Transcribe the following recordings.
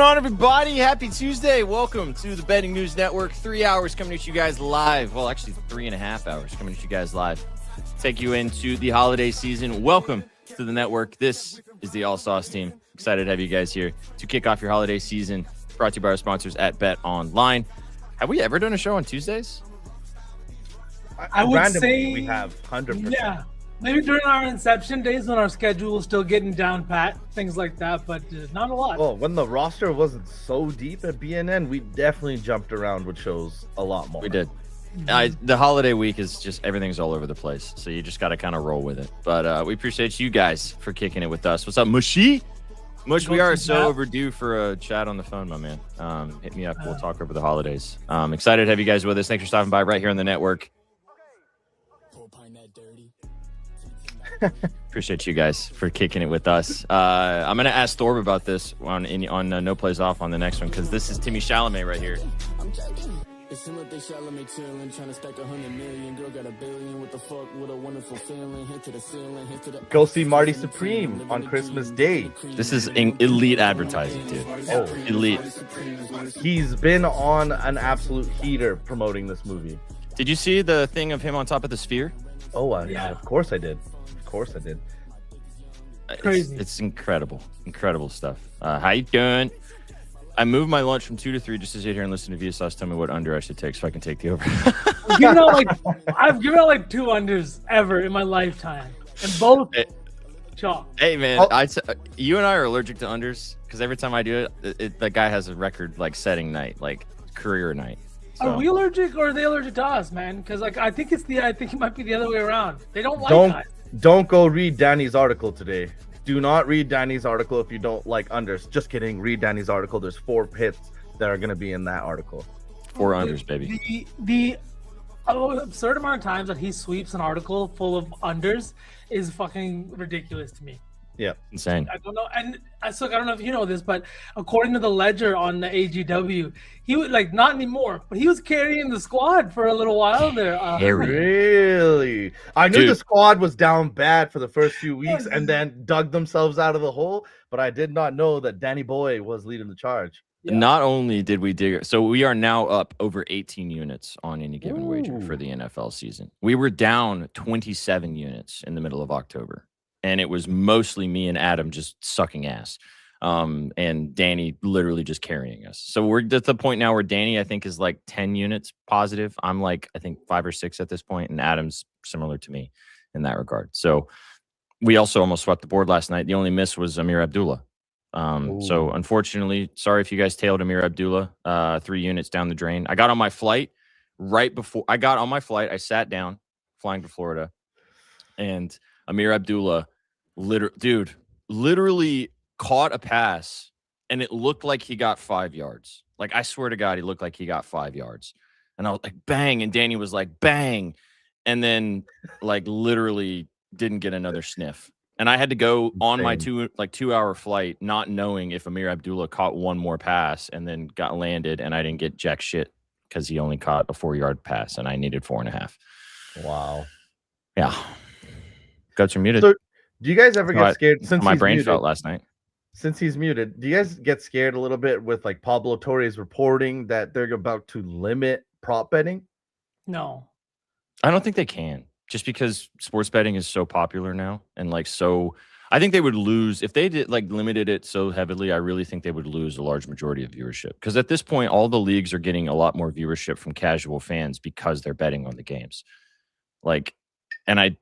on, everybody? Happy Tuesday. Welcome to the Betting News Network. 3 hours coming at you guys live. Well, actually 3.5 hours coming at you guys live. Take you into the holiday season. Welcome to the network. This is the All Sauce team. Excited to have you guys here to kick off your holiday season. Brought to you by our sponsors at Bet Online. Have we ever done a show on Tuesdays? I would say we have 100%. Yeah, maybe during our inception days when our schedule was still getting down pat, things like that, but not a lot. Well, when the roster wasn't so deep at BNN, we definitely jumped around with shows a lot more. We did. The holiday week is just everything's all over the place, so you just got to kind of roll with it. But we appreciate you guys for kicking it with us. What's up, Mushy? Mush, we are so overdue for a chat on the phone, my man. Hit me up. We'll talk over the holidays. Excited to have you guys with us. Thanks for stopping by right here on the network. Appreciate you guys for kicking it with us. I'm going to ask Thorb about this on No Plays Off on the next one, because this is Timmy Chalamet right here. Go see Marty Supreme on Christmas Day. This is elite advertising, dude. Oh, elite. He's been on an absolute heater promoting this movie. Did you see the thing of him on top of the sphere? Oh, yeah. Of course I did. Of course I did. Crazy. It's incredible. Incredible stuff. How you doing? I moved my lunch from 2 to 3 just to sit here and listen to Viasauce tell me what under I should take so I can take the over. I've given out like 2 unders ever in my lifetime, and both chalk. Hey man, you and I are allergic to unders because every time I do it, that guy has a record like setting night, like career night. So. Are we allergic, or are they allergic to us, man? Because like I think it might be the other way around. They don't like us. Don't go read Danny's article today. Do not read Danny's article if you don't like unders. Just kidding. Read Danny's article. There's 4 hits that are going to be in that article. 4 unders, baby. The absurd amount of times that he sweeps an article full of unders is fucking ridiculous to me. Yeah, insane. I don't know, and I don't know if you know this, but according to the ledger on the AGW, he was like, not anymore, but he was carrying the squad for a little while there. Really? I knew the squad was down bad for the first few weeks and then dug themselves out of the hole, but I did not know that Danny Boy was leading the charge. Yeah. Not only did we dig, so we are now up over 18 units on any given wager for the NFL season. We were down 27 units in the middle of October. And it was mostly me and Adam just sucking ass. And Danny literally just carrying us. So we're at the point now where Danny, I think, is like 10 units positive. I'm like, I think 5 or 6 at this point, and Adam's similar to me in that regard. So we also almost swept the board last night. The only miss was Amir Abdullah. So unfortunately, sorry if you guys tailed Amir Abdullah 3 units down the drain. I got on my flight right before I got on my flight. I sat down flying to Florida, and Amir Abdullah, literally caught a pass, and it looked like he got 5 yards. Like, I swear to God, he looked like he got 5 yards. And I was like, bang. And Danny was like, bang. And then, like, literally didn't get another sniff. And I had to go on my 2-hour flight, not knowing if Amir Abdullah caught one more pass and then got landed, and I didn't get jack shit because he only caught a 4-yard pass, and I needed 4.5. Wow. Yeah. Guts are muted. So, do you guys ever get scared? Since my brain felt last night. Since he's muted, do you guys get scared a little bit with like Pablo Torre's reporting that they're about to limit prop betting? No. I don't think they can, just because sports betting is so popular now. And like, so I think they would lose if they did like limited it so heavily. I really think they would lose a large majority of viewership, because at this point, all the leagues are getting a lot more viewership from casual fans because they're betting on the games. Like, and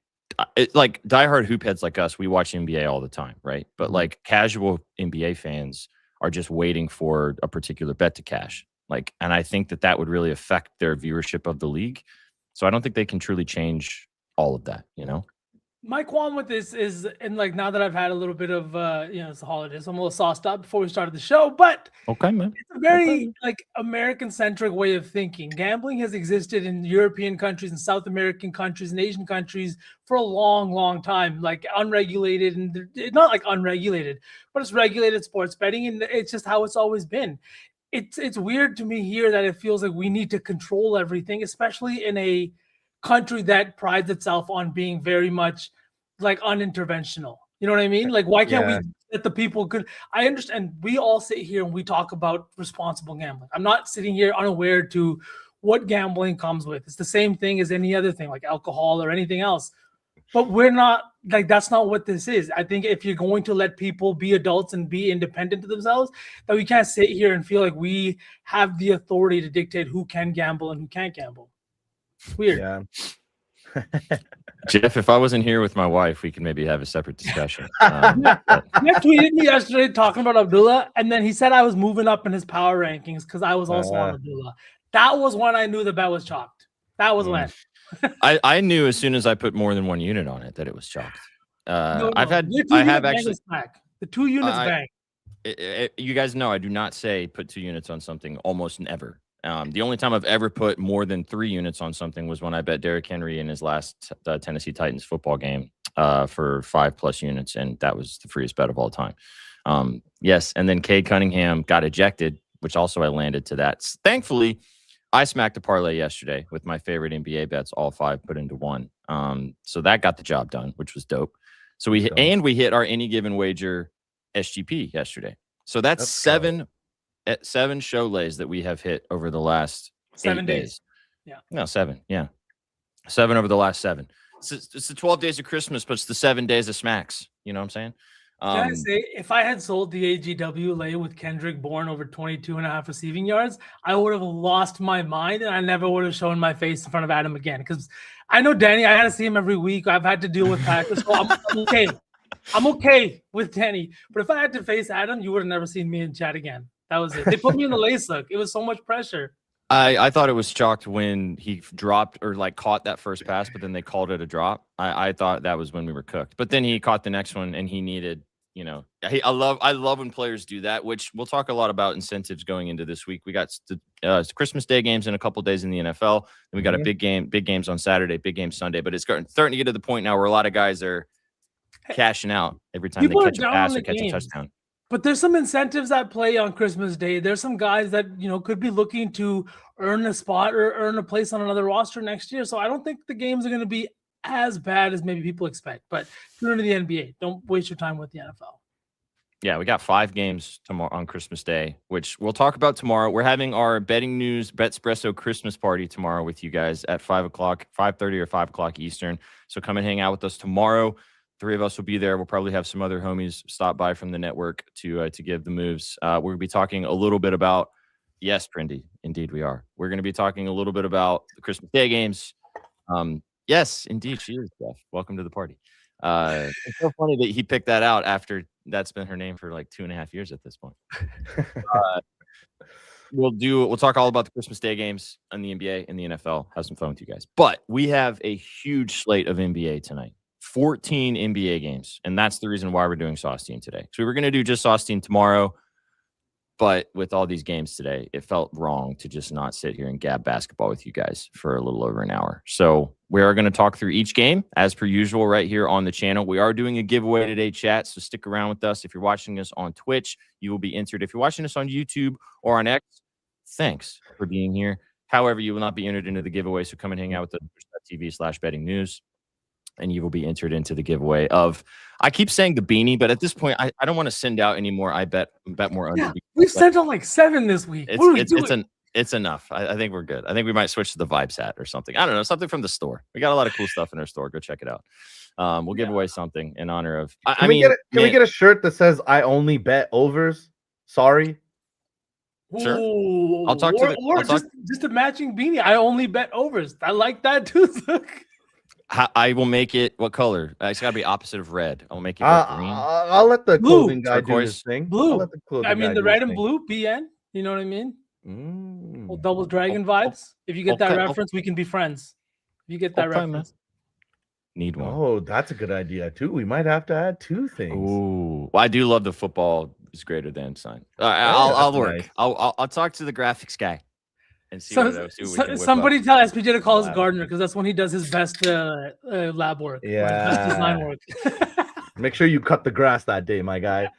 like diehard hoop heads like us, we watch NBA all the time, right? But like casual NBA fans are just waiting for a particular bet to cash. Like, and I think that would really affect their viewership of the league. So I don't think they can truly change all of that, you know? My qualm with this is, and like now that I've had a little bit of, it's the holidays, so I'm a little sauced up before we started the show, but okay, man. It's a very like American-centric way of thinking. Gambling has existed in European countries and South American countries and Asian countries for a long, long time, like unregulated, and not like unregulated, but it's regulated sports betting, and it's just how it's always been. It's weird to me here that it feels like we need to control everything, especially in a country that prides itself on being very much like uninterventional. You know what I mean? Like, why can't Yeah. we let the people could? I understand. We all sit here and we talk about responsible gambling. I'm not sitting here unaware to what gambling comes with. It's the same thing as any other thing, like alcohol or anything else. But we're not like that's not what this is. I think if you're going to let people be adults and be independent of themselves, that we can't sit here and feel like we have the authority to dictate who can gamble and who can't gamble. It's weird. Yeah. Jeff, if I wasn't here with my wife, we could maybe have a separate discussion. Jeff tweeted me yesterday talking about Abdullah, and then he said I was moving up in his power rankings because I was also on Abdullah. That was when I knew the bet was chalked. That was when. I knew as soon as I put more than one unit on it that it was chalked. No, I have actually the 2 units bang. You guys know I do not say put 2 units on something almost never. The only time I've ever put more than 3 units on something was when I bet Derrick Henry in his last Tennessee Titans football game for 5+ units, and that was the freest bet of all time. Yes, and then Cade Cunningham got ejected, which also I landed to that. Thankfully, I smacked a parlay yesterday with my favorite NBA bets, all 5 put into one. So that got the job done, which was dope. So we hit our any given wager SGP yesterday. So that's 7 show lays that we have hit over the last 7 8 days. Yeah. No, 7. Yeah. 7 over the last 7. It's the 12 days of Christmas, but it's the 7 days of smacks. You know what I'm saying? Can I say, if I had sold the AGW lay with Kendrick Bourne over 22.5 receiving yards, I would have lost my mind and I never would have shown my face in front of Adam again. Because I know Danny, I had to see him every week. I've had to deal with Packers. So I'm okay. I'm okay with Danny. But if I had to face Adam, you would have never seen me in chat again. That was it. They put me in the laysuck. It was so much pressure. I thought it was chalked when he dropped or like caught that first pass, but then they called it a drop. I thought that was when we were cooked. But then he caught the next one and he needed, I love when players do that, which we'll talk a lot about incentives going into this week. We got the Christmas Day games in a couple days in the NFL. And we got a big games on Saturday, big game Sunday. But it's starting to get to the point now where a lot of guys are cashing out every time they catch a pass or catch a touchdown. But there's some incentives at play on Christmas Day. There's some guys that, could be looking to earn a spot or earn a place on another roster next year. So I don't think the games are going to be as bad as maybe people expect. But tune into the NBA. Don't waste your time with the NFL. Yeah, we got 5 games tomorrow on Christmas Day, which we'll talk about tomorrow. We're having our betting news Betspresso Christmas party tomorrow with you guys at 5:30 or 5 o'clock Eastern. So come and hang out with us tomorrow. 3 of us will be there. We'll probably have some other homies stop by from the network to give the moves. We're going to be talking a little bit about, yes, Prindy, indeed we are. We're going to be talking a little bit about the Christmas Day games. Yes, indeed she is, Jeff. Welcome to the party. It's so funny that he picked that out after that's been her name for like 2.5 years at this point. We'll talk all about the Christmas Day games on the NBA and the NFL. Have some fun with you guys. But we have a huge slate of NBA tonight. 14 NBA games, and that's the reason why we're doing Sauce Team today. So we were going to do just Sauce Team tomorrow, but with all these games today, it felt wrong to just not sit here and gab basketball with you guys for a little over an hour. So we are going to talk through each game as per usual right here on the channel. We are doing a giveaway today, chat, so stick around with us. If you're watching us on Twitch, you will be entered. If you're watching us on YouTube or on X, thanks for being here. However, you will not be entered into the giveaway, so come and hang out with us at TV/betting news. And you will be entered into the giveaway of, I keep saying the beanie, but at this point, I don't want to send out any more. I bet more. Yeah, we've sent out like 7 this week. It's enough. I think we're good. I think we might switch to the Vibes hat or something. I don't know, something from the store. We got a lot of cool stuff in our store. Go check it out. We'll give away something in honor of. Can we get a shirt that says "I only bet overs"? Sorry. Sure. Ooh, I'll talk just a matching beanie. I only bet overs. I like that too. I will make it. What color? It's got to be opposite of red. I'll make it green. I'll let the clothing guy do his thing. Blue. The red and blue. BN. You know what I mean? Well, double dragon vibes. If you get that reference, we can be friends. If you get that reference. Need one. Oh, that's a good idea too. We might have to add 2 things. Ooh, well, I do love the football is greater than sign. I'll work. Nice. I'll talk to the graphics guy. And see somebody tell SPJ to call us Gardner because that's when he does his best lab work. Yeah, best design work. Make sure you cut the grass that day, my guy.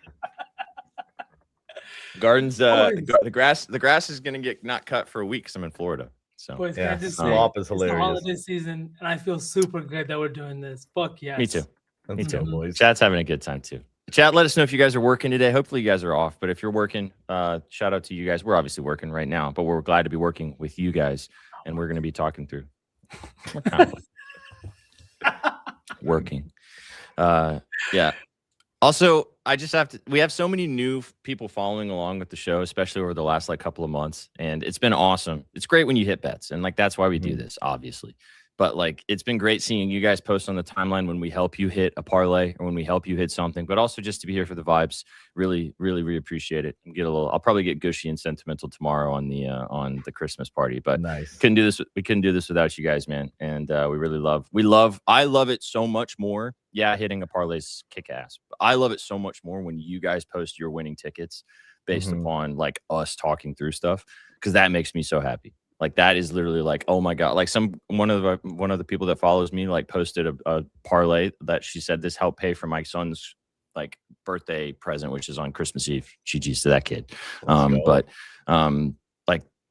Gardens, the grass is gonna get not cut for a week because I'm in Florida. So boys, yeah, swamp is hilarious. It's the holiday season, and I feel super good that we're doing this. Fuck yes. Me too. Me too. boys. Chat's having a good time too. Chat, let us know if you guys are working today. Hopefully you guys are off. But if you're working, shout out to you guys. We're obviously working right now, but we're glad to be working with you guys. And we're going to be talking through. Working. Yeah. Also, we have so many new people following along with the show, especially over the last couple of months. And it's been awesome. It's great when you hit bets. And that's why we do this, obviously. But it's been great seeing you guys post on the timeline when we help you hit a parlay or when we help you hit something, but also just to be here for the vibes. Really, really, really appreciate it. And I'll probably get gushy and sentimental tomorrow on the Christmas party, but nice. We couldn't do this without you guys, man. And I love it so much more. Yeah, hitting a parlay's kick ass. But I love it so much more when you guys post your winning tickets based upon us talking through stuff, because that makes me so happy. That is literally oh my god! One of the people that follows me posted a parlay that she said this helped pay for my son's birthday present, which is on Christmas Eve. GG's to that kid.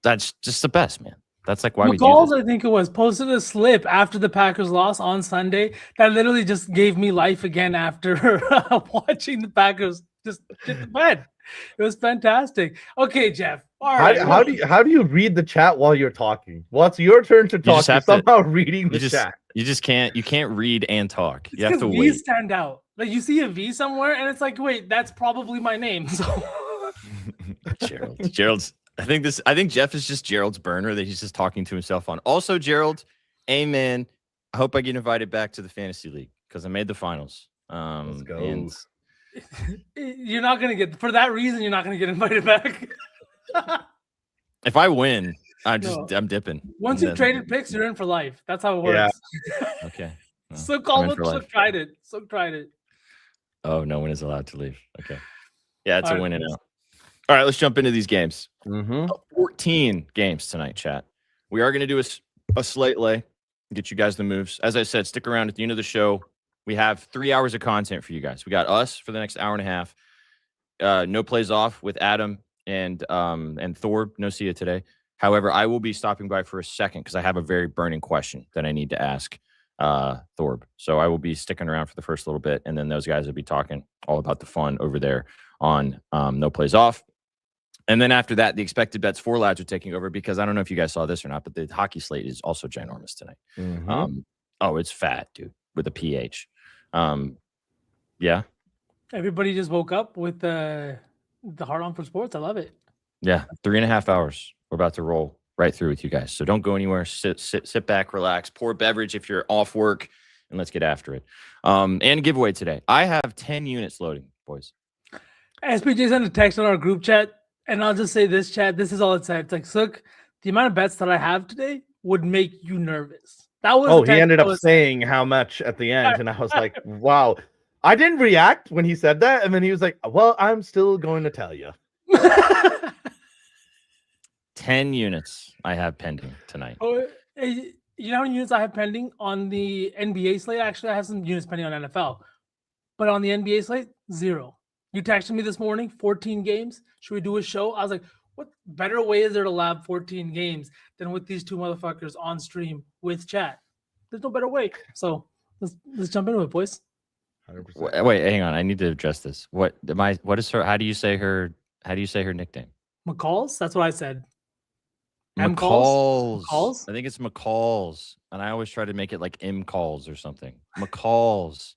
That's just the best, man. That's why we do this. I think it was, posted a slip after the Packers loss on Sunday that literally just gave me life again after watching the Packers just get the bed. It was fantastic. Okay, Jeff. All right. How do you read the chat while you're talking? Well, it's your turn to talk. You're somehow reading the chat. You can't read and talk. It's you have to V's wait. Stand out. You see a V somewhere, and it's wait, that's probably my name. So Gerald's. I think Jeff is just Gerald's burner that he's just talking to himself on. Also, Gerald, amen. I hope I get invited back to the fantasy league because I made the finals. Let's go. And you're not gonna get, for that reason, you're not gonna get invited back. If I win, I'm dipping. Once you've traded picks, you're in for life. That's how it works. Yeah. Okay. Well, so Sook tried it. Oh, no one is allowed to leave. Okay. Yeah, it's a win and out. All right, let's jump into these games. 14 games tonight, chat. We are going to do a slate lay, get you guys the moves. As I said, stick around at the end of the show. We have 3 hours of content for you guys. We got us for the next hour and a half. No plays off with Adam and Thorb. No see you today. However, I will be stopping by for a second because I have a very burning question that I need to ask Thorb. So I will be sticking around for the first little bit, and then those guys will be talking all about the fun over there on No Plays Off. And then after that, the expected bets for lads are taking over because I don't know if you guys saw this or not, but the hockey slate is also ginormous tonight. It's fat, dude, with a PH. Yeah. Everybody just woke up with the heart on for sports. I love it. Yeah, 3.5 hours. We're about to roll right through with you guys. So don't go anywhere. Sit back, relax, pour a beverage if you're off work, and let's get after it. And giveaway today. I have 10 units loading, boys. SPJ sent a text on our group chat, and I'll just say this, chat. This is all it said. It's Sook, the amount of bets that I have today would make you nervous. That was. He ended up saying how much at the end, and I was like, wow. I didn't react when he said that, and then he was like, well, I'm still going to tell you. 10 units I have pending tonight. You know how many units I have pending on the NBA slate? Actually, I have some units pending on NFL. But on the NBA slate, 0. You texted me this morning, 14 games. Should we do a show? I was like, what better way is there to lab 14 games than with these two motherfuckers on stream with chat? There's no better way. So let's jump into it, boys. 100%. Wait, hang on. I need to address this. What is her? How do you say her nickname? McCall's? That's what I said. McCall's. I think it's McCall's, and I always try to make it like M calls or something. McCall's.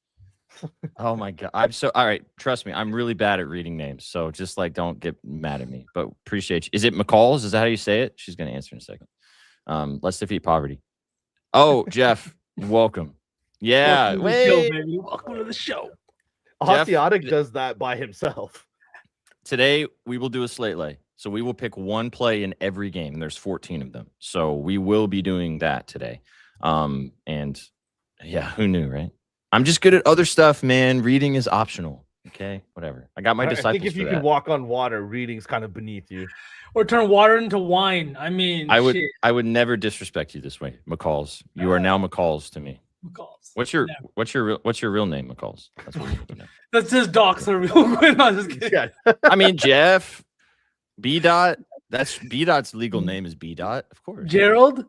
Oh my god! All right. Trust me, I'm really bad at reading names, so just don't get mad at me. But appreciate you. Is it McCall's? Is that how you say it? She's gonna answer in a second. Let's defeat poverty. Oh, Jeff, welcome. Yeah, welcome to the show. Osteotic does that by himself. Today we will do a slate lay. So we will pick one play in every game, and there's 14 of them. So we will be doing that today. And yeah, who knew, right? I'm just good at other stuff, man. Reading is optional. Okay, whatever. I got my disciples. I think if you can walk on water, reading's kind of beneath you. Or turn water into wine. I mean, I would never disrespect you this way, McCall's. You are now McCall's to me. McCall's. What's your real name, McCall's? That's what we need to know. That's just doxer real quick. No, just kidding. Yeah. I mean, Jeff. B dot. That's B dot's legal name is B dot, of course. Gerald.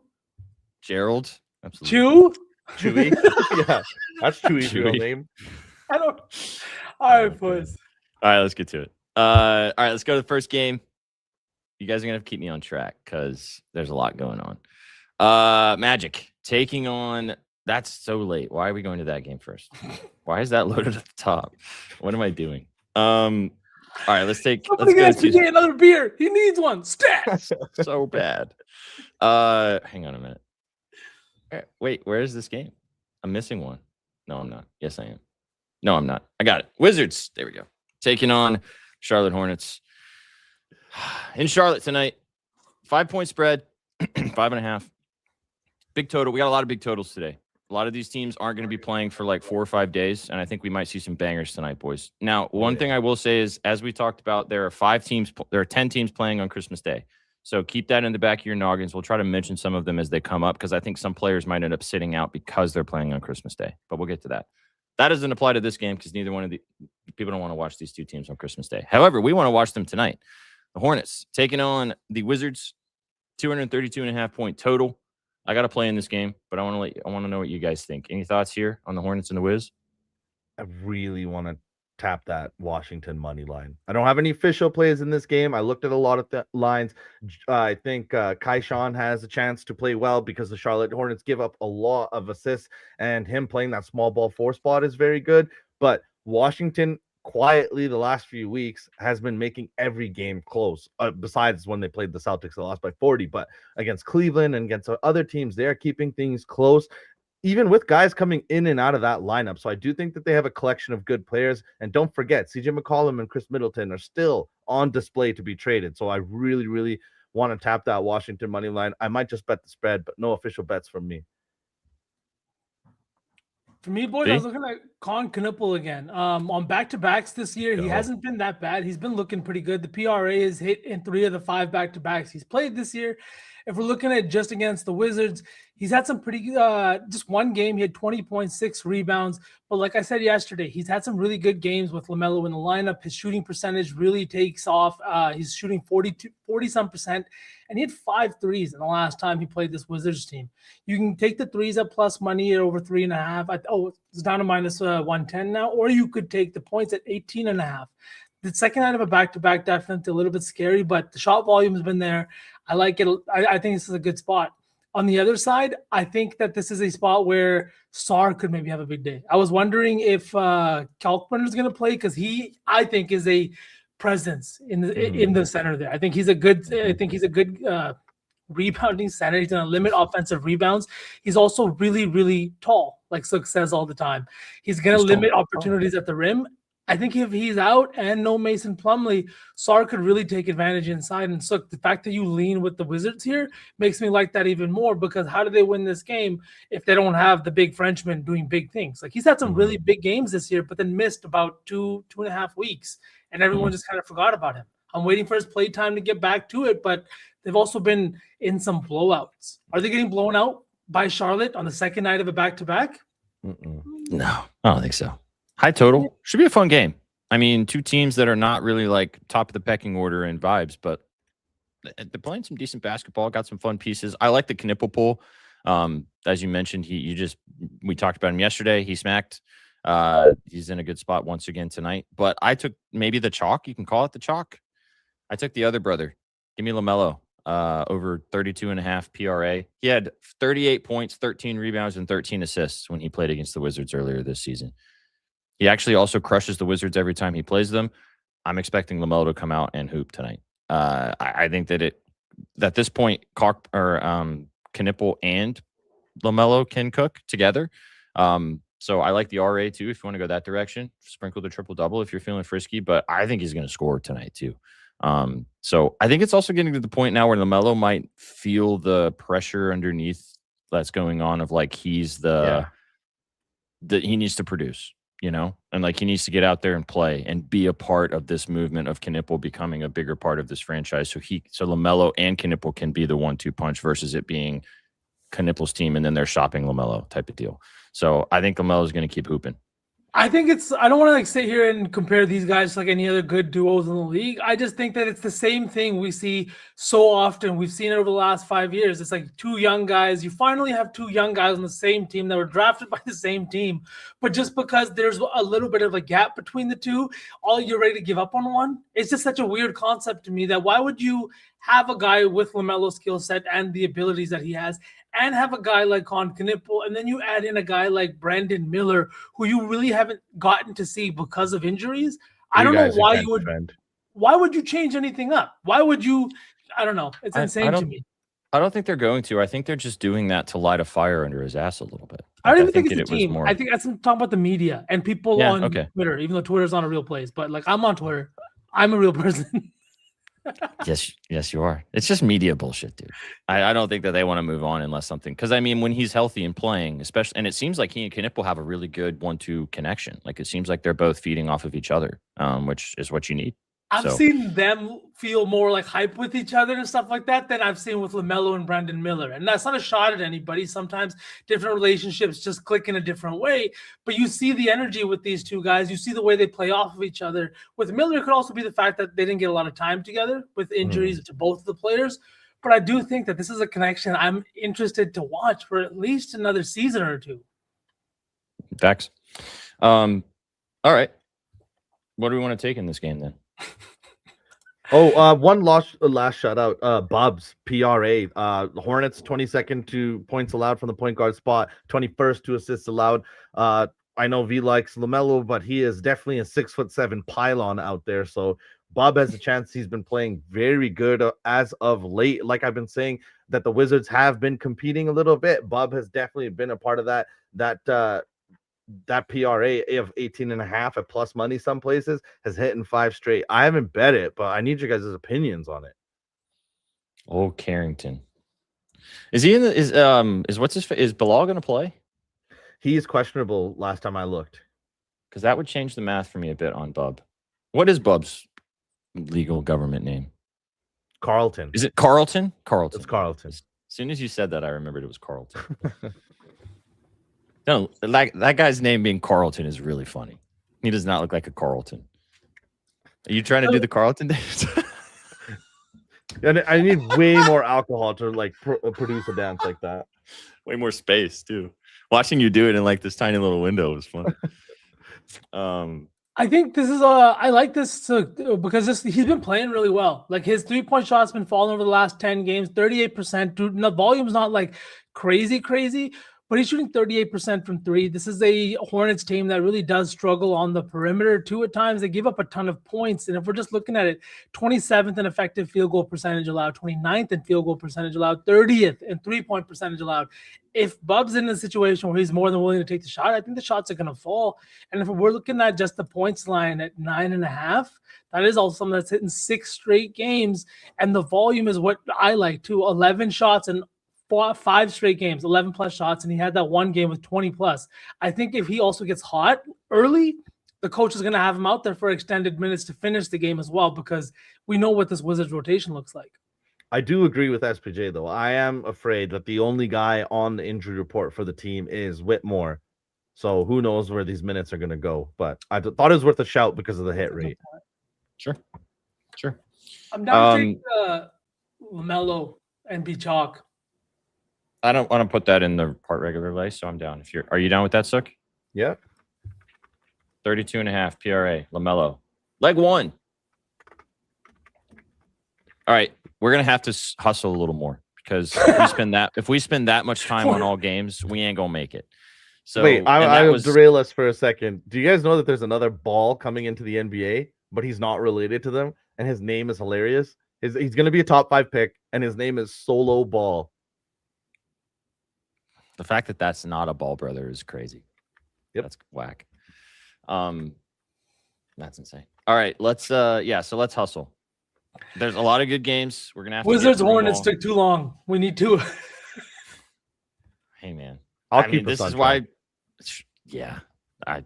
Absolutely. Chew. Chewy. Yeah, that's Chewy's real Chewy. name. I don't. All right, boys. All right, let's get to it. All right, let's go to the first game. You guys are gonna have to keep me on track because there's a lot going on. Magic taking on. That's so late. Why are we going to that game first? Why is that loaded at the top? What am I doing? All right, let's go to get another beer. He needs one. Stat. So bad. Hang on a minute. Wait, where is this game? I'm missing one. No, I'm not. Yes, I am. No, I'm not. I got it. Wizards. There we go. Taking on Charlotte Hornets. In Charlotte tonight, 5-point spread, 5.5. Big total. We got a lot of big totals today. A lot of these teams aren't going to be playing for like 4 or 5 days, and I think we might see some bangers tonight, boys. Now, one thing I will say is, as we talked about, there are 10 teams playing on Christmas Day. So keep that in the back of your noggins. We'll try to mention some of them as they come up because I think some players might end up sitting out because they're playing on Christmas Day. But we'll get to that. That doesn't apply to this game because neither one of the people don't want to watch these two teams on Christmas Day. However, we want to watch them tonight. The Hornets taking on the Wizards, 232.5 point total. I got to play in this game, but I want to know what you guys think. Any thoughts here on the Hornets and the Wiz? I really want to tap that Washington money line. I don't have any official plays in this game. I looked at a lot of the lines. I think Kai Sean has a chance to play well because the Charlotte Hornets give up a lot of assists, and him playing that small ball 4 spot is very good. But Washington quietly the last few weeks has been making every game close, besides when they played the Celtics, they lost by 40. But against Cleveland and against other teams, they're keeping things close, even with guys coming in and out of that lineup. So I do think that they have a collection of good players. And don't forget, CJ McCollum and Chris Middleton are still on display to be traded. So I really, really want to tap that Washington money line. I might just bet the spread, but no official bets from me. For me, boys, I was looking at Con Knuppel again. On back-to-backs this year, he hasn't been that bad. He's been looking pretty good. The PRA is hit in 3 of the 5 back-to-backs he's played this year. If we're looking at just against the Wizards, he's had some pretty just one game. He had 20.6 rebounds. But like I said yesterday, he's had some really good games with LaMelo in the lineup. His shooting percentage really takes off. He's shooting 40-some%. And he had 5 threes in the last time he played this Wizards team. You can take the threes at plus money at over 3.5. It's down to minus 110 now. Or you could take the points at 18.5. The second night of a back-to-back, definitely a little bit scary, but the shot volume has been there. I like it. I think this is a good spot. On the other side, I think that this is a spot where Sarr could maybe have a big day. I was wondering if Kalkbrenner is going to play because I think, is a presence in the center there. I think he's a good. Rebounding center. He's going to limit offensive rebounds. He's also really, really tall, like Sook says all the time. He's going to limit opportunities at the rim. I think if he's out and no Mason Plumlee, Sarr could really take advantage inside. And so the fact that you lean with the Wizards here makes me like that even more, because how do they win this game if they don't have the big Frenchman doing big things? Like, he's had some really big games this year, but then missed about 2.5 weeks, and everyone just kind of forgot about him. I'm waiting for his play time to get back to it, but they've also been in some blowouts. Are they getting blown out by Charlotte on the second night of a back-to-back? No, I don't think so. High total. Should be a fun game. I mean, two teams that are not really like top of the pecking order in vibes, but they're playing some decent basketball, got some fun pieces. I like the Knippel pool. As you mentioned, we talked about him yesterday. He smacked. He's in a good spot once again tonight. But I took maybe the chalk. You can call it the chalk. I took the other brother. Give me LaMelo. Over 32.5 PRA. He had 38 points, 13 rebounds, and 13 assists when he played against the Wizards earlier this season. He actually also crushes the Wizards every time he plays them. I'm expecting LaMelo to come out and hoop tonight. I think that at this point, Knippel and LaMelo can cook together. So I like the RA too, if you want to go that direction. Sprinkle the triple-double if you're feeling frisky, but I think he's going to score tonight too. So I think it's also getting to the point now where LaMelo might feel the pressure underneath that's going on of like he's he needs to produce. And like he needs to get out there and play and be a part of this movement of Knippel becoming a bigger part of this franchise. So LaMelo and Knippel can be the 1-2 punch versus it being Knippel's team and then they're shopping LaMelo type of deal. So I think LaMelo is going to keep hooping. I think I don't want to like sit here and compare these guys to like any other good duos in the league. I just think that it's the same thing we see so often. We've seen it over the last 5 years. It's like two young guys. You finally have two young guys on the same team that were drafted by the same team. But just because there's a little bit of a gap between the two, all you're ready to give up on one. It's just such a weird concept to me that why would you have a guy with LaMelo's skill set and the abilities that he has and have a guy like Con Knipple, and then you add in a guy like Brandon Miller, who you really haven't gotten to see because of injuries. I don't know why you would. Defend. Why would you change anything up? Why would you? I don't know. It's insane to me. I don't think they're going to. I think they're just doing that to light a fire under his ass a little bit. I don't even think it's the team. I think that's talking about the media and people on Twitter, even though Twitter's not a real place. But like I'm on Twitter. I'm a real person. Yes, you are. It's just media bullshit, dude. I don't think that they want to move on unless something, because I mean, when he's healthy and playing, especially, and it seems like he and Knipple have a really good 1-2 connection. Like it seems like they're both feeding off of each other, which is what you need. I've seen them feel more like hype with each other and stuff like that than I've seen with LaMelo and Brandon Miller. And that's not a shot at anybody. Sometimes different relationships just click in a different way. But you see the energy with these two guys. You see the way they play off of each other. With Miller, it could also be the fact that they didn't get a lot of time together with injuries to both of the players. But I do think that this is a connection I'm interested to watch for at least another season or two. Facts. All right. What do we want to take in this game then? One last shutout. Bubs, PRA. Hornets 22nd to points allowed from the point guard spot, 21st to assists allowed. I know V likes LaMelo, but he is definitely a 6'7" pylon out there. So Bob has a chance. He's been playing very good as of late. Like I've been saying, that the Wizards have been competing a little bit. Bob has definitely been a part of that PRA of 18.5 at plus money some places has hit in 5 straight. I haven't bet it, but I need you guys' opinions on it. Oh, Carrington. Is he in the is Bilal gonna play? He is questionable last time I looked. Because that would change the math for me a bit on Bub. What is Bub's legal government name? Carlton. Is it Carlton? Carlton. It's Carlton. As soon as you said that, I remembered it was Carlton. No, like that guy's name being Carlton is really funny. He does not look like a Carlton. Are you trying to do the Carlton dance? And I need way more alcohol to like produce a dance like that. Way more space too. Watching you do it in like this tiny little window was fun. I think this is I like this because he's been playing really well. Like his 3-point shot's been falling over the last 10 games, 38%. Dude, the volume's not like crazy, but he's shooting 38% from 3. This is a Hornets team that really does struggle on the perimeter too at times. They give up a ton of points. And if we're just looking at it, 27th in effective field goal percentage allowed, 29th in field goal percentage allowed, 30th in 3-point percentage allowed. If Bub's in a situation where he's more than willing to take the shot, I think the shots are going to fall. And if we're looking at just the points line at 9.5, that is also something that's hitting 6 straight games. And the volume is what I like too. 11 shots and 5 straight games, 11 plus shots, and he had that one game with 20 plus. I think if he also gets hot early, the coach is going to have him out there for extended minutes to finish the game as well, because we know what this Wizards rotation looks like. I do agree with SPJ though. I am afraid that the only guy on the injury report for the team is Whitmore. So who knows where these minutes are going to go, but I thought it was worth a shout because of the hit rate. Sure. I'm down to take LaMelo and be chalk. I don't want to put that in the part regular lay, so I'm down. Are you down with that, Sook? Yeah. 32.5 PRA, LaMelo. Leg 1. All right, we're gonna have to hustle a little more because if we spend that much time on all games, we ain't gonna make it. So wait, I'll derail us for a second. Do you guys know that there's another ball coming into the NBA, but he's not related to them, and his name is hilarious? He's gonna be a top 5 pick, and his name is Solo Ball. The fact that that's not a Ball brother is crazy. Yep. That's whack. That's insane. All right, let's hustle. There's a lot of good games. We're gonna have Wizards Hornets took too long. We need to. Hey man, I'll keep this is why. Yeah,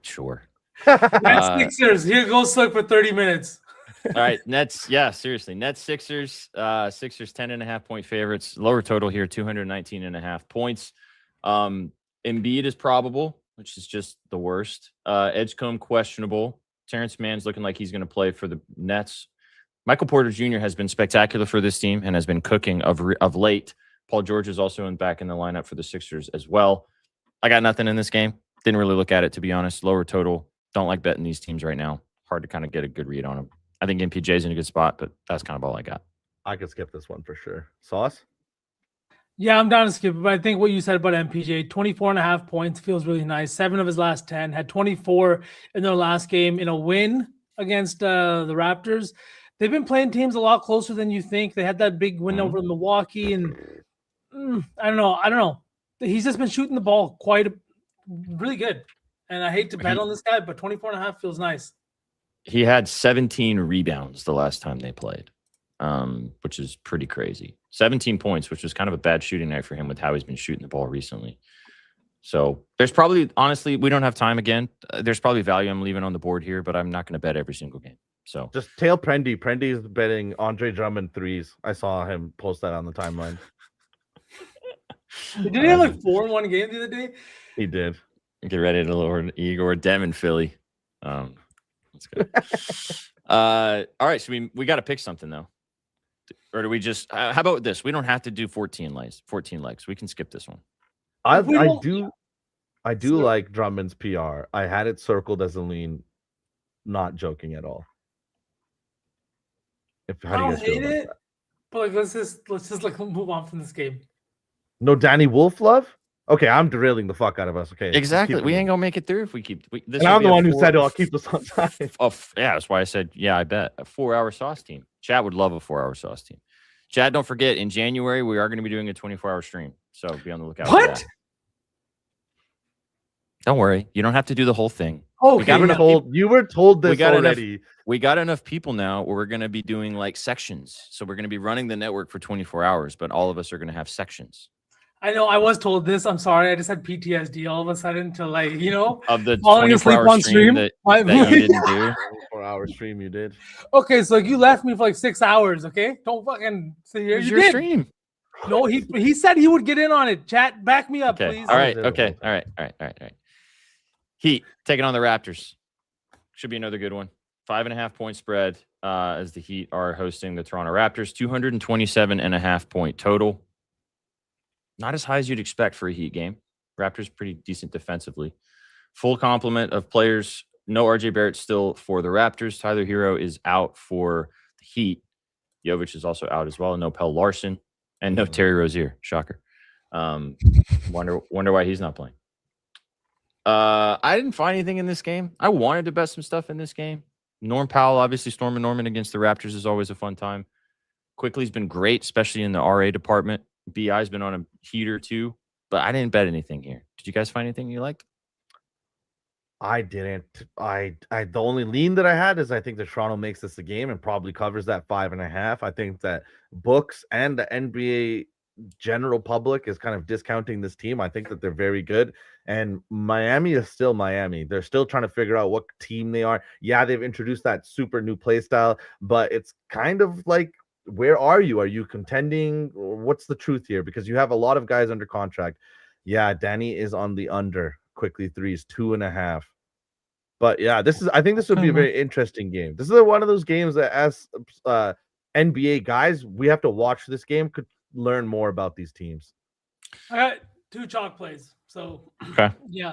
sure. Nets Sixers. Here goes Sook for 30 minutes. All right, Nets. Yeah, seriously, Nets Sixers. Sixers 10.5 point favorites. Lower total here, 219.5 points. Embiid is probable. which is just the worst. Edgecombe questionable. Terrence Mann's looking like he's going to play for the Nets. Michael Porter Jr. has been spectacular for this team and has been cooking of late. Paul George is also back in the lineup for the Sixers as well. I got nothing in this game. Didn't really look at it, to be honest. Lower total. Don't like betting these teams right now. Hard to kind of get a good read on them. I think MPJ's in a good spot, but that's kind of all I got. I could skip this one for sure. Sauce? Yeah, I'm down to skip it, but I think what you said about MPJ, 24.5 points feels really nice. 7 of his last 10, had 24 in their last game in a win against the Raptors. They've been playing teams a lot closer than you think. They had that big win over Milwaukee, and I don't know. He's just been shooting the ball really good. And I hate to bet on this guy, but 24.5 feels nice. He had 17 rebounds the last time they played, which is pretty crazy. 17 points, which was kind of a bad shooting night for him with how he's been shooting the ball recently. So there's probably, honestly, we don't have time again. There's probably value I'm leaving on the board here, but I'm not going to bet every single game. So just tail Prendy. Prendy is betting Andre Drummond threes. I saw him post that on the timeline. Did he have like 4 in one game the other day? He did. Get ready to lower Igor Dem in Philly. That's good. All right, so we got to pick something though, or do we just? How about this? We don't have to do 14 legs. We can skip this one. I do like Drummond's PR. I had it circled as a lean. Not joking at all. I don't hate it, but like let's just like move on from this game. No Danny Wolf love? Okay, I'm derailing the fuck out of us. Okay, exactly. We ain't gonna make it through if we keep. This and I'm the one who said, "I'll keep us on time." Yeah, that's why I said, "Yeah, I bet a 4-hour sauce team." Chad would love a 4-hour sauce team. Chad, don't forget in January we are going to be doing a 24-hour stream, so be on the lookout. What? For that. Don't worry, you don't have to do the whole thing. Oh, you were told this already. We got enough people now where we're going to be doing like sections. So we're going to be running the network for 24 hours, but all of us are going to have sections. I know I was told this. I'm sorry. I just had PTSD all of a sudden to like, of the falling asleep on stream that you didn't do. 4-hour stream you did. Okay, so you left me for like 6 hours. Okay, don't fucking sit here. You did. Stream. No, he said he would get in on it. Chat, back me up, please. All right. Okay. All right. Heat taking on the Raptors. Should be another good one. 5.5 point spread as the Heat are hosting the Toronto Raptors. 227.5 point total. Not as high as you'd expect for a Heat game. Raptors pretty decent defensively. Full complement of players. No RJ Barrett still for the Raptors. Tyler Hero is out for the Heat. Jovic is also out as well. No Pell Larson and no Terry Rozier. Shocker. Wonder why he's not playing. I didn't find anything in this game. I wanted to bet some stuff in this game. Norm Powell, obviously storming Norman against the Raptors is always a fun time. Quickly's been great, especially in the RA department. BI's been on a heater too, but I didn't bet anything here. Did you guys find anything you liked? I didn't. I the only lean that I had is I think that Toronto makes this a game and probably covers that 5.5. I think that books and the NBA general public is kind of discounting this team. I think that they're very good, and Miami is still Miami. They're still trying to figure out what team they are. Yeah, they've introduced that super new play style, but it's kind of like, where are you? Are you contending? What's the truth here? Because you have a lot of guys under contract. Yeah, Danny is on the under. Quickly threes, 2.5. But yeah, I think this would be a very interesting game. This is one of those games that as NBA guys, we have to watch this game, could learn more about these teams. I got 2 chalk plays. So yeah,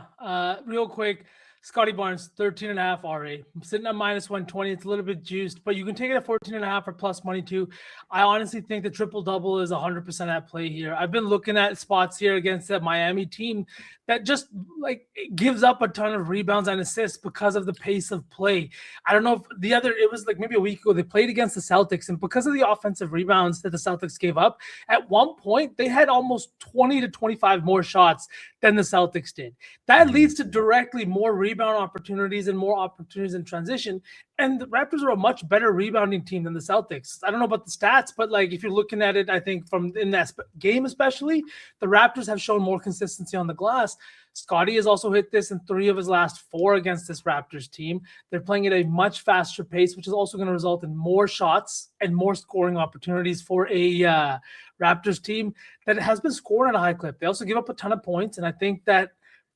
real quick. Scotty Barnes, 13.5 RA. I'm sitting at -120. It's a little bit juiced, but you can take it at 14.5 for plus money too. I honestly think the triple-double is 100% at play here. I've been looking at spots here against that Miami team that just like gives up a ton of rebounds and assists because of the pace of play. I don't know if it was like maybe a week ago, they played against the Celtics, and because of the offensive rebounds that the Celtics gave up, at one point they had almost 20 to 25 more shots than the Celtics did. That leads to directly more rebound opportunities and more opportunities in transition. And the Raptors are a much better rebounding team than the Celtics. I don't know about the stats, but like if you're looking at it, I think from in that game especially, the Raptors have shown more consistency on the glass. Scotty has also hit this in 3 of his last 4 against this Raptors team. They're playing at a much faster pace, which is also going to result in more shots and more scoring opportunities for a Raptors team that has been scoring at a high clip. They also give up a ton of points, and I think that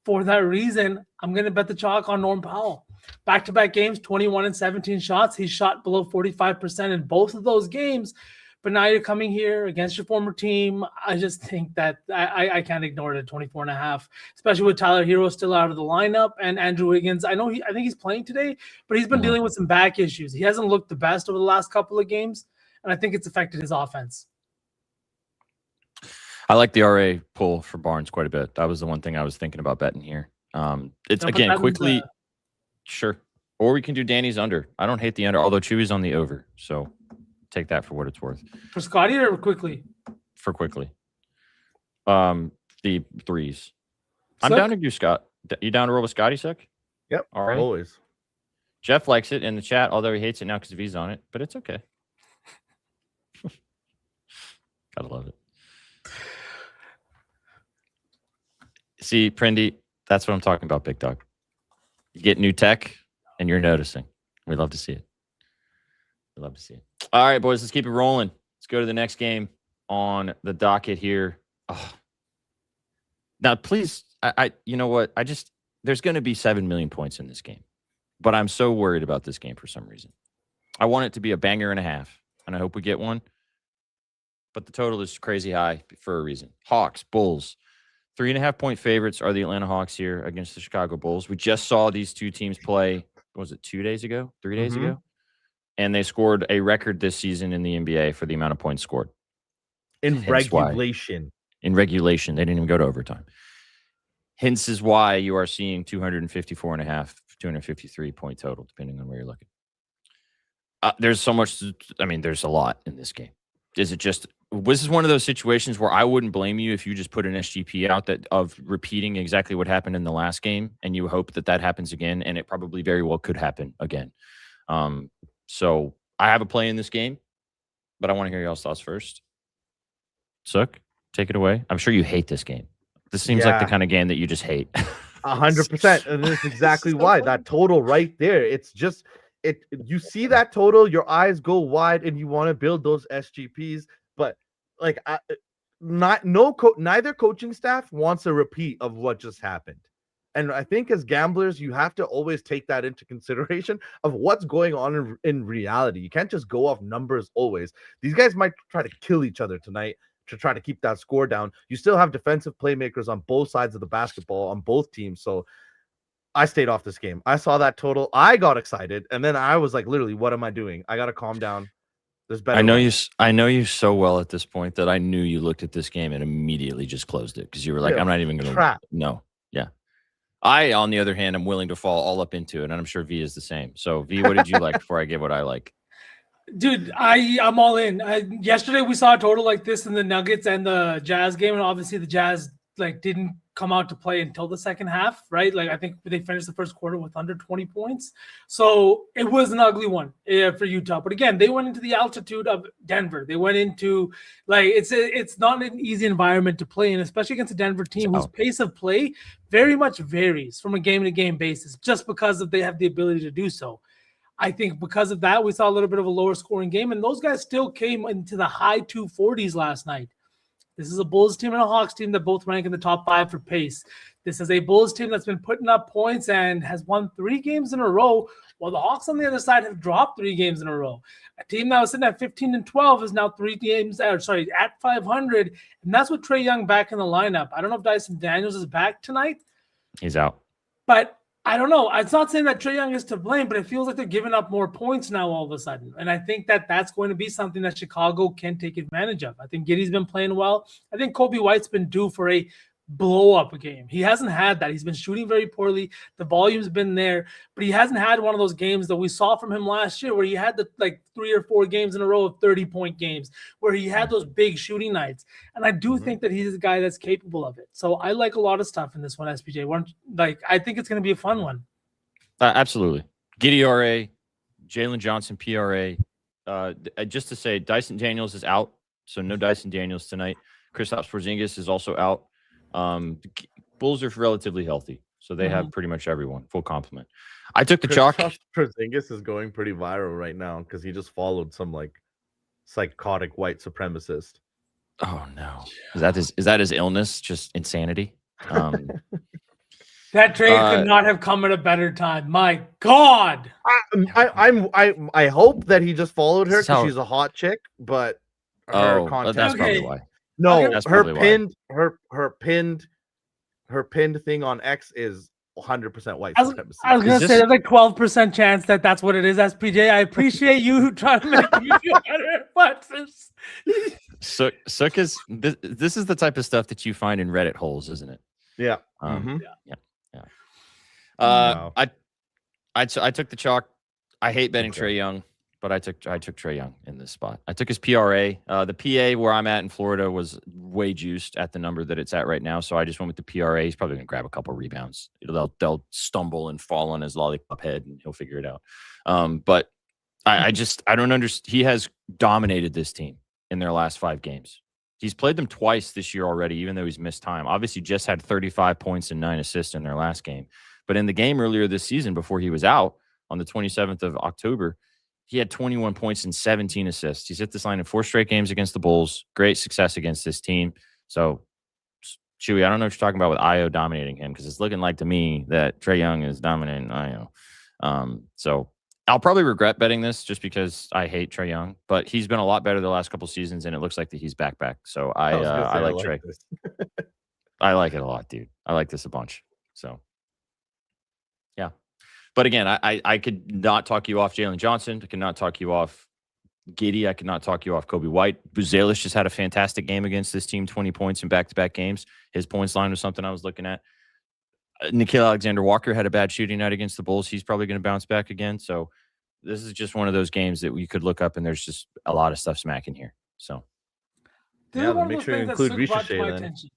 for that reason, I'm going to bet the chalk on Norm Powell. Back-to-back games, 21 and 17 shots. He shot below 45% in both of those games. But now you're coming here against your former team. I just think that I can't ignore it at 24.5, especially with Tyler Hero still out of the lineup and Andrew Wiggins. I think he's playing today, but he's been dealing with some back issues. He hasn't looked the best over the last couple of games, and I think it's affected his offense. I like the RA pull for Barnes quite a bit. That was the one thing I was thinking about betting here. It's again quickly, sure. Or we can do Danny's under. I don't hate the under, although Chewy's on the over. So take that for what it's worth. For Scotty or quickly? For quickly. The threes. I'm down to do Scott. You down to roll with Scotty, Sick? Yep. All right. Always. Jeff likes it in the chat, although he hates it now because V's on it, but it's okay. Gotta love it. See, Prendy, that's what I'm talking about, big dog. You get new tech and you're noticing. We love to see it. We love to see it. All right, boys, let's keep it rolling. Let's go to the next game on the docket here. Oh. Now, please, you know what? There's going to be 7 million points in this game, but I'm so worried about this game for some reason. I want it to be a banger and a half, and I hope we get one. But the total is crazy high for a reason. Hawks, Bulls. 3.5-point favorites are the Atlanta Hawks here against the Chicago Bulls. We just saw these two teams play, what was it, 2 days ago? 3 days ago? And they scored a record this season in the NBA for the amount of points scored. In regulation. In regulation. They didn't even go to overtime. Hence is why you are seeing 254.5, 253-point total, depending on where you're looking. There's so much. There's a lot in this game. Is it just... This is one of those situations where I wouldn't blame you if you just put an SGP out of repeating exactly what happened in the last game, and you hope that happens again, and it probably very well could happen again. So I have a play in this game, but I want to hear y'all's thoughts first. Sook, take it away. I'm sure you hate this game. This seems like the kind of game that you just hate. 100%, and that's exactly why. That total right there. It's just you see that total, your eyes go wide, and you want to build those SGPs. But neither coaching staff wants a repeat of what just happened. And I think as gamblers, you have to always take that into consideration of what's going on in reality. You can't just go off numbers always. These guys might try to kill each other tonight to try to keep that score down. You still have defensive playmakers on both sides of the basketball on both teams. So I stayed off this game. I saw that total. I got excited. And then I was like, literally, what am I doing? I got to calm down. I know you so well at this point that I knew you looked at this game and immediately just closed it because you were like, I'm not even going to. No. Yeah. I, on the other hand, am willing to fall all up into it, and I'm sure V is the same. So, V, what did you like before I give what I like? Dude, I'm all in. Yesterday we saw a total like this in the Nuggets and the Jazz game, and obviously the Jazz didn't come out to play until the second half, right? I think they finished the first quarter with under 20 points. So it was an ugly one for Utah. But again, they went into the altitude of Denver. They went into it's not an easy environment to play in, especially against a Denver team whose pace of play very much varies from a game-to-game basis, just because they have the ability to do so. I think because of that, we saw a little bit of a lower scoring game, and those guys still came into the high 240s last night. This is a Bulls team and a Hawks team that both rank in the top 5 for pace. This is a Bulls team that's been putting up points and has won 3 games in a row, while the Hawks on the other side have dropped 3 games in a row. A team that was sitting at 15-12 is now 3 games at 500, and that's with Trae Young back in the lineup. I don't know if Dyson Daniels is back tonight. He's out. But I don't know. It's not saying that Trae Young is to blame, but it feels like they're giving up more points now all of a sudden. And I think that's going to be something that Chicago can take advantage of. I think Giddey's been playing well. I think Kobe White's been due for a blow-up game. He hasn't had that. He's been shooting very poorly. The volume's been there, but he hasn't had one of those games that we saw from him last year where he had the 3 or 4 games in a row of 30-point games, where he had those big shooting nights. And I do think that he's a guy that's capable of it. So I like a lot of stuff in this one, SPJ. I think it's going to be a fun one. Absolutely. Giddey RA, Jalen Johnson PRA. Just to say, Dyson Daniels is out, so no Dyson Daniels tonight. Kristaps Porzingis is also out. The Bulls are relatively healthy, so they have pretty much everyone, full complement. I took the chalk. Porzingis is going pretty viral right now because he just followed some psychotic white supremacist. Oh no, is that his illness? Just insanity. That trade could not have come at a better time. My God. I hope that he just followed her because So- she's a hot chick, but her content. that's probably Okay. why. No, That's her probably why. pinned thing on X is 100% white I was supremacy. going to Is say this- there's like 12% chance that that's what it is, SPJ. I appreciate you trying to make me feel better, but Sook is this is the type of stuff that you find in Reddit holes, isn't it? Yeah. Yeah. Wow. I took the chalk. I hate betting Okay. Trae Young, but I took Trae Young in this spot. I took his PRA. The PA where I'm at in Florida was way juiced at the number that it's at right now, so I just went with the PRA. He's probably gonna grab a couple rebounds. They'll stumble and fall on his lollipop head, and he'll figure it out. But I don't understand. He has dominated this team in their last 5 games. He's played them twice this year already, even though he's missed time. Obviously, just had 35 points and 9 assists in their last game. But in the game earlier this season, before he was out on the 27th of October, he had 21 points and 17 assists. He's hit this line in 4 straight games against the Bulls. Great success against this team. So, Chewy, I don't know what you're talking about with Io dominating him, because it's looking like to me that Trae Young is dominating Io. So I'll probably regret betting this just because I hate Trae Young, but he's been a lot better the last couple seasons, and it looks like that he's back. So I like Trae. this. I like it a lot, dude. I like this a bunch. So, yeah. But again, I could not talk you off Jalen Johnson. I could not talk you off Giddey. I could not talk you off Kobe White. Buzelis just had a fantastic game against this team, 20 points in back-to-back games. His points line was something I was looking at. Nickeil Alexander-Walker had a bad shooting night against the Bulls. He's probably going to bounce back again. So this is just one of those games that we could look up, and there's just a lot of stuff smacking here. So Yeah, then make sure you include Ricochet then. attention.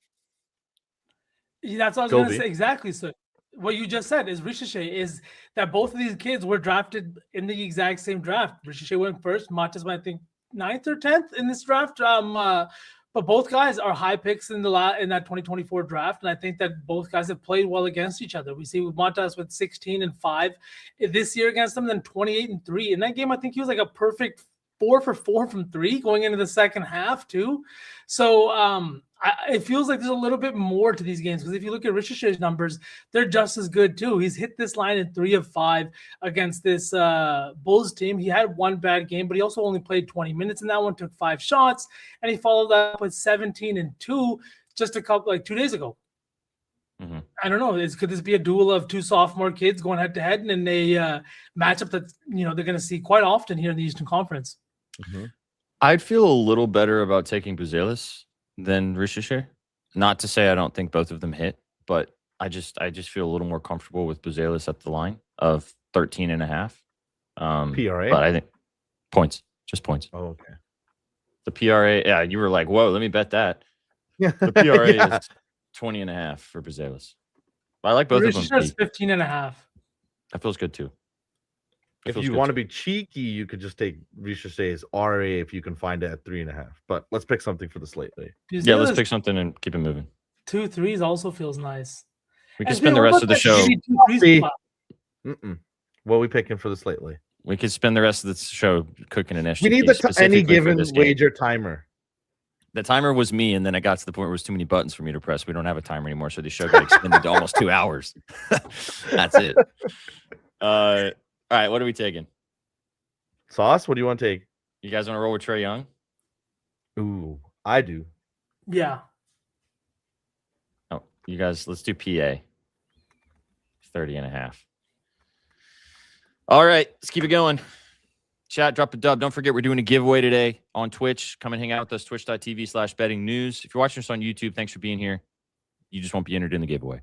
That's what I was going to say. Exactly. So what you just said is Ricochet is that both of these kids were drafted in the exact same draft. Ricochet went first. Matas went, I think, 9th or 10th in this draft. But both guys are high picks in that 2024 draft, and I think that both guys have played well against each other. We see with Matas with 16-5 this year against them, then 28-3 in that game. I think he was like a perfect 4 for 4 from 3 going into the second half too. So it feels like there's a little bit more to these games, because if you look at Ricochet's numbers, they're just as good too. He's hit this line in 3 of 5 against this Bulls team. He had one bad game, but he also only played 20 minutes in that one, took 5 shots, and he followed that up with 17-2 just a couple, like 2 days ago. mm-hmm. I don't know. Could this be a duel of 2 sophomore kids going head to head, and a matchup that they're going to see quite often here in the Eastern Conference? Mm-hmm. I'd feel a little better about taking Buzelis than Ricochet. Not to say I don't think both of them hit, but I just feel a little more comfortable with Buzelis at the line of 13.5. PRA? But I think points, just points. Oh, okay. The PRA, yeah, you were like, whoa, let me bet that. Yeah. The PRA is 20.5 for Buzelis. I like both of them. Ricochet's 15.5. That feels good too. If you want to be cheeky, you could just take Ricochet's RA if you can find it at 3.5. But let's pick something for the slate. Yeah, let's pick something and keep it moving. 2 threes also feels nice. We can spend the rest of the show. What are we picking for the slate? We could spend the rest of the show cooking an SGP. We need any given wager timer. The timer was me, and then it got to the point where it was too many buttons for me to press. We don't have a timer anymore, so the show got extended to almost 2 hours. That's it. All right, what are we taking? Sauce, what do you want to take? You guys want to roll with Trae Young? Ooh, I do. Yeah. Oh, you guys, let's do PA. 30.5. All right, let's keep it going. Chat, drop a dub. Don't forget, we're doing a giveaway today on Twitch. Come and hang out with us, twitch.tv/betting news. If you're watching us on YouTube, thanks for being here. You just won't be entered in the giveaway.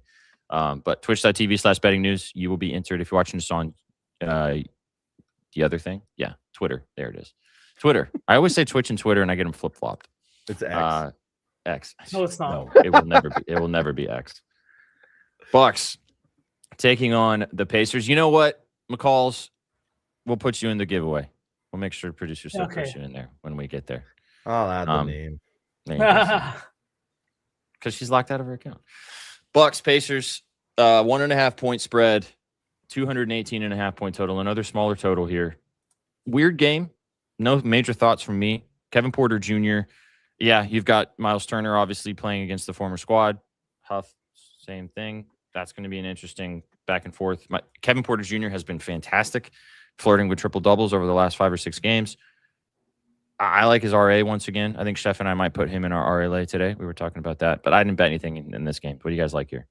But twitch.tv/betting news, you will be entered. If you're watching us on the other thing, yeah, Twitter. There it is. Twitter. I always say Twitch and Twitter, and I get them flip-flopped. It's X. X. No, it's not. No, it will never be. It will never be X. Bucks taking on the Pacers. You know what, McCalls? We'll put you in the giveaway. We'll make sure producer still puts you in there when we get there. I'll add the name. Because she's locked out of her account. Bucks, Pacers, 1.5 point spread, 218.5 point total. Another smaller total here. Weird game. No major thoughts from me. Kevin Porter Jr. Yeah, you've got Miles Turner obviously playing against the former squad. Huff, same thing. That's going to be an interesting back and forth. Kevin Porter Jr. has been fantastic, flirting with triple doubles over the last 5 or 6 games. I like his RA once again. I think Chef and I might put him in our RA lay today. We were talking about that, but I didn't bet anything in this game. What do you guys like here?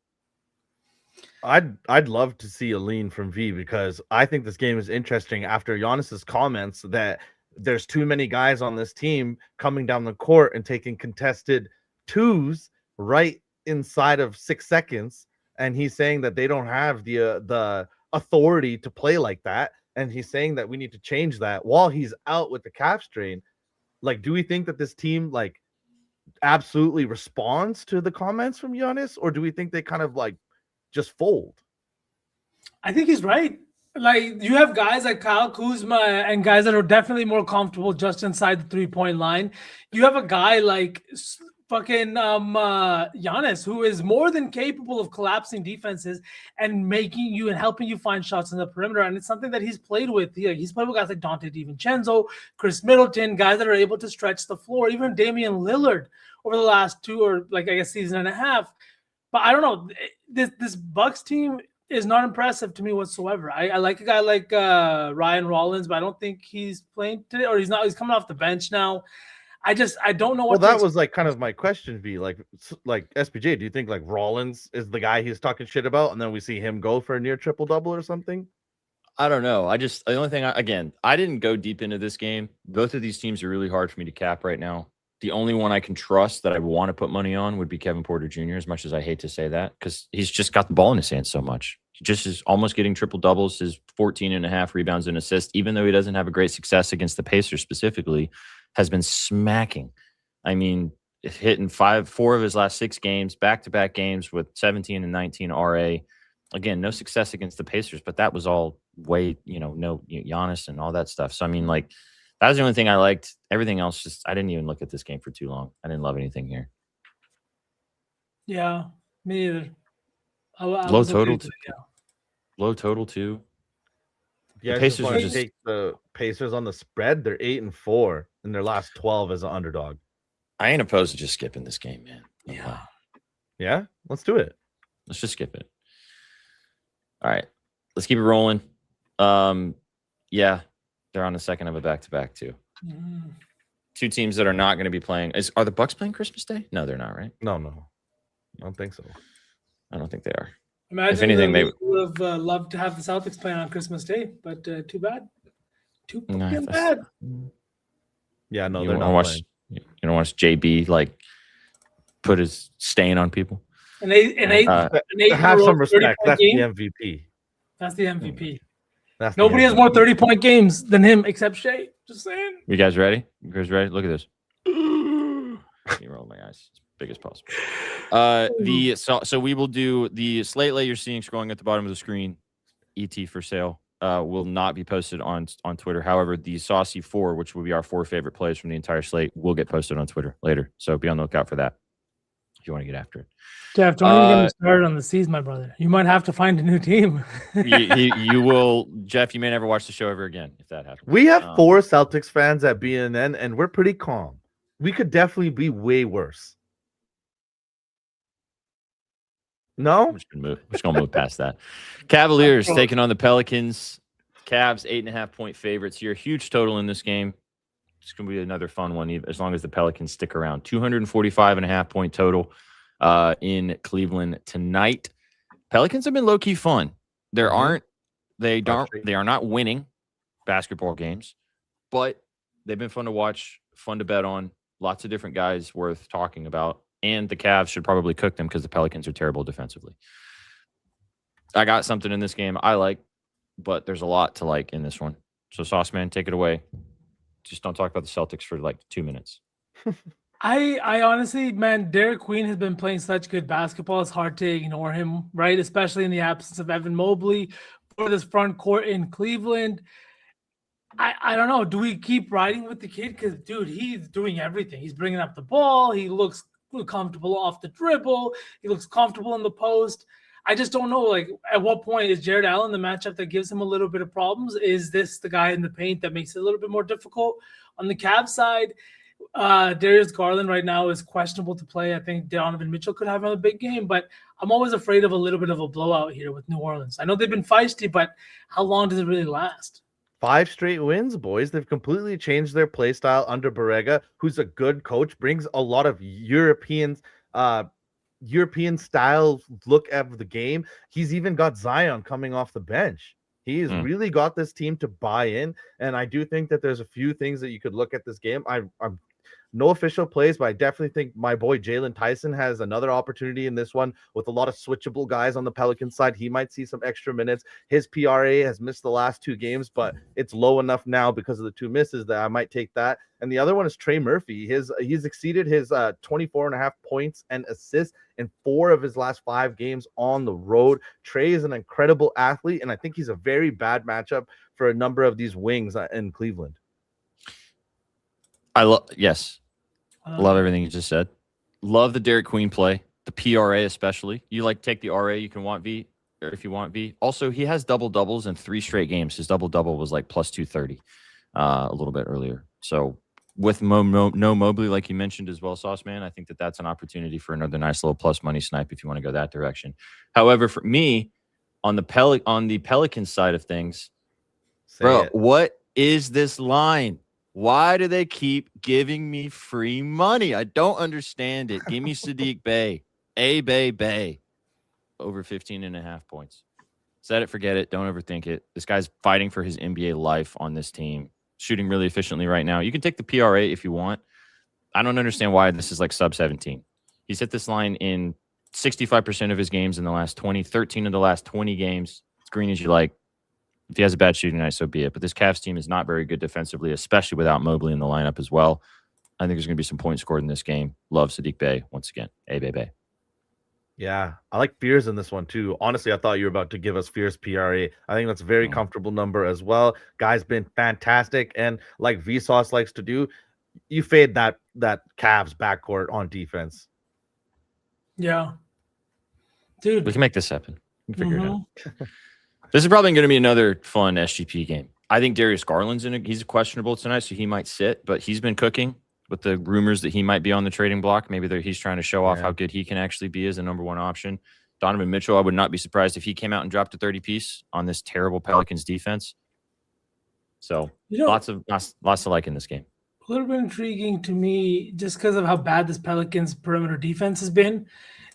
I'd love to see a lean from V because I think this game is interesting after Giannis's comments that there's too many guys on this team coming down the court and taking contested twos right inside of 6 seconds, and he's saying that they don't have the authority to play like that, and he's saying that we need to change that while he's out with the calf strain. Like, do we think that this team like absolutely responds to the comments from Giannis, or do we think they kind of like just fold? I think he's right. Like, you have guys like Kyle Kuzma and guys that are definitely more comfortable just inside the 3-point line. You have a guy like fucking Giannis, who is more than capable of collapsing defenses and making you and helping you find shots in the perimeter. And it's something that he's played with. He's played with guys like Dante DiVincenzo, Chris Middleton, guys that are able to stretch the floor, even Damian Lillard over the last 2 or like, I guess, season and a half. But I don't know. This Bucks team is not impressive to me whatsoever. I like a guy like Ryan Rollins, but I don't think he's playing today, or he's not. He's coming off the bench now. I don't know what. Well, that was like kind of my question. V, like SPJ, do you think like Rollins is the guy he's talking shit about, and then we see him go for a near triple double or something? I don't know. The only thing I didn't go deep into this game. Both of these teams are really hard for me to cap right now. The only one I can trust that I want to put money on would be Kevin Porter Jr., as much as I hate to say that, because he's just got the ball in his hands so much. He just is almost getting triple doubles, his 14.5 rebounds and assists, even though he doesn't have a great success against the Pacers specifically, has been smacking. I mean, hitting 4 of his last 6 games, back-to-back games with 17 and 19 RA. Again, no success against the Pacers, but that was all no Giannis and all that stuff. So, I mean, like, that was the only thing I liked. Everything else, just I didn't even look at this game for too long. I didn't love anything here. Yeah, me either. Low total too. Yeah, the Pacers just take the Pacers on the spread. They're 8-4 in their last 12 as an underdog. I ain't opposed to just skipping this game, man. Yeah, let's do it. Let's just skip it. All right, let's keep it rolling. Yeah. They're on the second of a back-to-back too. 2 teams that are not going to be playing. Are the Bucks playing Christmas Day? No, they're not, right? No. I don't think so. I don't think they are. Imagine if anything, they would have loved to have the Celtics playing on Christmas Day, but too bad. Too bad. Yeah, no, they're not playing. You don't watch JB like put his stain on people. Have some respect. That's the MVP. That's the MVP. Nobody has more 30-point games than him except Shea. Just saying. You guys ready? Look at this. You roll my eyes as big as possible. So we will do the slate lay you're seeing scrolling at the bottom of the screen. ET for sale will not be posted on Twitter. However, the Saucy 4, which will be our 4 favorite plays from the entire slate, will get posted on Twitter later. So be on the lookout for that if you want to get after it. Jeff, don't even get me started on the C's, my brother. You might have to find a new team. you will, Jeff. You may never watch the show ever again if that happens. We have 4 Celtics fans at BNN, and we're pretty calm. We could definitely be way worse. No, I'm just gonna move past that. Cavaliers taking on the Pelicans. Cavs 8.5-point favorites here. Huge total in this game. It's gonna be another fun one, as long as the Pelicans stick around. 245.5-point total in Cleveland tonight. Pelicans have been low-key fun. They are not winning basketball games, but they've been fun to watch, fun to bet on. Lots of different guys worth talking about. And the Cavs should probably cook them because the Pelicans are terrible defensively. I got something in this game I like, but there's a lot to like in this one. So, Sauceman, take it away. Just don't talk about the Celtics for like 2 minutes. I honestly, man, Derek Queen has been playing such good basketball. It's hard to ignore him, right? Especially in the absence of Evan Mobley for this front court in Cleveland. I don't know. Do we keep riding with the kid? Because, dude, he's doing everything. He's bringing up the ball. He looks comfortable off the dribble. He looks comfortable in the post. I just don't know, like, at what point is Jared Allen the matchup that gives him a little bit of problems? Is this the guy in the paint that makes it a little bit more difficult? On the Cavs side, Darius Garland right now is questionable to play. I think Donovan Mitchell could have another big game, but I'm always afraid of a little bit of a blowout here with New Orleans. I know they've been feisty, but how long does it really last? 5 straight wins, boys. They've completely changed their play style under Borrega, who's a good coach, brings a lot of European style look at the game. He's even got Zion coming off the bench. He's really got this team to buy in, and I do think that there's a few things that you could look at this game. I'm no official plays, but I definitely think my boy Jalen Tyson has another opportunity in this one with a lot of switchable guys on the Pelican side. He might see some extra minutes. His PRA has missed the last 2 games, but it's low enough now because of the 2 misses that I might take that. And the other one is Trey Murphy. He's exceeded his 24.5 points and assists in 4 of his last 5 games on the road. Trey is an incredible athlete, and I think he's a very bad matchup for a number of these wings in Cleveland. Yes. Love everything you just said. Love the Derek Queen play, the PRA especially. You like take the RA, you can want V, or if you want V. Also, he has double doubles in 3 straight games. His double double was like plus 230 a little bit earlier. So with no Mobley, like you mentioned as well, Sauce Man, I think that's an opportunity for another nice little plus money snipe if you want to go that direction. However, for me, on the Pelican side of things, what is this line? Why do they keep giving me free money? I don't understand it. Give me Sadiq Bey. Bay. Over 15.5 points. Set it, forget it. Don't overthink it. This guy's fighting for his NBA life on this team. Shooting really efficiently right now. You can take the PRA if you want. I don't understand why this is like sub 17. He's hit this line in 65% of his games in the last 20, 13 of the last 20 games. As green as you like. If he has a bad shooting night, so be it. But this Cavs team is not very good defensively, especially without Mobley in the lineup as well. I think there's going to be some points scored in this game. Love Sadiq Bey once again. Bay. Yeah, I like Fears in this one too. Honestly, I thought you were about to give us Fears PRA. I think that's a very comfortable number as well. Guy's been fantastic, and like Vsauce likes to do, you fade that Cavs backcourt on defense. Yeah, dude, we can make this happen. We can figure it out. This is probably going to be another fun SGP game. I think Darius Garland's he's questionable tonight, so he might sit, but he's been cooking with the rumors that he might be on the trading block. Maybe he's trying to show off how good he can actually be as a number 1 option. Donovan Mitchell, I would not be surprised if he came out and dropped a 30-piece on this terrible Pelicans defense. So lots to like in this game. A little bit intriguing to me just because of how bad this Pelicans perimeter defense has been.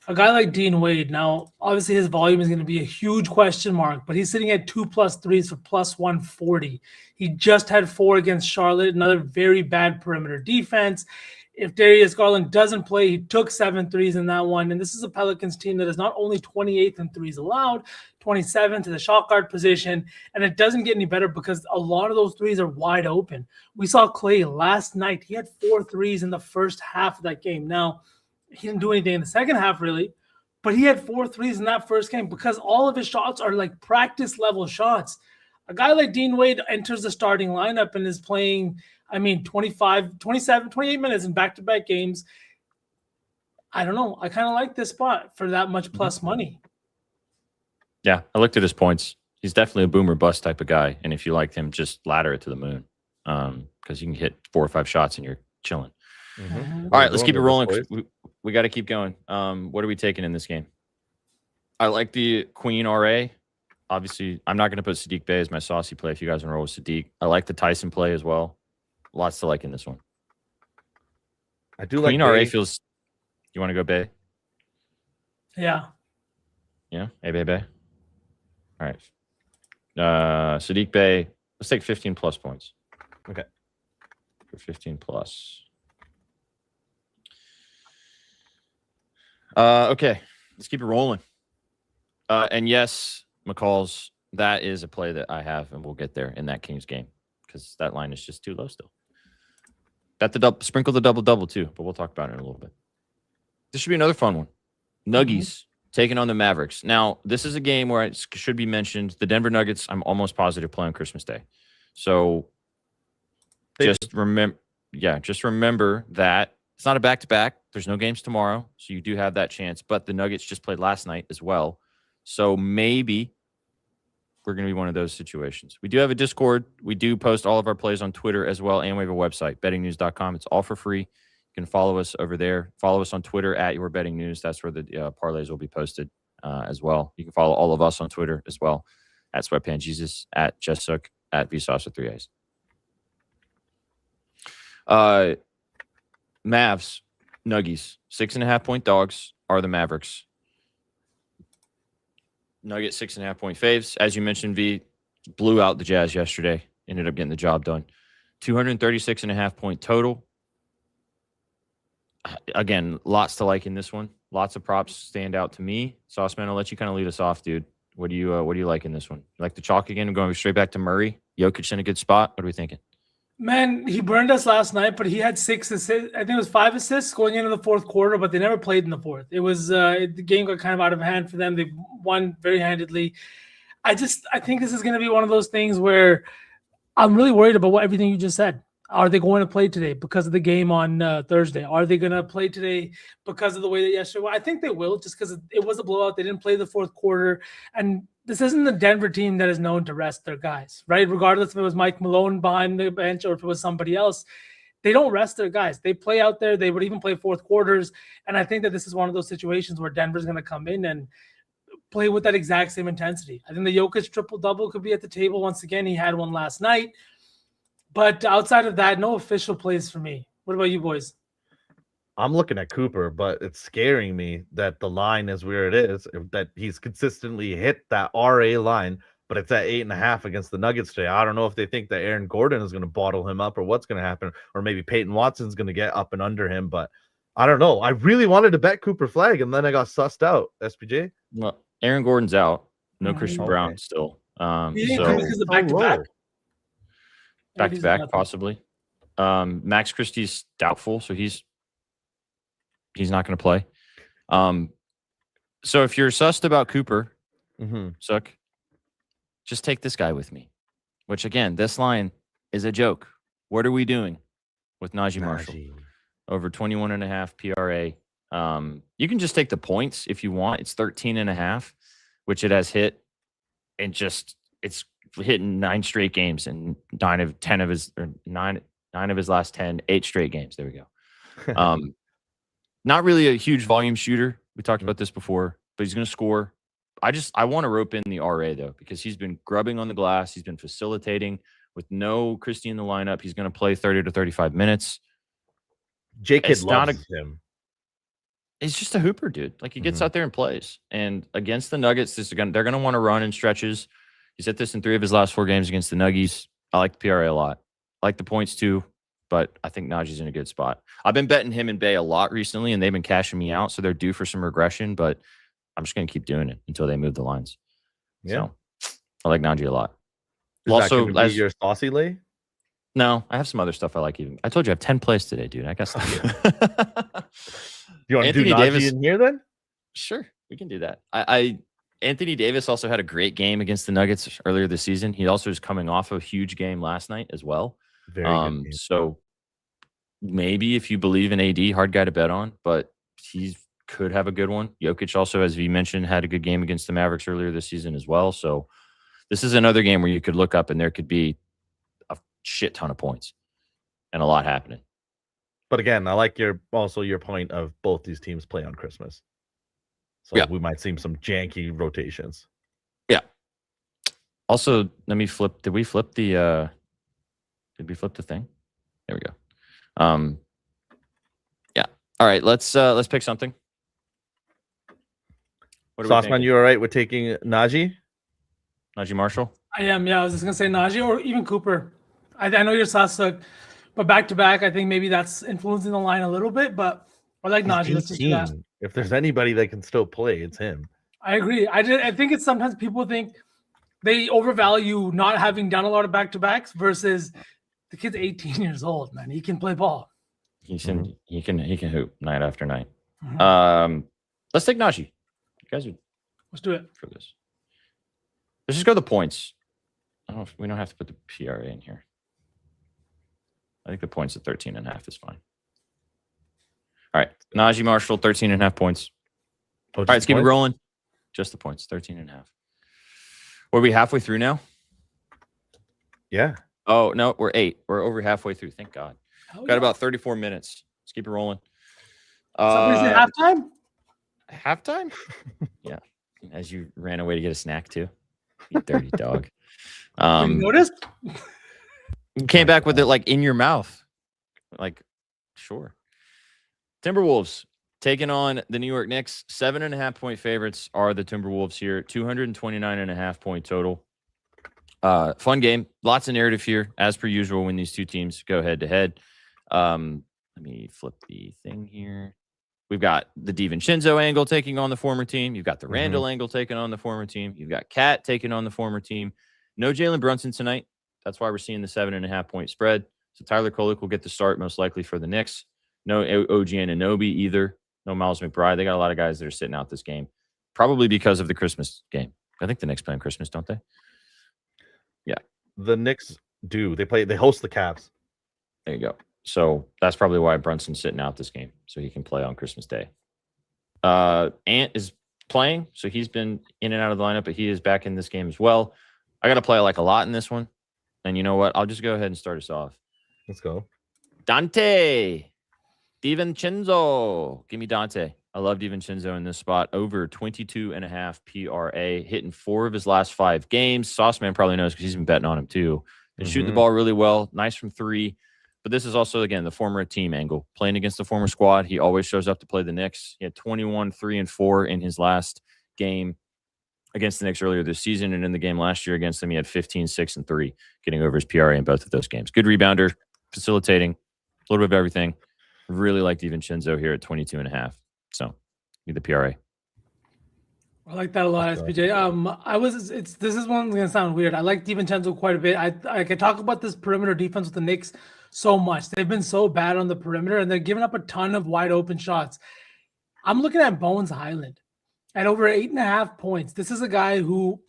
A guy like Dean Wade, now obviously his volume is going to be a huge question mark, but he's sitting at 2+ threes for plus 140. He just had 4 against Charlotte, another very bad perimeter defense. If Darius Garland doesn't play, he took 7 threes in that one. And this is a Pelicans team that is not only 28th in threes allowed, 27th to the shot guard position. And it doesn't get any better because a lot of those threes are wide open. We saw Clay last night. He had 4 threes in the first half of that game. Now, he didn't do anything in the second half, really, but he had 4 threes in that first game because all of his shots are like practice level shots. A guy like Dean Wade enters the starting lineup and is playing, 25, 27, 28 minutes in back-to-back games. I don't know. I kind of like this spot for that much plus money. Yeah, I looked at his points. He's definitely a boomer bust type of guy. And if you like him, just ladder it to the moon because you can hit 4 or 5 shots and you're chilling. All right, let's keep it rolling. We got to keep going. What are we taking in this game? I like the Queen RA. Obviously, I'm not going to put Sadiq Bey as my saucy play if you guys want to roll with Sadiq. I like the Tyson play as well. Lots to like in this one. I do Queen like RA Bey. feels. You want to go Bey? Yeah. Yeah, Bey. All right. Sadiq Bey. Let's take 15 plus points. Okay. For 15 plus. Okay, let's keep it rolling. And yes, McCall's, that is a play that I have, and we'll get there in that Kings game because that line is just too low still. Sprinkle the double too, but we'll talk about it in a little bit. This should be another fun one. Nuggies taking on the Mavericks. Now, this is a game where it should be mentioned. The Denver Nuggets, I'm almost positive, play on Christmas Day. So just remember that it's not a back-to-back. There's no games tomorrow, so you do have that chance. But the Nuggets just played last night as well. So maybe we're going to be one of those situations. We do have a Discord. We do post all of our plays on Twitter as well, and we have a website, bettingnews.com. It's all for free. You can follow us over there. Follow us on Twitter at Your Betting News. That's where the parlays will be posted as well. You can follow all of us on Twitter as well at Sweatpants Jesus, at Jessuck, at Vsauce with 3 A's. Mavs, Nuggies, 6.5-point dogs are the Mavericks. Nuggets 6.5-point faves. As you mentioned, V blew out the Jazz yesterday. Ended up getting the job done. 236.5-point total. Again, lots to like in this one. Lots of props stand out to me. Sauceman, I'll let you kind of lead us off, dude. What do you like in this one? You like the chalk again? We're going straight back to Murray. Jokic in a good spot. What are we thinking? Man, he burned us last night, but he had 6 assists. I think it was 5 assists going into the fourth quarter, but they never played in the fourth. It was the game got kind of out of hand for them. They won very handedly. I think this is going to be one of those things where I'm really worried about everything you just said. Are they going to play today because of the game on Thursday? Are they going to play today because of the way that yesterday? Well, I think they will, just because it was a blowout. They didn't play the fourth quarter, and this isn't the Denver team that is known to rest their guys, right? Regardless if it was Mike Malone behind the bench or if it was somebody else, they don't rest their guys. They play out there. They would even play fourth quarters, and I think that this is one of those situations where Denver's going to come in and play with that exact same intensity. I think the Jokic triple-double could be at the table once again. He had one last night. But outside of that, no official plays for me. What about you boys? I'm looking at Cooper, but it's scaring me that the line is where it is, that he's consistently hit that RA line, but it's at 8.5 against the Nuggets today. I don't know if they think that Aaron Gordon is going to bottle him up or what's going to happen, or maybe Peyton Watson's going to get up and under him, but I don't know. I really wanted to bet Cooper flag, and then I got sussed out. SPJ? Well, Aaron Gordon's out. No Christian Brown still. You think because of back-to-back? Back-to-back, possibly. Max Christie's doubtful, so he's not going to play. So if you're sussed about Cooper, Suck, just take this guy with me. Which, again, this line is a joke. What are we doing with Najee Marshall? Over 21.5 PRA. You can just take the points if you want. It's 13.5, which it has hit. And it's hitting 9 straight games and 9 of his last 10, 8 straight games. There we go. Not really a huge volume shooter. We talked about this before, but he's going to score. I want to rope in the RA though, because he's been grubbing on the glass. He's been facilitating with no Christie in the lineup. He's going to play 30 to 35 minutes. J-Kid loves him. He's just a hooper, dude. Like, he gets out there and plays. And against the Nuggets, they're going to want to run in stretches. He's hit this in 3 of his last 4 games against the Nuggies. I like the PRA a lot. I like the points too, but I think Najee's in a good spot. I've been betting him and Bay a lot recently, and they've been cashing me out, so they're due for some regression, but I'm just going to keep doing it until they move the lines. Yeah. So, I like Najee a lot. Is also, that be your saucy lay? No, I have some other stuff I like even. I told you I have 10 plays today, dude. I got stuff. You want to do Najee Davis in here then? Sure, we can do that. Anthony Davis also had a great game against the Nuggets earlier this season. He also is coming off a huge game last night as well. Very good game. So maybe if you believe in AD, hard guy to bet on, but he could have a good one. Jokic also, as we mentioned, had a good game against the Mavericks earlier this season as well. So this is another game where you could look up and there could be a shit ton of points and a lot happening. But again, I like your point of both these teams play on Christmas. So we might see some janky rotations. Yeah. Also, let me flip. Did we flip the thing? There we go. Yeah. All right, let's pick something. Sauceman, you all right with taking Najee? Najee Marshall? I am, yeah. I was just gonna say Najee or even Cooper. I know you're Sasuke, but back to back, I think maybe that's influencing the line a little bit, but I like Najee. Let's just do that. If there's anybody that can still play, it's him. I agree. I think it's sometimes people think they overvalue not having done a lot of back-to-backs versus the kid's 18 years old, man. He can play ball. He can hoop night after night. Let's take Najee. You guys are let's do it for this. Let's just go the points. I don't know if we don't have to put the PRA in here. I think the points at 13.5 is fine. All right, Najee Marshall, 13.5 points. All right, let's keep it rolling. Just the points, 13.5. Were we halfway through now? Yeah. Oh, no, we're 8. We're over halfway through. Thank God. Got about 34 minutes. Let's keep it rolling. Somebody say halftime? Halftime? Yeah. As you ran away to get a snack too. You dirty dog. You noticed? You came back with it like in your mouth. Like, sure. Timberwolves taking on the New York Knicks. 7.5-point favorites are the Timberwolves here. 229.5 point total. Fun game. Lots of narrative here, as per usual, when these two teams go head to head. Let me flip the thing here. We've got the DiVincenzo angle taking on the former team. You've got the Randall angle taking on the former team. You've got Cat taking on the former team. No Jalen Brunson tonight. That's why we're seeing the 7.5 point spread. So Tyler Kolek will get the start most likely for the Knicks. No OG Anunoby either. No Miles McBride. They got a lot of guys that are sitting out this game, probably because of the Christmas game. I think the Knicks play on Christmas, don't they? Yeah. The Knicks do. They host the Cavs. There you go. So that's probably why Brunson's sitting out this game, so he can play on Christmas Day. Ant is playing, so he's been in and out of the lineup, but he is back in this game as well. I got to play like a lot in this one. And you know what? I'll just go ahead and start us off. Let's go. Dante DiVincenzo. Give me Dante. I love DiVincenzo in this spot. Over 22.5 PRA. Hitting 4 of his last 5 games. Sauceman probably knows because he's been betting on him too. Been shooting the ball really well. Nice from 3. But this is also, again, the former team angle. Playing against the former squad. He always shows up to play the Knicks. He had 21, 3, and 4 in his last game against the Knicks earlier this season. And in the game last year against them, he had 15, 6, and 3, getting over his PRA in both of those games. Good rebounder, facilitating, a little bit of everything. Really like DiVincenzo here at 22.5. So, be the PRA. I like that a lot, SPJ. This is one gonna sound weird. I like DiVincenzo quite a bit. I can talk about this perimeter defense with the Knicks so much. They've been so bad on the perimeter, and they're giving up a ton of wide open shots. I'm looking at Bones Highland at over 8.5 points. This is a guy who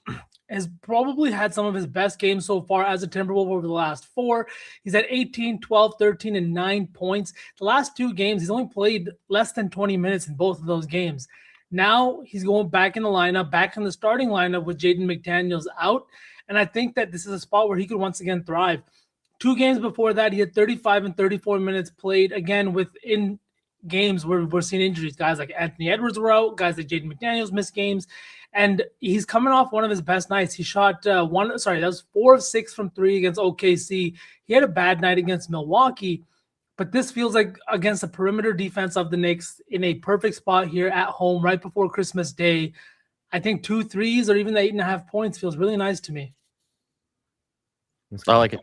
has probably had some of his best games so far as a Timberwolf over the last 4. He's at 18, 12, 13, and 9 points. The last 2 games, he's only played less than 20 minutes in both of those games. Now he's going back in the lineup, back in the starting lineup with Jaden McDaniels out. And I think that this is a spot where he could once again thrive. 2 games before that, he had 35 and 34 minutes played, again, within games where we're seeing injuries. Guys like Anthony Edwards were out. Guys like Jaden McDaniels missed games. And he's coming off one of his best nights. He shot that was 4 of 6 from 3 against OKC. He had a bad night against Milwaukee. But this feels like against the perimeter defense of the Knicks in a perfect spot here at home right before Christmas Day. I think 2 threes or even the 8.5 points feels really nice to me. I like it.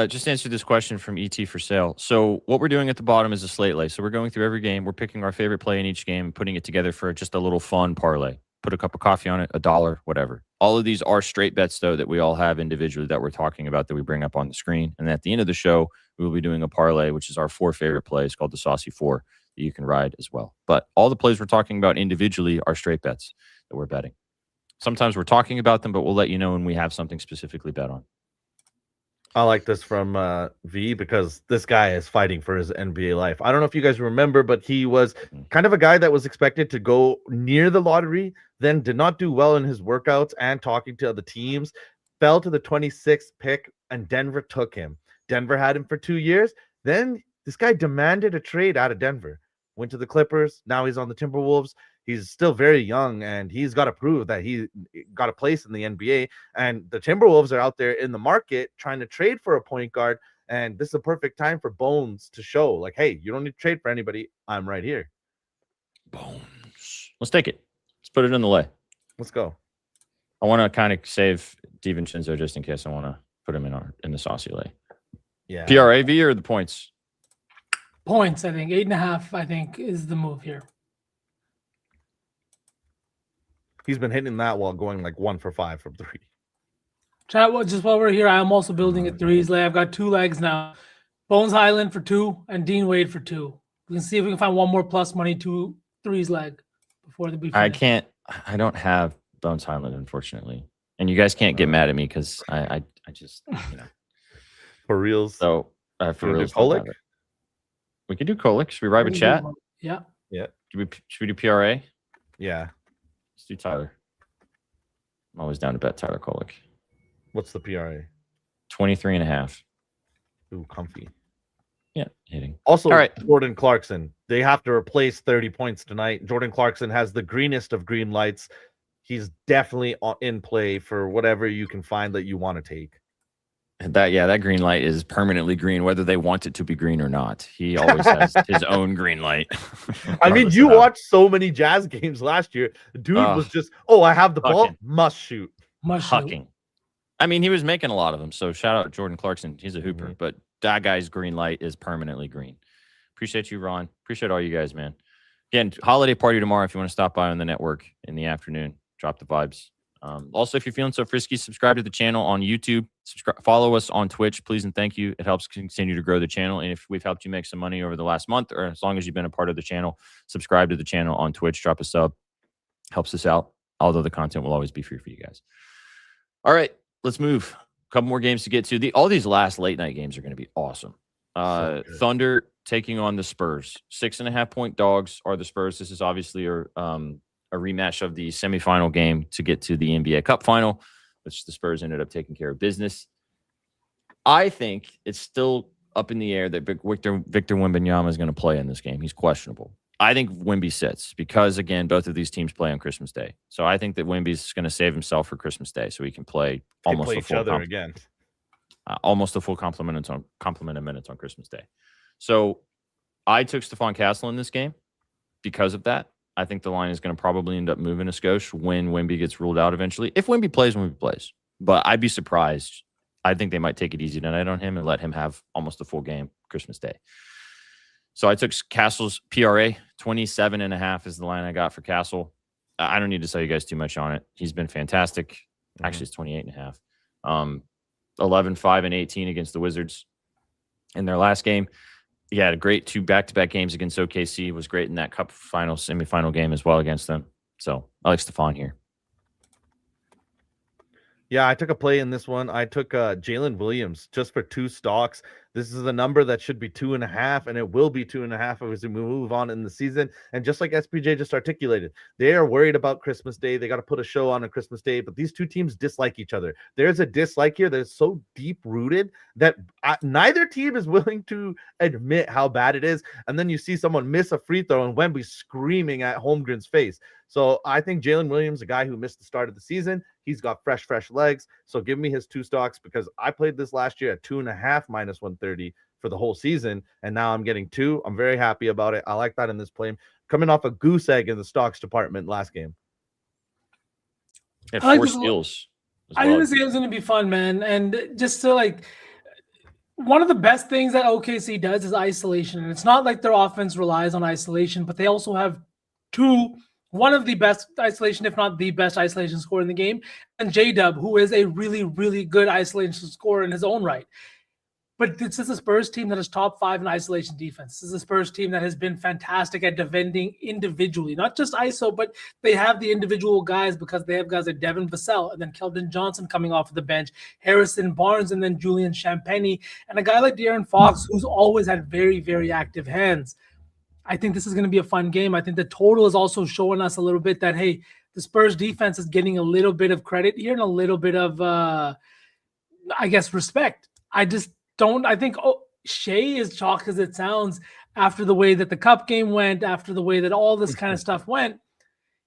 Just answer this question from ET for sale. So what we're doing at the bottom is a slate lay. So we're going through every game. We're picking our favorite play in each game and putting it together for just a little fun parlay. Put a cup of coffee on it, $1, whatever. All of these are straight bets, though, that we all have individually that we're talking about that we bring up on the screen. And at the end of the show, we will be doing a parlay, which is our 4 favorite plays called the Saucy 4 that you can ride as well. But all the plays we're talking about individually are straight bets that we're betting. Sometimes we're talking about them, but we'll let you know when we have something specifically bet on. I like this from V because this guy is fighting for his NBA life. I don't know if you guys remember, but he was kind of a guy that was expected to go near the lottery, then did not do well in his workouts and talking to other teams, fell to the 26th pick, and Denver took him. Denver had him for 2 years. Then this guy demanded a trade out of Denver, went to the Clippers. Now he's on the Timberwolves. He's still very young, and he's got to prove that he got a place in the NBA. And the Timberwolves are out there in the market trying to trade for a point guard. And this is a perfect time for Bones to show, like, hey, you don't need to trade for anybody. I'm right here. Bones. Let's take it. Let's put it in the lay. Let's go. I want to kind of save DiVincenzo just in case I want to put him in the saucy lay. Yeah. PRAV or the points? Points, I think. 8.5, I think, is the move here. He's been hitting that while going like 1 for 5 from 3. Chat, just while we're here, I'm also building a threes lay. I've got 2 legs now. Bones Highland for 2 and Dean Wade for 2. We can see if we can find one more plus money 2 threes leg before the beat. I don't have Bones Highland, unfortunately. And you guys can't get mad at me because I just, For reals. So, for reals. Kolek? We could do Kolek. Should we ride with chat? Yeah. Yeah. Should we do PRA? Yeah. Let's do Tyler. I'm always down to bet Tyler Kolek. What's the PRA? 23.5. Ooh, comfy. Yeah, hitting. Also, All right. Jordan Clarkson. They have to replace 30 points tonight. Jordan Clarkson has the greenest of green lights. He's definitely in play for whatever you can find that you want to take. That green light is permanently green, whether they want it to be green or not. He always has his own green light. I mean, you watched so many Jazz games last year. Dude was just, I have the ball, must shoot. Hucking. I mean, he was making a lot of them. So shout out Jordan Clarkson. He's a hooper, but that guy's green light is permanently green. Appreciate you, Ron. Appreciate all you guys, man. Again, holiday party tomorrow. If you want to stop by on the network in the afternoon, drop the vibes. Also, if you're feeling so frisky, subscribe to the channel on YouTube. Follow us on Twitch, please and thank you. It helps continue to grow the channel. And if we've helped you make some money over the last month, or as long as you've been a part of the channel, subscribe to the channel on Twitch. Drop a sub. Helps us out. Although the content will always be free for you guys. All right, let's move. A couple more games to get to. All these last late night games are going to be awesome. Thunder taking on the Spurs. 6.5-point dogs are the Spurs. This is obviously a rematch of the semifinal game to get to the NBA Cup final, which the Spurs ended up taking care of business. I think it's still up in the air that Victor Wembanyama is going to play in this game. He's questionable. I think Wemby sits because, again, both of these teams play on Christmas Day. So I think that Wemby's going to save himself for Christmas Day so he can play almost a full again. Almost a full complement of minutes on Christmas Day. So I took Stephon Castle in this game because of that. I think the line is going to probably end up moving a skosh when Wemby gets ruled out eventually. If Wemby plays, Wemby plays. But I'd be surprised. I think they might take it easy tonight on him and let him have almost a full game Christmas Day. So I took Castle's PRA. 27.5 is the line I got for Castle. I don't need to tell you guys too much on it. He's been fantastic. Actually, it's 28.5. 11, 5, and 18 against the Wizards in their last game. He had a great 2 back-to-back games against OKC. Was great in that cup final, semifinal game as well against them. So I like Stephon here. Yeah, I took a play in this one. I took Jalen Williams just for 2 stocks. This is a number that should be 2.5, and it will be 2.5 as we move on in the season. And just like SPJ just articulated, they are worried about Christmas Day. They got to put a show on Christmas Day, but these two teams dislike each other. There's a dislike here that's so deep-rooted that neither team is willing to admit how bad it is. And then you see someone miss a free throw and Wemby screaming at Holmgren's face. So I think Jalen Williams, a guy who missed the start of the season, he's got fresh legs. So give me his 2 stocks because I played this last year at 2.5 minus 130 for the whole season. And now I'm getting 2. I'm very happy about it. I like that in this play. Coming off a goose egg in the stocks department last game. Yeah, 4 steals. I think this game's going to be fun, man. And just to one of the best things that OKC does is isolation. And it's not like their offense relies on isolation, but they also have one of the best isolation, if not the best isolation scorer in the game, and J-Dub, who is a really, really good isolation scorer in his own right. But this is a Spurs team that is top 5 in isolation defense. This is a Spurs team that has been fantastic at defending individually, not just ISO, but they have the individual guys because they have guys like Devin Vassell and then Keldon Johnson coming off of the bench, Harrison Barnes, and then Julian Champagny, and a guy like De'Aaron Fox, who's always had very, very active hands. I think this is going to be a fun game. I think the total is also showing us a little bit that, hey, the Spurs defense is getting a little bit of credit here and a little bit of, respect. I think Shea is chalk as it sounds after the way that the cup game went, after the way that all this kind of stuff went.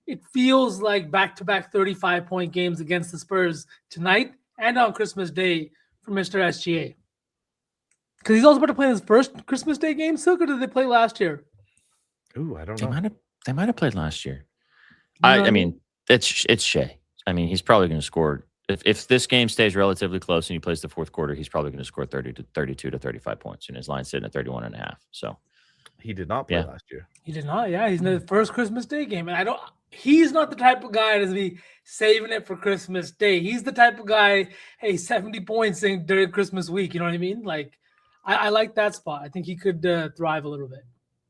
It feels like back-to-back 35-point games against the Spurs tonight and on Christmas Day for Mr. SGA. Because he's also about to play his first Christmas Day game. So good did they play last year? Ooh, I don't know. They might have played last year. I mean, it's Shea. I mean, he's probably going to score. If this game stays relatively close and he plays the fourth quarter, he's probably going to score 30 to 32 to 35 points, and his line's sitting at 31.5. So he did not play last year. He did not. Yeah, he's in the first Christmas Day game, and he's not the type of guy to be saving it for Christmas Day. He's the type of guy, hey, 70 points during Christmas week. You know what I mean? I like that spot. I think he could thrive a little bit.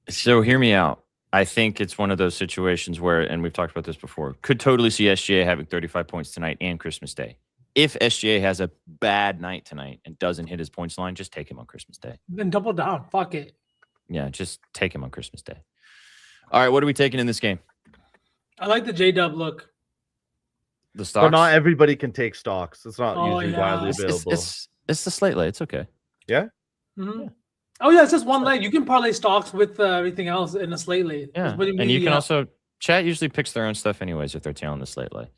So hear me out. I think it's one of those situations where, and we've talked about this before, could totally see SGA having 35 points tonight and Christmas Day. If SGA has a bad night tonight and doesn't hit his points line, just take him on Christmas Day. Then double down. Fuck it. Yeah, just take him on Christmas Day. All right, what are we taking in this game? I like the J-Dub look. The stocks? But not everybody can take stocks. It's not usually widely available. It's the slate lay. It's okay. Yeah? Mm-hmm. Oh yeah, it's just one leg. You can parlay stocks with everything else in a slate lay. Yeah, and you can also chat usually picks their own stuff anyways if they're tailing the slate lay.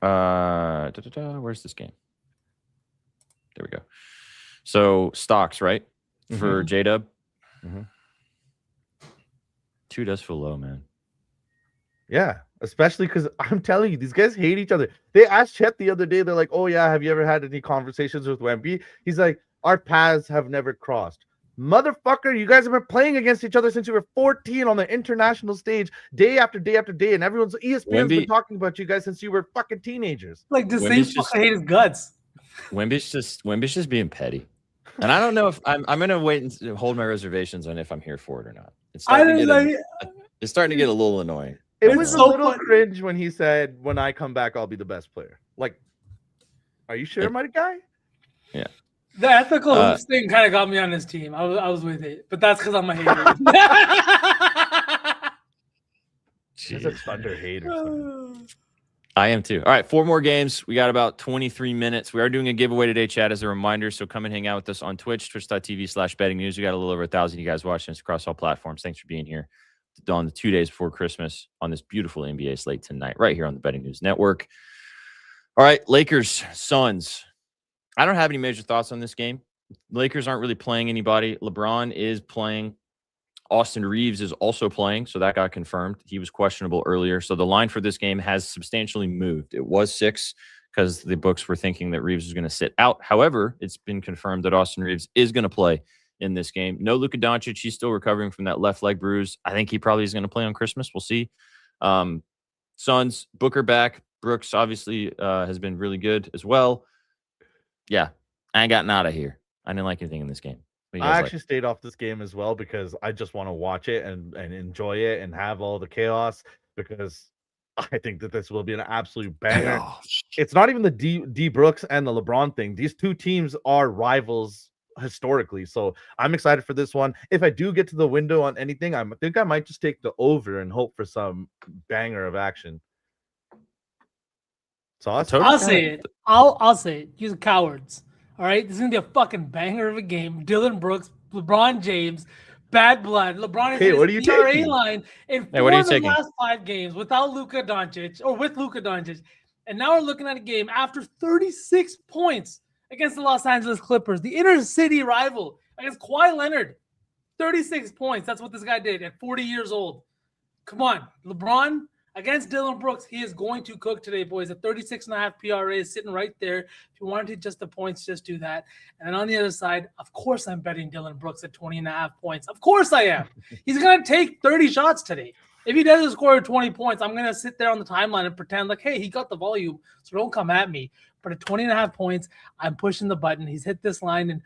Where's this game? There we go. So stocks, right? For J-Dub. 2 does feel low, man. Yeah, especially because I'm telling you, these guys hate each other. They asked Chet the other day, they're like, oh yeah, have you ever had any conversations with Wemby? He's like, our paths have never crossed. Motherfucker, you guys have been playing against each other since you were 14 on the international stage, day after day after day, and everyone's ESPN's been talking about you guys since you were fucking teenagers. Like the same fucker hate his guts. Wemby's just being petty. And I don't know if I'm gonna wait and hold my reservations on if I'm here for it or not. It's starting to get a little annoying. It was a little cringe when he said, when I come back, I'll be the best player. Like, are you sure, my guy? Yeah. The ethical hoops thing kind of got me on this team. I was with it, but that's because I'm a hater. He's a Thunder hater. I am too. All right, 4 more games. We got about 23 minutes. We are doing a giveaway today, chat, as a reminder. So come and hang out with us on Twitch, twitch.tv/betting news. We got a little over 1,000 you guys watching us across all platforms. Thanks for being here on the 2 days before Christmas on this beautiful NBA slate tonight, right here on the Betting News Network. All right, Lakers, Suns. I don't have any major thoughts on this game. Lakers aren't really playing anybody. LeBron is playing. Austin Reeves is also playing, so that got confirmed. He was questionable earlier. So the line for this game has substantially moved. It was 6 because the books were thinking that Reeves was going to sit out. However, it's been confirmed that Austin Reeves is going to play in this game. No Luka Doncic. He's still recovering from that left leg bruise. I think he probably is going to play on Christmas. We'll see. Suns, Booker back. Brooks obviously has been really good as well. Yeah, I ain't got nada here. I didn't like anything in this game. I actually stayed off this game as well because I just want to watch it and enjoy it and have all the chaos, because I think that this will be an absolute banger. Chaos. It's not even the D Brooks and the LeBron thing. These two teams are rivals historically, so I'm excited for this one. If I do get to the window on anything, I think I might just take the over and hope for some banger of action. So I'll say it. I'll say it. You're cowards. All right, this is gonna be a fucking banger of a game. Dylan Brooks, LeBron James, bad blood. LeBron is what are you PRA taking? line in 4 of the last 5 games without Luka Doncic or with Luka Doncic, and now we're looking at a game after 36 points against the Los Angeles Clippers, the inner city rival, against Kawhi Leonard. 36 points. That's what this guy did at 40 years old. Come on, LeBron. Against Dylan Brooks, he is going to cook today, boys. A 36.5 PRA is sitting right there. If you wanted just the points, just do that. And then on the other side, of course, I'm betting Dylan Brooks at 20.5 points. Of course I am. He's going to take 30 shots today. If he doesn't score 20 points, I'm going to sit there on the timeline and pretend like, hey, he got the volume, so don't come at me. But at 20.5 points, I'm pushing the button. He's hit this line in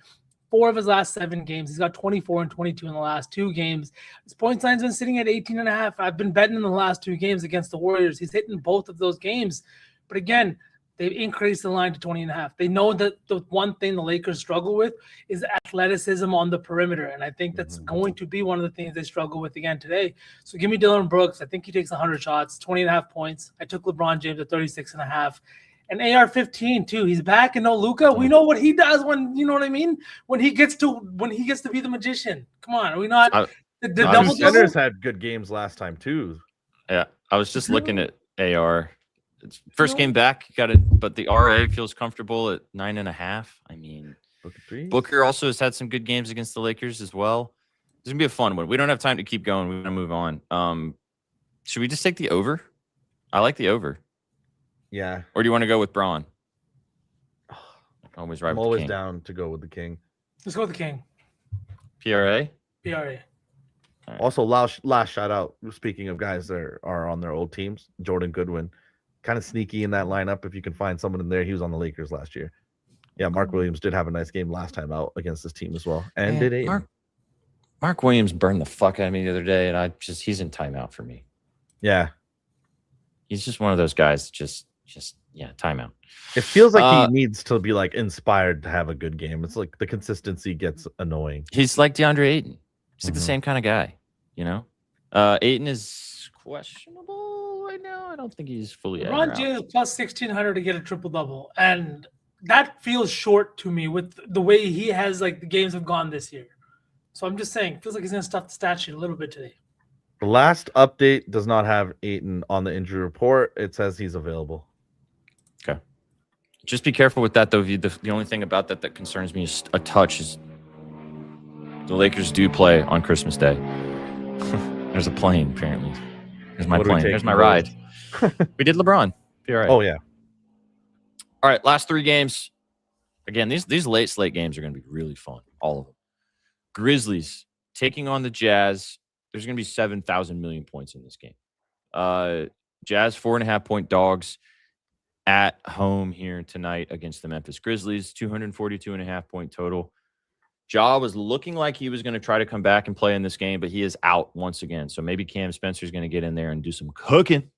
4 of his last 7 games. He's got 24 and 22 in the last 2 games. His point line's been sitting at 18.5. I've been betting in the last 2 games against the Warriors. He's hitting both of those games. But again, they've increased the line to 20.5. They know that the one thing the Lakers struggle with is athleticism on the perimeter. And I think that's going to be one of the things they struggle with again today. So give me Dylan Brooks. I think he takes 100 shots, 20.5 points. I took LeBron James at 36.5. And AR-15 too. He's back, and no Luka. We know what he does when, you know what I mean, when he gets to be the magician. Come on, are we not? The double centers had good games last time too. Yeah, I was just looking at AR. First game back, got it, but the RA feels comfortable at 9.5. I mean, Booker also has had some good games against the Lakers as well. It's gonna be a fun one. We don't have time to keep going. We want to move on. Should we just take the over? I like the over. Yeah. Or do you want to go with Braun? Always right. I'm with always the king. down to go with the king. Let's go with the king. PRA? PRA. Right. Also, last shout out. Speaking of guys that are on their old teams, Jordan Goodwin, kind of sneaky in that lineup. If you can find someone in there, he was on the Lakers last year. Yeah, Mark Williams did have a nice game last time out against this team as well, and did it. Mark Williams burned the fuck out of me the other day, and he's in timeout for me. Yeah, he's just one of those guys. Just timeout. It feels like he needs to be like inspired to have a good game. It's like the consistency gets annoying. He's like DeAndre Ayton. He's like the same kind of guy, you know. Ayton is questionable right now. I don't think he's fully. LeBron James plus 1,600 to get a triple double, and that feels short to me with the way he has like the games have gone this year. So I'm just saying, feels like he's gonna stuff the stat sheet a little bit today. The last update does not have Ayton on the injury report. It says he's available. Okay. Just be careful with that, though. The only thing about that concerns me is a touch is the Lakers do play on Christmas Day. There's a plane, apparently. There's my plane. There's my ride. We did LeBron. Be all right. Oh, yeah. All right, last 3 games. Again, these late slate games are going to be really fun, all of them. Grizzlies taking on the Jazz. There's going to be 7,000 million points in this game. Jazz 4.5-point dogs at home here tonight against the Memphis Grizzlies. 242.5-point total. Ja was looking like he was going to try to come back and play in this game, but he is out once again. So maybe Cam Spencer's going to get in there and do some cooking.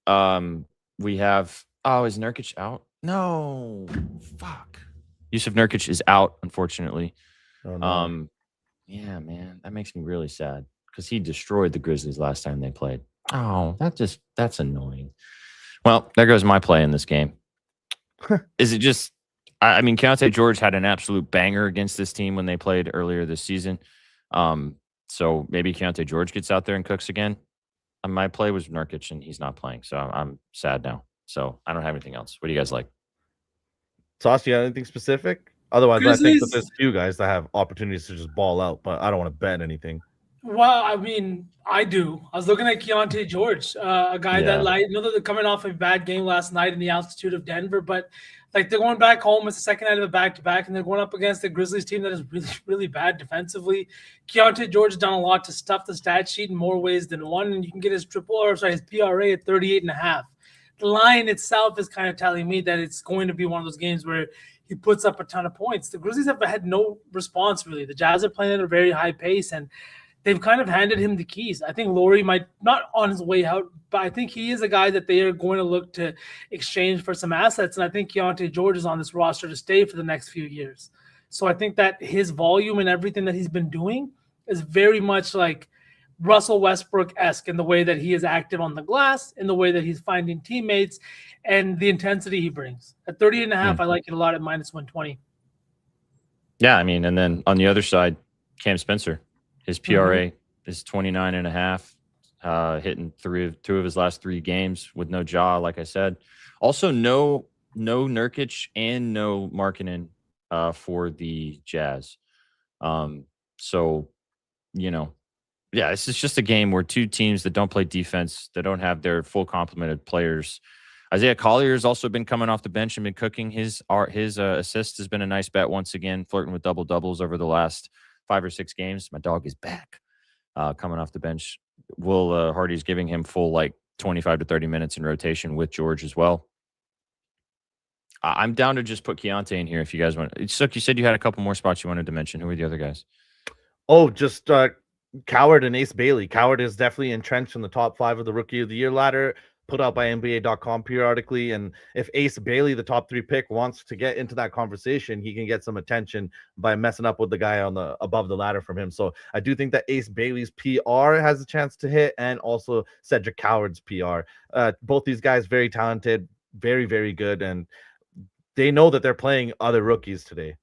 We have, is Nurkic out? No. Fuck. Yusuf Nurkic is out, unfortunately. Oh, no. Yeah, man. That makes me really sad because he destroyed the Grizzlies last time they played. Oh, that's annoying. Well, there goes my play in this game. Is it just, I mean, Keontae George had an absolute banger against this team when they played earlier this season. So maybe Keontae George gets out there and cooks again. My play was Nurkic, and he's not playing. So I'm sad now. So I don't have anything else. What do you guys like? Sauce, you got anything specific? Otherwise, Grizzlies, I think that there's few guys that have opportunities to just ball out, but I don't want to bet anything. Well, I mean, I do. I was looking at Keontae George, a guy that, like, you know, they're coming off a bad game last night in the altitude of Denver, but like they're going back home. It's the second night of a back-to-back, and they're going up against the Grizzlies team that is really, really bad defensively. Keontae George has done a lot to stuff the stat sheet in more ways than one, and you can get his his PRA at 38.5. The line itself is kind of telling me that it's going to be one of those games where he puts up a ton of points. The Grizzlies have had no response, really. The Jazz are playing at a very high pace, and they've kind of handed him the keys. I think Laurie might not on his way out, but I think he is a guy that they are going to look to exchange for some assets. And I think Keontae George is on this roster to stay for the next few years. So I think that his volume and everything that he's been doing is very much like Russell Westbrook-esque in the way that he is active on the glass, in the way that he's finding teammates, and the intensity he brings. At 30.5, I like it a lot at minus 120. Yeah, I mean, and then on the other side, Cam Spencer. His PRA is 29.5, hitting two of his last 3 games with no Ja, like I said. Also, no Nurkic and no Markkanen for the Jazz. So, you know, yeah, this is just a game where 2 teams that don't play defense, that don't have their full complement of players. Isaiah Collier has also been coming off the bench and been cooking. His assist has been a nice bet once again, flirting with double-doubles over the last 5 or 6 games. My dog is back, coming off the bench. Will Hardy's giving him full 25 to 30 minutes in rotation with George as well. I'm down to just put Keontae in here if you guys want. Sook, you said you had a couple more spots you wanted to mention. Who are the other guys? Oh, just Coward and Ace Bailey. Coward is definitely entrenched in the top 5 of the Rookie of the Year ladder, put out by NBA.com periodically. And if Ace Bailey, the top 3 pick, wants to get into that conversation, he can get some attention by messing up with the guy on the above the ladder from him. So I do think that Ace Bailey's PR has a chance to hit, and also Cedric Coward's PR. Both these guys very talented, very, very good, and they know that they're playing other rookies today.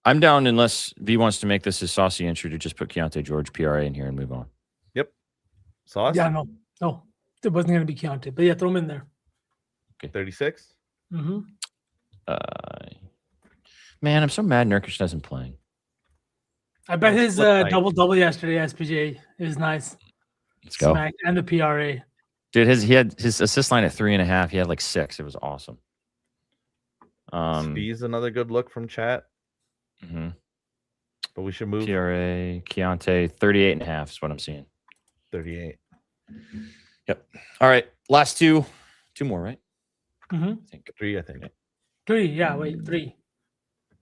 I'm down unless V wants to make this his saucy entry to just put Keontae George PRA in here and move on. Yep. Sauce? Yeah, no, it wasn't going to be Keontae, but yeah, throw him in there. Okay. 36? Mm-hmm. Man, I'm so mad Nurkic doesn't play. I bet his double-double yesterday, SPJ, is nice. Let's go. Smack, and the PRA. Dude, he had his assist line at 3.5. He had 6. It was awesome. Speed's another good look from chat. But we should move. PRA, Keontae, 38.5 is what I'm seeing. 38. Yep. All right. Last 2 more, right? I think 3, I think. 3, yeah, wait, 3.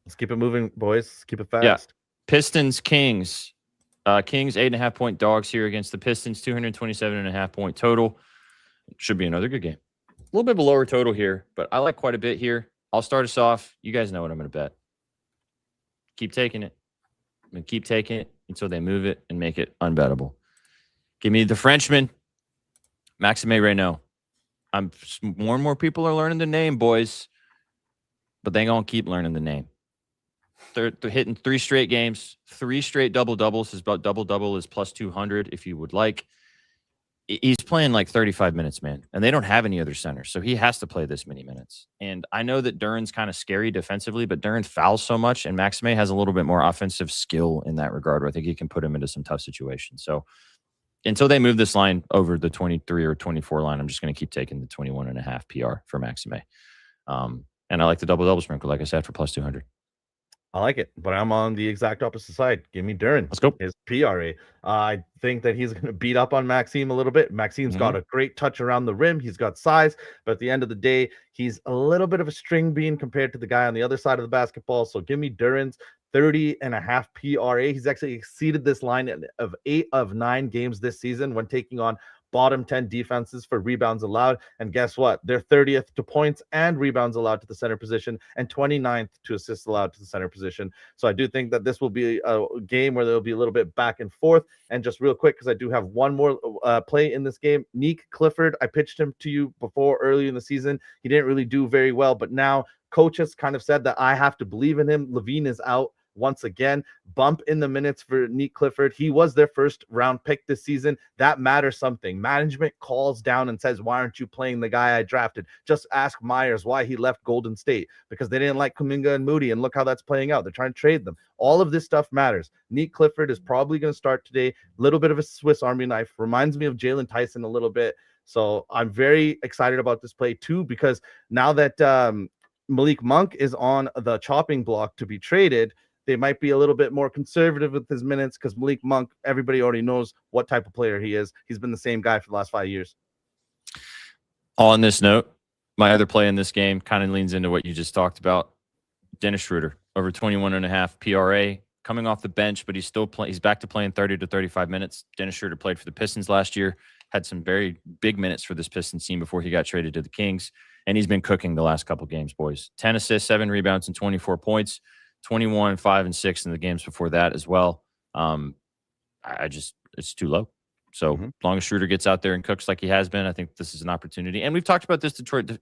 Let's keep it moving, boys. Let's keep it fast. Yeah. Pistons, Kings. Kings, 8.5-point dogs here against the Pistons, 227.5-point total. Should be another good game. A little bit of a lower total here, but I like quite a bit here. I'll start us off. You guys know what I'm going to bet. Keep taking it. I'm going to keep taking it until they move it and make it unbettable. Give me the Frenchman, Maxime Reynaud. More and more people are learning the name, boys, but they gonna keep learning the name. They're hitting 3 straight games, 3 straight double-doubles. His double-double is plus 200 if you would like. He's playing like 35 minutes, man, and they don't have any other centers, so he has to play this many minutes. And I know that Duran's kind of scary defensively, but Duran fouls so much, and Maxime has a little bit more offensive skill in that regard, where I think he can put him into some tough situations. So until they move this line over the 23 or 24 line, I'm just going to keep taking the 21.5 PR for Maxime. And I like the double-double sprinkle, like I said, for plus 200. I like it, but I'm on the exact opposite side. Give me Duran. Let's go. His PRA. I think that he's going to beat up on Maxime a little bit. Maxime's got a great touch around the rim. He's got size, but at the end of the day, he's a little bit of a string bean compared to the guy on the other side of the basketball. So give me Duran's 30.5 PRA. He's actually exceeded this line of 8 of 9 games this season when taking on bottom 10 defenses for rebounds allowed. And guess what? They're 30th to points and rebounds allowed to the center position and 29th to assists allowed to the center position. So I do think that this will be a game where there'll be a little bit back and forth. And just real quick, because I do have one more play in this game, Nick Clifford. I pitched him to you before early in the season. He didn't really do very well, but now coach has kind of said that I have to believe in him. Levine is out once again. Bump in the minutes for Nick Clifford. He was their first round pick this season. That matters something. Management calls down and says, why aren't you playing the guy I drafted? Just ask Myers why he left Golden State, because they didn't like Kuminga and Moody, and look how that's playing out. They're trying to trade them. All of this stuff matters. Nick Clifford is probably going to start today. A little bit of a Swiss Army knife. Reminds me of Jalen Tyson a little bit. So I'm very excited about this play too, because now that Malik Monk is on the chopping block to be traded, they might be a little bit more conservative with his minutes, because Malik Monk, everybody already knows what type of player he is. He's been the same guy for the last 5 years. On this note, my other play in this game kind of leans into what you just talked about. Dennis Schroeder, over 21.5 PRA, coming off the bench, but he's still playing. He's back to playing 30 to 35 minutes. Dennis Schroeder played for the Pistons last year, had some very big minutes for this Pistons team before he got traded to the Kings, and he's been cooking the last couple games, boys. 10 assists, 7 rebounds, and 24 points. 21, 5, and 6 in the games before that as well. It's too low. So as long as Schroeder gets out there and cooks like he has been, I think this is an opportunity. And we've talked about this Detroit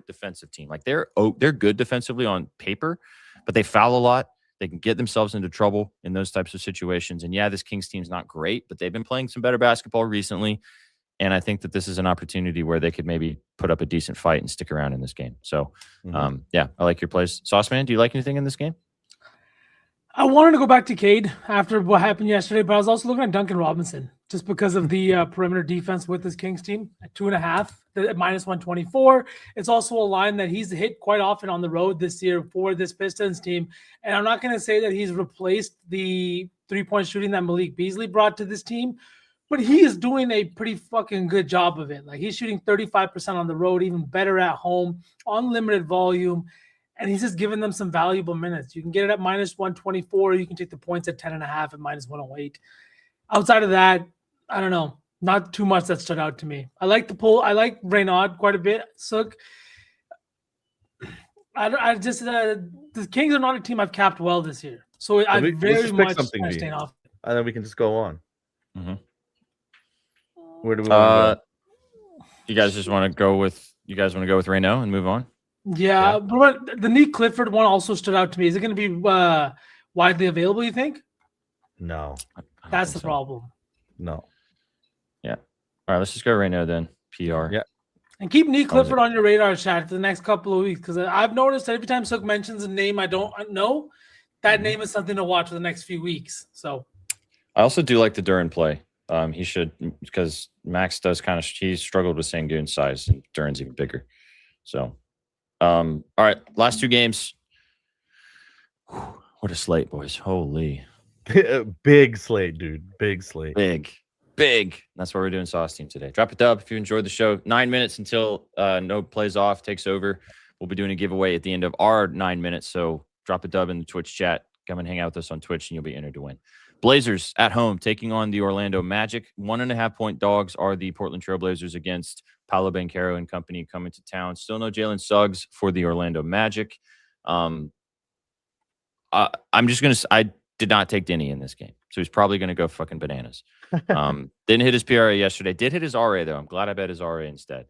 defensive team. Like they're good defensively on paper, but they foul a lot. They can get themselves into trouble in those types of situations. And yeah, this Kings team's not great, but they've been playing some better basketball recently. And I think that this is an opportunity where they could maybe put up a decent fight and stick around in this game. So, yeah, I like your plays. Sauceman, do you like anything in this game? I wanted to go back to Cade after what happened yesterday, but I was also looking at Duncan Robinson just because of the perimeter defense with this Kings team at 2.5 at minus 124. It's also a line that he's hit quite often on the road this year for this Pistons team. And I'm not going to say that he's replaced the 3-point shooting that Malik Beasley brought to this team, but he is doing a pretty fucking good job of it. Like he's shooting 35% on the road, even better at home, on limited volume. And he's just giving them some valuable minutes. You can get it at minus 124. You can take the points at 10.5 at minus 108. Outside of that, I don't know. Not too much that stood out to me. I like the pull. I like Reynaud quite a bit. Sook. The Kings are not a team I've capped well this year. So I very much staying off. And then we can just go on. Where do we want to go? You guys just want to go with Reynaud and move on? Yeah, but the Nick Clifford one also stood out to me. Is it going to be widely available, you think? No. That's the problem. No. Yeah. All right, let's just go Reynaud then. PR. Yeah. And keep Nick Clifford on your radar, chat, for the next couple of weeks, because I've noticed that every time Sook mentions a name I don't know, that name is something to watch for the next few weeks. So I also do like the Duran play. He should, because Max does he struggled with Sengun's size, and Duran's even bigger. So, all right, last 2 games. Whew, what a slate, boys. Holy. Big slate, dude. Big slate. Big. That's why we're doing Sauce Team today. Drop it up if you enjoyed the show. 9 minutes until No Plays Off takes over. We'll be doing a giveaway at the end of our 9 minutes. So drop a dub in the Twitch chat. Come and hang out with us on Twitch, and you'll be entered to win. Blazers at home taking on the Orlando Magic. 1.5-point dogs are the Portland Trailblazers against Paolo Banchero and company coming to town. Still no Jalen Suggs for the Orlando Magic. I did not take Denny in this game, so he's probably going to go fucking bananas. Didn't hit his PRA yesterday. Did hit his RA, though. I'm glad I bet his RA instead.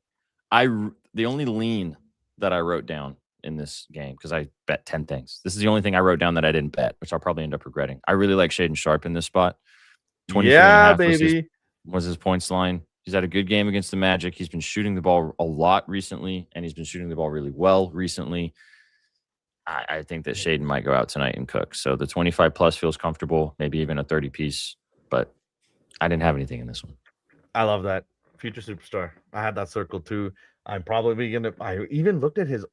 The only lean that I wrote down in this game, because I bet 10 things. This is the only thing I wrote down that I didn't bet, which I'll probably end up regretting. I really like Shaden Sharp in this spot. 23 and a half was his points line. He's had a good game against the Magic. He's been shooting the ball a lot recently, and he's been shooting the ball really well recently. I think that Shaden might go out tonight and cook. So the 25 plus feels comfortable, maybe even a 30 piece, but I didn't have anything in this one. I love that. Future superstar. I had that circle too. I'm probably going to, I even looked at his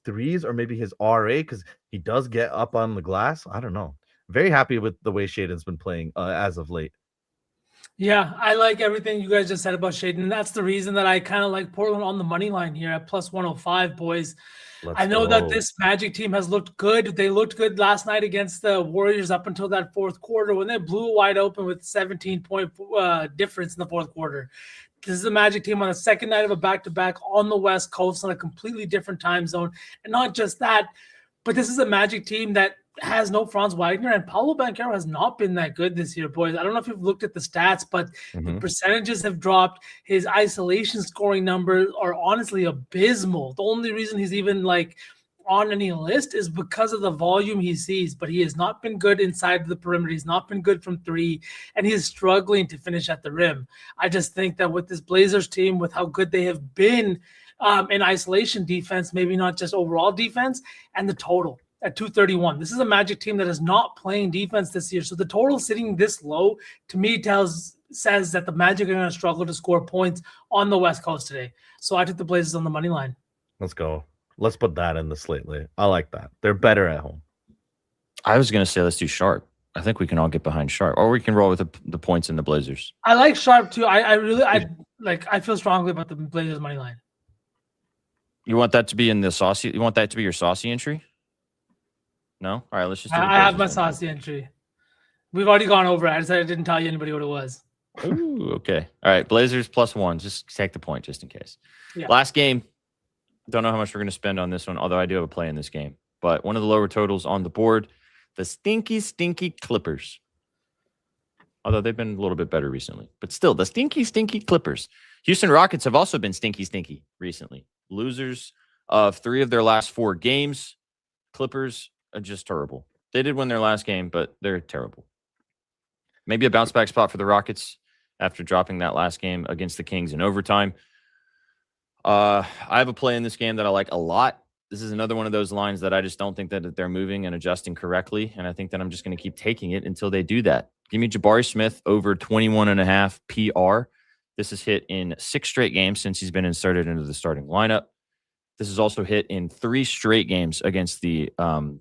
threes or maybe his RA because he does get up on the glass. I don't know. Very happy with the way Shaden's been playing as of late. Yeah, I like everything you guys just said about Shaden. And that's the reason that I kind of like Portland on the money line here at plus 105, boys. I know that this Magic team has looked good. They looked good last night against the Warriors up until that fourth quarter when they blew wide open with 17-point difference in the fourth quarter. This is a Magic team on the second night of a back-to-back on the West Coast on a completely different time zone. And not just that, but this is a Magic team that has no Franz Wagner, and Paolo Banchero has not been that good this year, boys. I don't know if you've looked at the stats, but the percentages have dropped. His isolation scoring numbers are honestly abysmal. The only reason he's even like on any list is because of the volume he sees, but he has not been good inside the perimeter. He's not been good from three, and he is struggling to finish at the rim. I just think that with this Blazers team, with how good they have been in isolation defense, maybe not just overall defense, and the total at 231. This is a Magic team that is not playing defense this year. So the total sitting this low, to me, says that the Magic are going to struggle to score points on the West Coast today. So I took the Blazers on the money line. Let's go. Let's put that in the slate. I like that. They're better at home. I was going to say let's do Sharp. I think we can all get behind Sharp, or we can roll with the points in the Blazers. I like Sharp too. I feel strongly about the Blazers money line. You want that to be in the saucy? You want that to be your saucy entry? No? All right, let's just do the I have my saucy entry. We've already gone over it. I didn't tell you anybody what it was. Ooh, okay. All right, Blazers +1. Just take the point just in case. Yeah. Last game. Don't know how much we're going to spend on this one, although I do have a play in this game. But one of the lower totals on the board, the stinky Clippers. Although they've been a little bit better recently. But still, the stinky Clippers. Houston Rockets have also been stinky recently. Losers of 3 of their last 4 games. Clippers are just terrible. They did win their last game, but they're terrible. Maybe a bounce back spot for the Rockets after dropping that last game against the Kings in overtime. I have a play in this game that I like a lot. This is another one of those lines that I just don't think that they're moving and adjusting correctly, and I think that I'm just going to keep taking it until they do that. Give me Jabari Smith over 21.5 PR. This has hit in 6 straight games since he's been inserted into the starting lineup. This has also hit in 3 straight games against the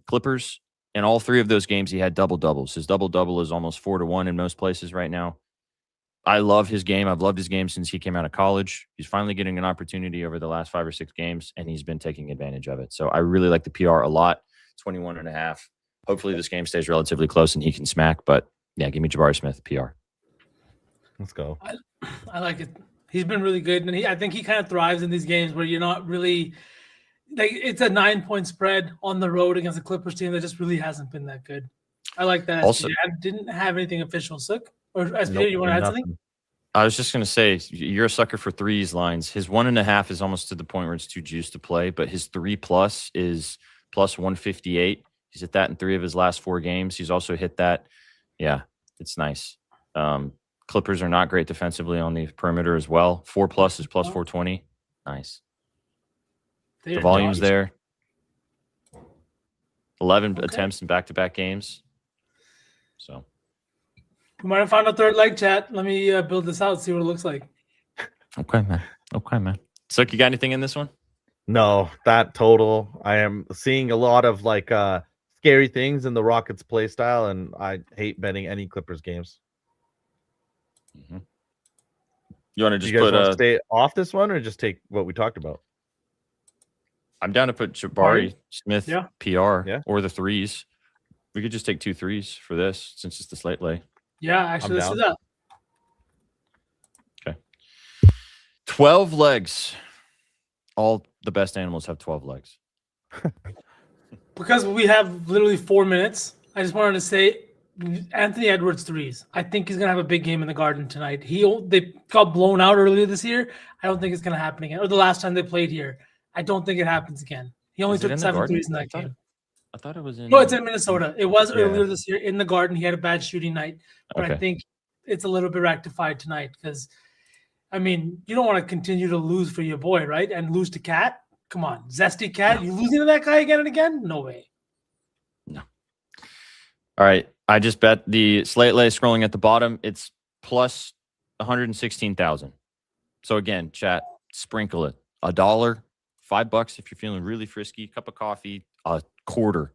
Clippers. In all 3 of those games, he had double-doubles. His double-double is almost 4-1 in most places right now. I love his game. I've loved his game since he came out of college. He's finally getting an opportunity over the last 5 or 6 games, and he's been taking advantage of it. So I really like the PR a lot, 21.5. Hopefully this game stays relatively close and he can smack. But, yeah, give me Jabari Smith, PR. Let's go. I like it. He's been really good, and I think he kind of thrives in these games where you're not really like it's a 9-point spread on the road against a Clippers team that just really hasn't been that good. I like that. Also, I didn't have anything official. Sook or SPJ, you want to add something? I was just going to say you're a sucker for threes lines. His 1.5 is almost to the point where it's too juiced to play, but his 3+ is +158. He's hit that in 3 of his last 4 games. He's also hit that. Yeah, it's nice. Clippers are not great defensively on the perimeter as well. 4+ is +420. Nice. The volume's there. 11 attempts in back-to-back games. So we might have found a third leg, chat. Let me build this out, see what it looks like. Okay, man. So, you got anything in this one? No, that total. I am seeing a lot of scary things in the Rockets play style, and I hate betting any Clippers games. Mm-hmm. You want to just stay off this one or just take what we talked about? I'm down to put Jabari Smith PR or the threes. We could just take 2 threes for this since it's the slate lay. Yeah, actually, let's do that. Okay. 12 legs. All the best animals have 12 legs. Because we have literally 4 minutes, I just wanted to say Anthony Edwards threes. I think he's gonna have a big game in the Garden tonight. They got blown out earlier this year. I don't think it's gonna happen again. Or the last time they played here, I don't think it happens again. He only took 7 threes in that game. I thought it was in. No, it's in Minnesota. It was Yeah. earlier this year in the Garden. He had a bad shooting night, but I think it's a little bit rectified tonight because, I mean, you don't want to continue to lose for your boy, right? And lose to Cat. Come on, Zesty Cat. No. You losing to that guy again and again? No way. No. All right. I just bet the slate lay scrolling at the bottom. It's plus 116,000. So again, chat, sprinkle it. $1, $5 if you're feeling really frisky. Cup of coffee, a quarter.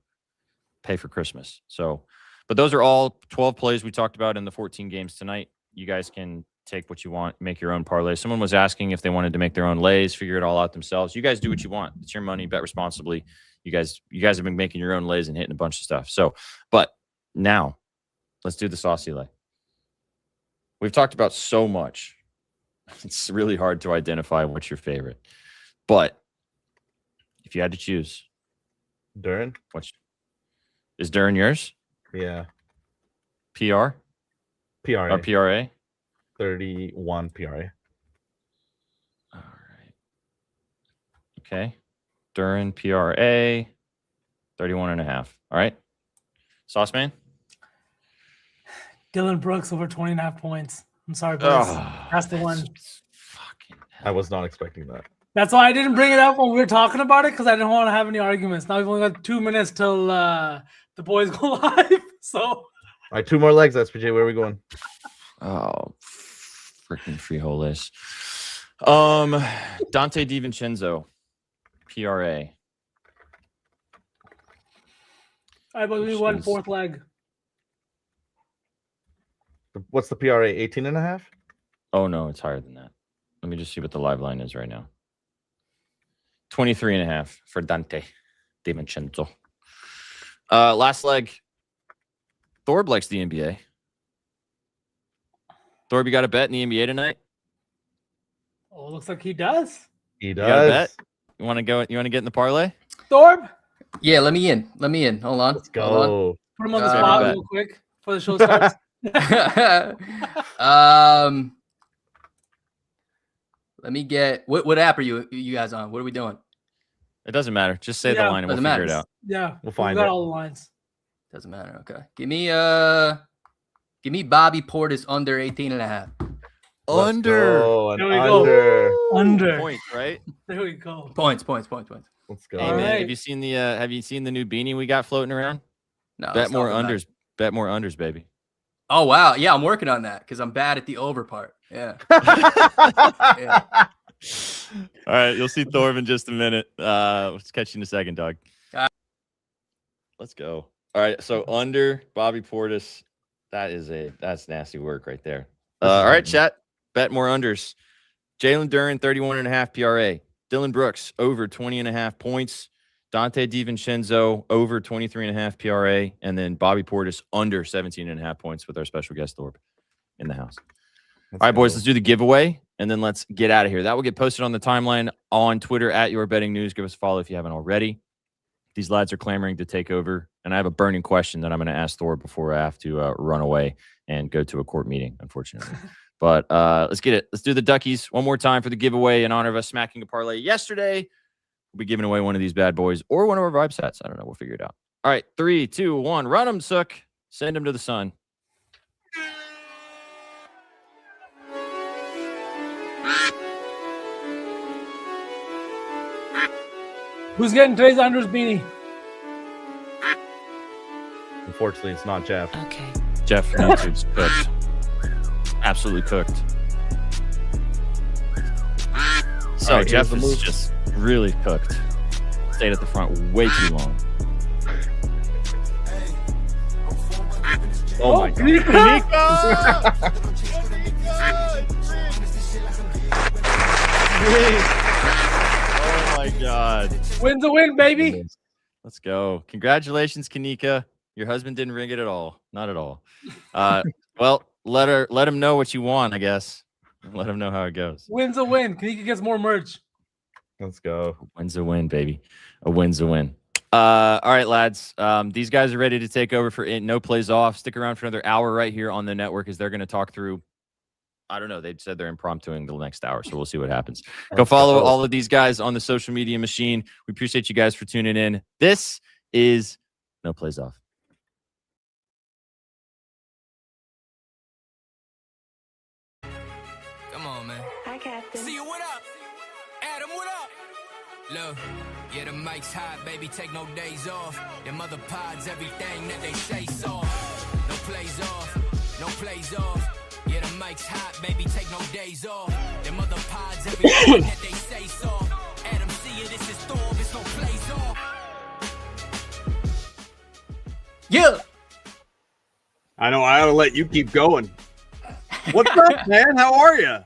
Pay for Christmas. So, but those are all 12 plays we talked about in the 14 games tonight. You guys can take what you want, make your own parlay. Someone was asking if they wanted to make their own lays, figure it all out themselves. You guys do what you want. It's your money. Bet responsibly. You guys have been making your own lays and hitting a bunch of stuff. So, but now let's do the saucy lay. We've talked about so much. It's really hard to identify what's your favorite. But if you had to choose, Duran? Is Duran yours? Yeah. PR? PRA. Or PRA? 31 PRA. All right. Okay. Duran, PRA, 31.5. All right. Sauce man? Dylan Brooks over 20.5 points. I'm sorry, boys. That's the one. Fucking I was not expecting that. That's why I didn't bring it up when we were talking about it because I didn't want to have any arguments. Now we've only got 2 minutes till the boys go live. So, All right, 2 more legs, SPJ. Where are we going? Oh, freaking freehold list. Dante DiVincenzo, PRA. I believe one fourth leg. What's the PRA? 18.5? Oh no, it's higher than that. Let me just see what the live line is right now. 23.5 for Dante DiVincenzo. Last leg. Thorb likes the NBA. Thorb, you got a bet in the NBA tonight? Oh, looks like he does. He You got a does. bet? You want to go? You want to get in the parlay? Thorb, Yeah, let me in. Hold on. Let's go. put him on the Favorite spot bet. real quick before the show starts. Let me get what app are you guys on? What are we doing? It doesn't matter. Just say the Yeah, line and we'll doesn't figure it matter. out. Yeah, We'll find we got it. all the lines. Doesn't matter. Okay. Give me Bobby Portis under 18.5. Let's Under. go, an There we go. under. Under. Point, right? There we go. Points. Let's go. Hey man, right. have you seen the new beanie we got floating around? No, Bet let's more talk about unders. it. Bet more unders, baby. Oh wow. Yeah, I'm working on that because I'm bad at the over part. Yeah. Yeah. All right, you'll see Thorb in just a minute. Let's catch you in a second, dog. All right. Let's go. All right, so under Bobby Portis, that's nasty work right there. All right, chat. Bet more unders. Jalen Duran, 31.5 PRA. Dylan Brooks, over 20.5 points. Dante DiVincenzo, over 23.5 PRA. And then Bobby Portis, under 17.5 points with our special guest Thorb in the house. All right, boys, let's do the giveaway, and then let's get out of here. That will get posted on the timeline on Twitter at Your Betting News. Give us a follow if you haven't already. These lads are clamoring to take over, and I have a burning question that I'm going to ask Thor before I have to run away and go to a court meeting, unfortunately. But let's get it. Let's do the Duckies one more time for the giveaway in honor of us smacking a parlay yesterday. We'll be giving away one of these bad boys or one of our vibe sets. I don't know. We'll figure it out. All right, 3, 2, 1. Run them, Sook. Send them to the sun. Who's getting today's unders beanie? Unfortunately, it's not Jeff. Okay. Jeff Nelson's cooked. Absolutely cooked. So All right, Jeff here's the is move. just really cooked. Stayed at the front way too long. Oh my God. Oh my God. Wins a win, baby. Let's go. Congratulations, Kanika. Your husband didn't ring it at all. Not at all. Well, let him know what you want, I guess. Let him know how it goes. Wins a win. Kanika gets more merch. Let's go. A win's a win, baby. A win's a win. All right, lads. These guys are ready to take over for No Plays Off. Stick around for another hour right here on the network as they're going to talk through. I don't know. They said they're impromptuing the next hour, so we'll see what happens. Go follow all of these guys on the social media machine. We appreciate you guys for tuning in. This is No Plays Off. Come on, man. Hi, Captain. See you, what up? Adam, what up? Look, yeah, the mic's hot, baby, take no days off. Them other pods, everything that they say soft. No plays off, no plays off. Yeah, the mic's hot, baby, take no days off. Them other pods, everything that they say soft. Adam, see you, this is Thor, it's no plays off. Yeah. I know I ought to let you keep going. What's up, man? How are you?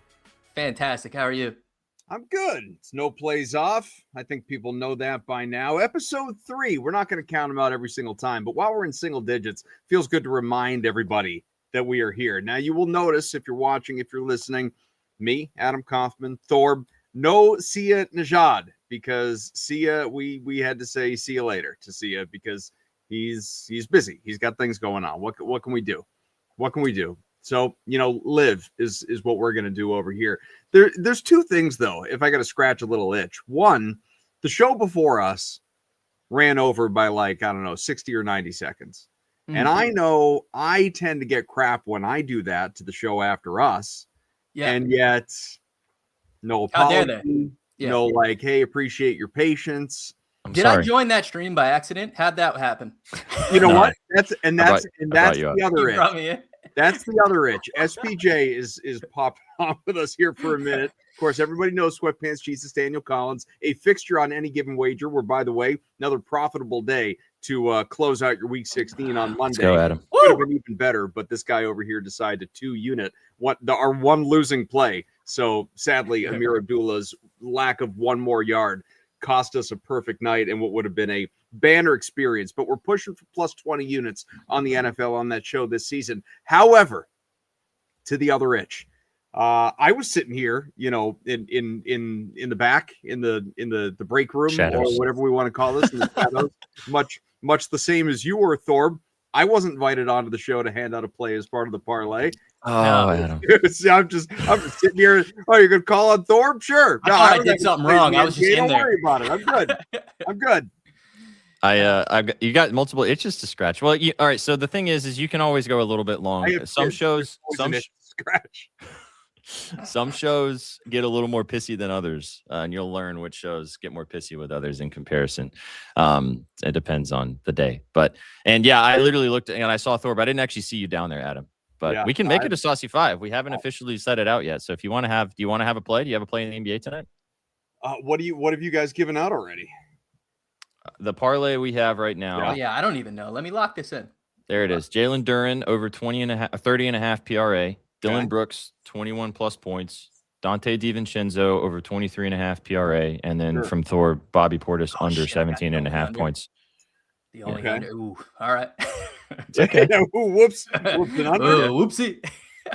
Fantastic. How are you? I'm good. It's no plays off. I think people know that by now. Episode 3. We're not going to count them out every single time, but while we're in single digits, feels good to remind everybody that we are here. Now, you will notice if you're watching, if you're listening, me, Adam Kaufman, Thorb, no Sia Najad, because Sia, we had to say see you later to Sia because he's busy. He's got things going on. What can we do? What can we do? So, live is what we're going to do over here. There's two things, though, if I got to scratch a little itch. One, the show before us ran over by 60 or 90 seconds. Mm-hmm. And I know I tend to get crap when I do that to the show after us. Yeah. And yet, no apology, no hey, appreciate your patience. Did I join that stream by accident? How'd that happen? You know what? That's the other itch. That's the other itch. SPJ is popping on with us here for a minute. Of course, everybody knows Sweatpants Jesus Daniel Collins, a fixture on any given wager. Where, by the way, another profitable day to close out your Week 16 on Monday. Let's go, Adam. Would have been even better, but this guy over here decided to 2-unit our one losing play. So sadly, Amir Abdullah's lack of one more yard cost us a perfect night and what would have been a banner experience, but we're pushing for plus 20 units on the NFL on that show this season. However, to the other itch, I was sitting here, in the back, in the break room, shadows, or whatever we want to call this, in the shadows, much the same as you were, Thorb. I wasn't invited onto the show to hand out a play as part of the parlay. Oh, Adam. I'm just sitting here. Oh, you're gonna call on Thorb? Sure. No, I did something wrong. I was just in there. Don't worry about it. I'm good. I'm good. You got multiple itches to scratch. Well, all right. So the thing is you can always go a little bit long. Some shows get a little more pissy than others, and you'll learn which shows get more pissy with others in comparison. It depends on the day, I literally looked and I saw Thorb. I didn't actually see you down there, Adam. But we can make it a saucy 5. We haven't officially set it out yet. So if you want to have, do you want to have a play? Do you have a play in the NBA tonight? What have you guys given out already? The parlay we have right now. Yeah, I don't even know. Let me lock this in. There it is. Jalen Duren over 30.5 PRA. Dylan Brooks 21 plus points. Dante DiVincenzo over 23.5 PRA, and then from Thor, Bobby Portis under 17.5 points. The only under. Ooh, all right. It's okay. Whoops. Whoopsie.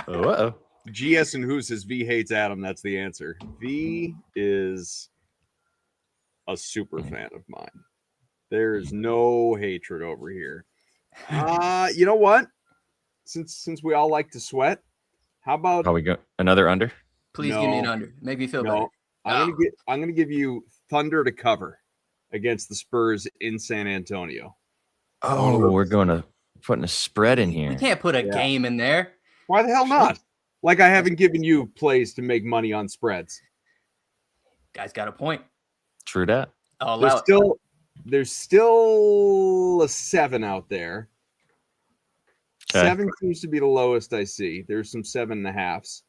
Uh-oh. GS and Who says V hates Adam. That's the answer. V is a super fan of mine. There's no hatred over here. You know what? Since we all like to sweat, how about we go another under? Please give me an under. Make me feel better. I'm gonna give you Thunder to cover against the Spurs in San Antonio. Oh, we're going to putting a spread in here. We can't put a game in there. Why the hell not? Like I haven't given you plays to make money on spreads. Guy's got a point. True that. There's still a 7 out there. Okay. 7 seems to be the lowest I see. There's some 7.5s.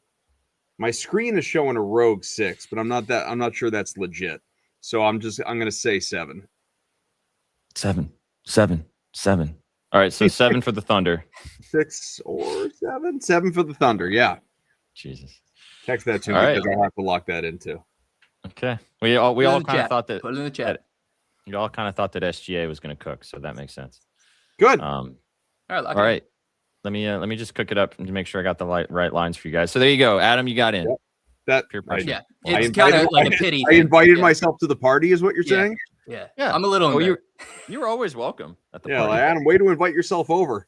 My screen is showing a rogue 6, but I'm not sure that's legit. So I'm gonna say 7. 7. All right, so 7 for the Thunder. 6 or 7? 7 for the Thunder, yeah. Jesus. Text that to me because I'll have to lock that into. Okay. We all kind of thought that. Put it in the chat. You all kind of thought that SGA was going to cook, so that makes sense. Good. All right. Let me just cook it up to make sure I got the right lines for you guys. So there you go, Adam. You got in. That peer pressure. It's kind of like a pity. I invited myself to the party, is what you're saying? Yeah. Yeah. I'm a little Oh, embarrassed. you were always welcome at the Yeah, party. like, Adam, way to invite yourself over.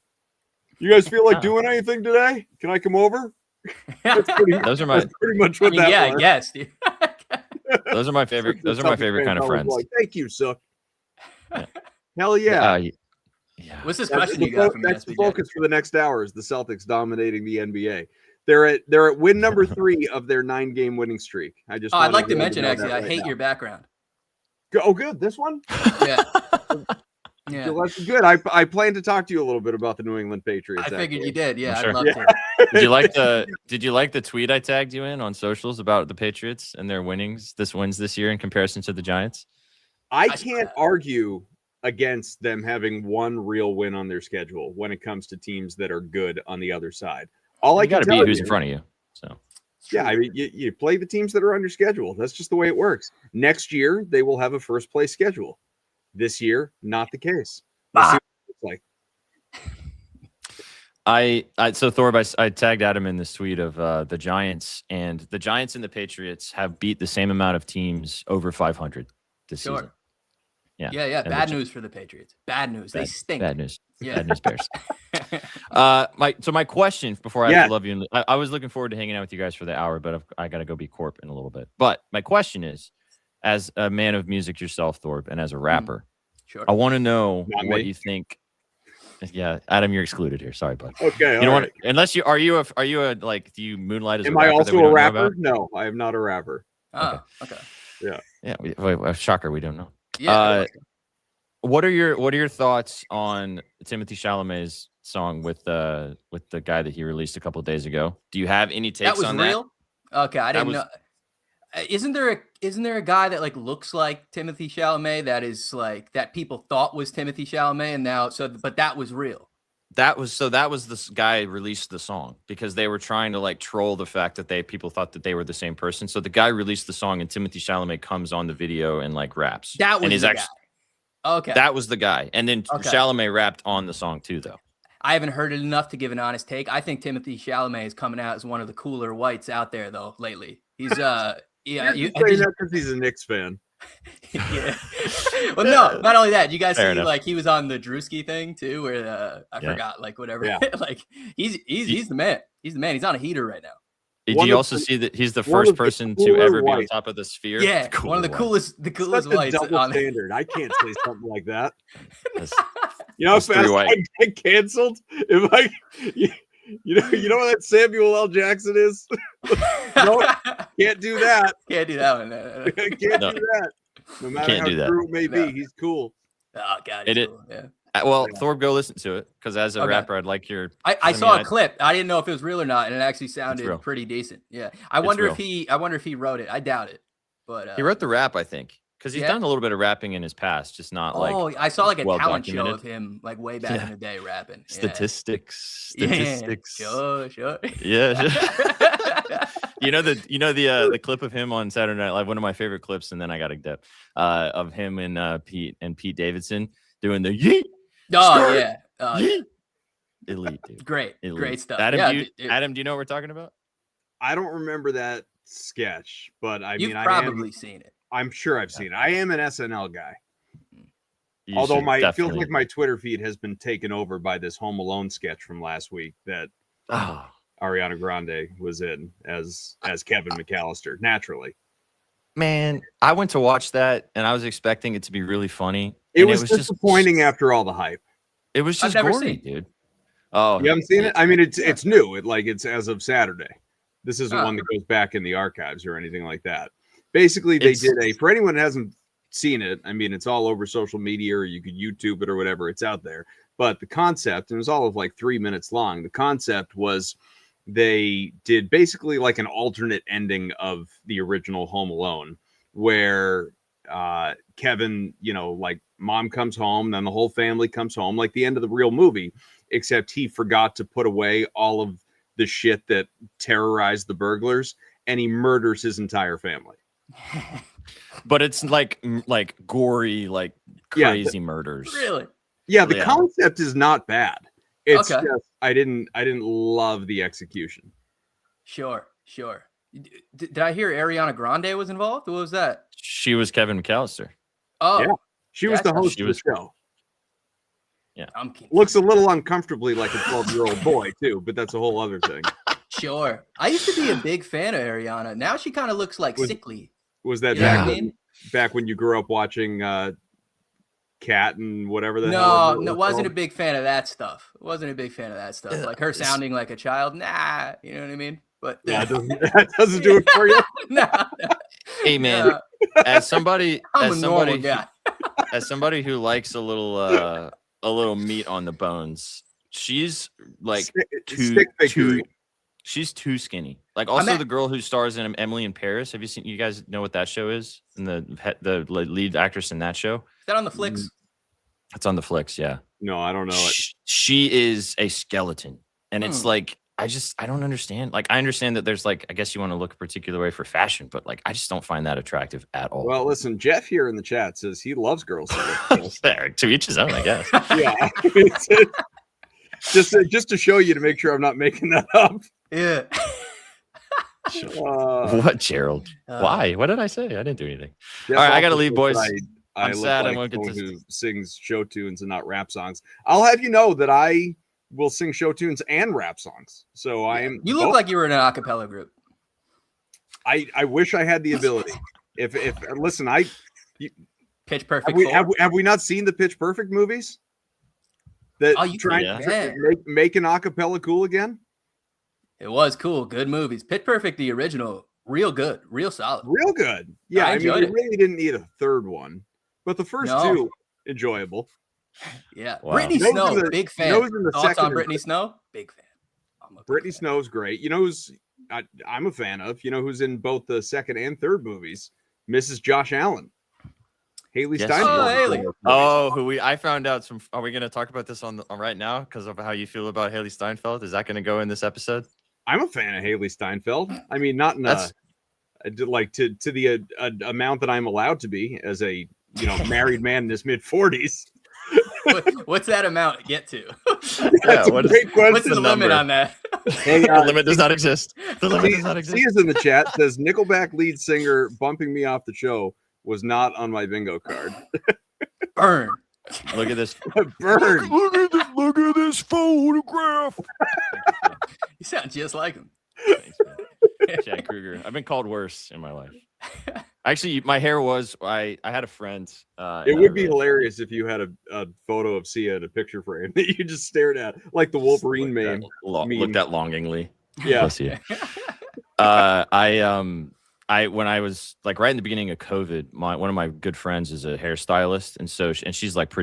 You guys feel like doing anything today? Can I come over? That's pretty, Those are my that's pretty much I what mean, that yeah, was. yes, dude. those are my favorite. Those are my favorite kind of friends. Like, thank you, Sook. Yeah. Hell yeah. Yeah. What's this That's question the you got from me, that's the SBJ? focus for the next hour is the Celtics dominating the NBA. They're at win number 3 of their 9-game winning streak. I just Oh, I'd wanted like to everyone mention know actually, that I right hate now. your background. Oh, good. This one? Yeah. Yeah. Well, that's good. I plan to talk to you a little bit about the New England Patriots. I figured you actually. did. Yeah, I'm I'd sure. love Yeah. to. Did you like the tweet I tagged you in on socials about the Patriots and their wins this year in comparison to the Giants? I saw can't that. argue against them having one real win on their schedule when it comes to teams that are good on the other side. All I You got can to tell beat who's you, in front of you. So yeah, I mean, you play the teams that are on your schedule. That's just the way it works. Next year, they will have a first place schedule. This year, not the case. We'll see what it looks like. so Thorb, I tagged Adam in this tweet of the Giants, and the Giants and the Patriots have beat the same amount of teams over 500 this Sure. season. Yeah. Yeah, yeah. And Bad the- news for the Patriots. Bad news. They stink. Bad news. Yeah. Bad news Bears. My question before I love you, I was looking forward to hanging out with you guys for the hour, but I got to go be corp in a little bit. But my question is, as a man of music yourself, Thorpe, and as a rapper, Sure. I want to know Not what me. you think. Yeah, Adam, you're excluded here. Sorry, bud. Okay. You don't all want right. unless you are you a like do you moonlight as Am a I rapper? that also we a don't know rapper? about? No, I am not a rapper. Oh, okay. Yeah, shocker, we don't know. Yeah. What are your thoughts on Timothy Chalamet's song with the guy that he released a couple of days ago? Do you have any takes that was on real? Okay, I That didn't was- know. Isn't there a guy that like looks like Timothy Chalamet that is like that people thought was Timothy Chalamet and now but that was real. that? That was this guy released the song because they were trying to like troll the fact that people thought that they were the same person. So the guy released the song and Timothy Chalamet comes on the video and like raps. That and was he's the actually guy. Okay. that was the guy. And then Okay. Chalamet rapped on the song too, though. I haven't heard it enough to give an honest take. I think Timothy Chalamet is coming out as one of the cooler whites out there though lately. He's yeah, You're saying that because he's a Knicks fan. yeah. Well, no, not only that. You guys Fair see enough. like he was on the Drewski thing too, where I Yeah. forgot like whatever. Yeah. Like he's the man. He's the man. He's on a heater right now. Did One you of also the- see that he's the one first of the person to cooler ever be on whites. top of the sphere? Yeah, Cooler one of the white. coolest That's whites a double on. standard. I can't say something like that. That's- You know how That's three fast white. I get canceled if I. You know what that Samuel L. Jackson is? No, can't do that. Can't do that one. Can't No. do that. No matter Can't how do that. true it may be, No. he's cool. Oh god, It he's is- cool. Yeah. Well, Yeah. Thorpe, go listen to it because as a Okay. rapper, I'd like your. I mean, saw a I- clip. I didn't know if it was real or not, and it actually sounded real. pretty decent. Yeah. I wonder real. if he wrote it. I doubt it. But He wrote the rap, I think, because he's yeah? done a little bit of rapping in his past, just not like oh, I saw like a well talent show documented. of him like way back Yeah. in the day rapping. Yeah. statistics. Yeah. Statistics. Sure. Yeah. you know the clip of him on Saturday Night Live, one of my favorite clips, and then I got a dip of him and Pete Davidson doing the yeet. Oh Skirt. yeah. yeet. Elite, dude. Great. Elite. Great stuff. Adam, yeah, Adam, do you know what we're talking about? I don't remember that sketch, but I you've mean, probably seen it. I'm sure I've seen it. I am an SNL guy. You Although should it feels definitely- like my Twitter feed has been taken over by this Home Alone sketch from last week that Oh, Ariana Grande was in as Kevin McAllister. Naturally, man, I went to watch that and I was expecting it to be really funny. it and was disappointing after all the hype. It was I've just never gory, seen it. dude. Oh, You haven't seen it? I mean, it's new. It's as of Saturday. This isn't Oh. one that goes back in the archives or anything like that. Basically, they It's- did for anyone that hasn't seen it. I mean, it's all over social media, or you could YouTube it or whatever. It's out there. But the concept, and it was all of like 3 minutes long. The concept was they did basically like an alternate ending of the original Home Alone, where Kevin, like mom comes home, then the whole family comes home, like the end of the real movie, except he forgot to put away all of the shit that terrorized the burglars, and he murders his entire family. but it's like gory, like Yeah, crazy murders. Really? Yeah, the Yeah. concept is not bad. It's Okay. just I didn't love the execution. Sure. Did I hear Ariana Grande was involved? What was that? She was Kevin McAllister. Oh, Yeah. She was the That's- host she of was- the show. I'm confused. Looks a little uncomfortably like a 12-year-old boy too, but that's a whole other thing. Sure. I used to be a big fan of Ariana. Now she kind of looks like Was- sickly. Was that You know Yeah. what I mean? back when you grew up watching Cat and whatever the No, hell? it no, was wasn't a called? big fan of that stuff. Wasn't a big fan of that stuff. Like her sounding like a child. Nah, you know what I mean? But Yeah, that doesn't do it for you. nah, Hey man, as somebody I'm as a normal somebody guy. as somebody who likes a little meat on the bones, she's like Stick figure. she's too skinny. Like also at- the girl who stars in Emily in Paris. Have you seen? You guys know what that show is? And the lead actress in that show. Is that on the flicks? It's on the flicks. Yeah, No, I don't know it. she is a skeleton, and it's Hmm. like I don't understand. Like I understand that there's like I guess you want to look a particular way for fashion, but like I just don't find that attractive at all. Well, listen, Jeff here in the chat says he loves girls. who look skills. There, to each his own, I guess. Yeah, just to show you to make sure I'm not making that up. Yeah. What, Gerald? Why? What did I say? I didn't do anything. All right, I gotta leave, boys. I I'm look sad I like won't get someone to- who sings show tunes and not rap songs. I'll have you know that I will sing show tunes and rap songs. So I am. You look both. like you were in an a cappella group. I wish I had the ability. If listen, Pitch Perfect. have we not seen the Pitch Perfect movies? That Oh, you trying yeah. to make an acapella cool again? It was cool. Good movies. Pitch Perfect, the original, real good, real solid. Real good. Yeah, I I mean, enjoyed we it. really didn't need a third one, but the first No. two enjoyable. Yeah. Wow. Brittany Those Snow, in the- big fan. those in the Thoughts second on and Brittany Snow? Big fan. I'm a big Brittany fan. Snow's great. You know who's I'm a fan of? You know who's in both the second and third movies? Mrs. Josh Allen. Haley Yes. Steinfeld. Oh, Haley. Oh, I found out some. Are we going to talk about this on right now because of how you feel about Haley Steinfeld? Is that going to go in this episode? I'm a fan of Haley Steinfeld. I mean, not in That's- like to the amount that I'm allowed to be as a married man in his mid 40s. What's that amount get to? That's a what is- great question. What's the the limit number? on that? Hey, The limit does not exist. The limit does not C exist. is in the chat says Nickelback lead singer bumping me off the show was not on my bingo card. Burn. Look at this. Burn. Look at this photograph. You sound just like him. Thanks, man. Chad Kruger. I've been called worse in my life. Actually, my hair was. I had a friend. It and I would be really- hilarious if you had a photo of Sia in a picture frame that you just stared at, like the Wolverine looked meme. at- Looked meme. at longingly. Yeah. Bless you. I when I was like right in the beginning of COVID, one of my good friends is a hairstylist, and so and she's like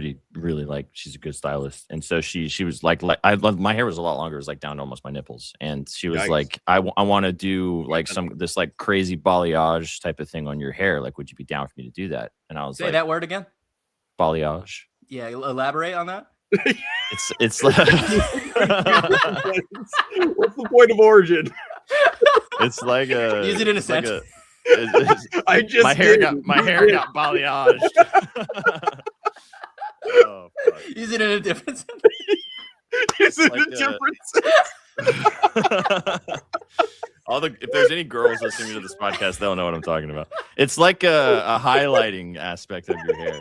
she's a good stylist, and so she was like my hair was a lot longer, it was like down to almost my nipples, and she was Yikes. like I want to do like this like crazy balayage type of thing on your hair, like would you be down for me to do that? And I was Say like, that word again. balayage. Yeah, elaborate on that. It's like What's the point of origin? it's like a Use it in a it's like sentence. I just my hair did. got You did. balayaged. Oh, fuck. Use it in a different sentence. Is it Like, a difference? If there's any girls listening to this podcast, they'll know what I'm talking about. It's like a highlighting aspect of your hair,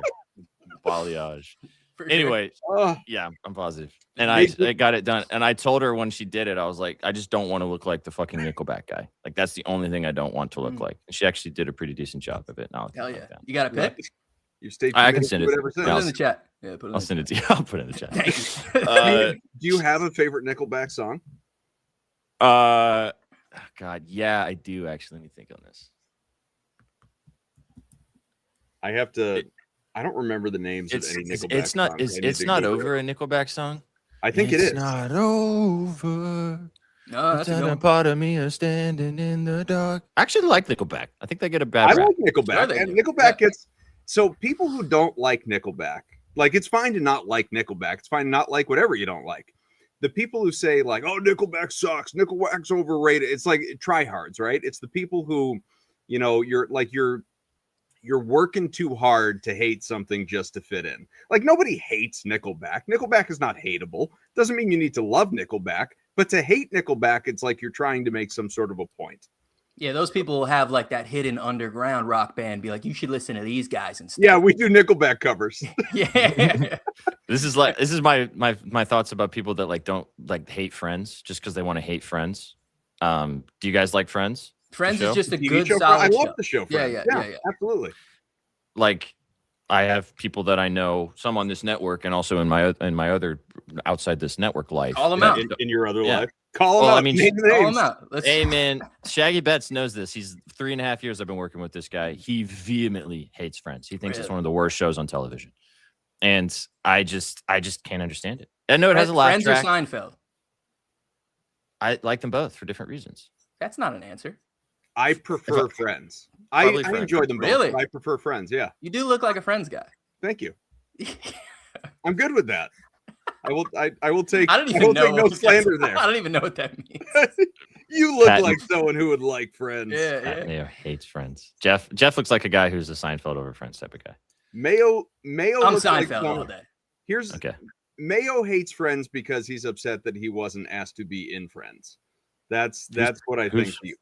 balayage. For sure. Anyway, Oh, yeah, I'm positive, and I got it done. And I told her when she did it, I was like, I just don't want to look like the fucking Nickelback guy. Like that's the only thing I don't want to look like. And she actually did a pretty decent job of it. Now Hell yeah. You got a pick? you stayed I can committed send to it. it ever since. Put Yeah, it in the chat. Yeah, put it in I'll the send it to you. I'll put it in the chat. Thank you. Do you have a favorite Nickelback song? God, yeah, I do actually. Let me think on this. I have to. I don't remember the names of any Nickelback It's not songs. I need it's to not Google over it. a Nickelback song. I think it's it is. not over. No, that's a good one. Part of me is standing in the dark. I actually like Nickelback. I think they get a I bad rap. like Nickelback, Sure they and do. Nickelback Yeah. gets so people who don't like Nickelback, like it's fine to not like Nickelback. It's fine to not like whatever you don't like. The people who say like, "Oh, Nickelback sucks. Nickelback's overrated." It's like tryhards, right? It's the people who, you're working too hard to hate something just to fit in. Like nobody hates Nickelback. Nickelback is not hateable. Doesn't mean you need to love Nickelback, but to hate Nickelback, it's like you're trying to make some sort of a point. Yeah, those people have like that hidden underground rock band. Be like, you should listen to these guys and stuff. Yeah, we do Nickelback covers. Yeah. This is my thoughts about people that like don't like hate Friends just because they want to hate Friends. Do you guys like Friends? Friends The is show? just a TV good show, solid I show. love the show. Yeah, Friends. yeah. Absolutely. Like, I have people that I know, some on this network and also in my other outside this network life. Call them that- out. In your other Yeah. life, call them Well, out. I mean, name Call names. them out. Let's, Hey man, Shaggy Betts knows this. He's 3.5 years I've been working with this guy. He vehemently hates Friends. He thinks it's Really? one of the worst shows on television. And I just can't understand it. I know it has a laugh Friends or track. Seinfeld? I like them both for different reasons. That's not an answer. I prefer Friends. I Probably Friends. enjoy them both. Really? But I prefer Friends. Yeah. You do look like a Friends guy. Thank you. I'm good with that. I will take. I don't I even will know. take no what that's- slander there. I don't even know what that means. You look Pat- like someone who would like Friends. Yeah, Pat yeah. Mayo hates Friends. Jeff looks like a guy who's a Seinfeld over Friends type of guy. Mayo I'm looks like Seinfeld all day. Here's Okay. Mayo hates Friends because he's upset that he wasn't asked to be in Friends. That's what I think. who's- You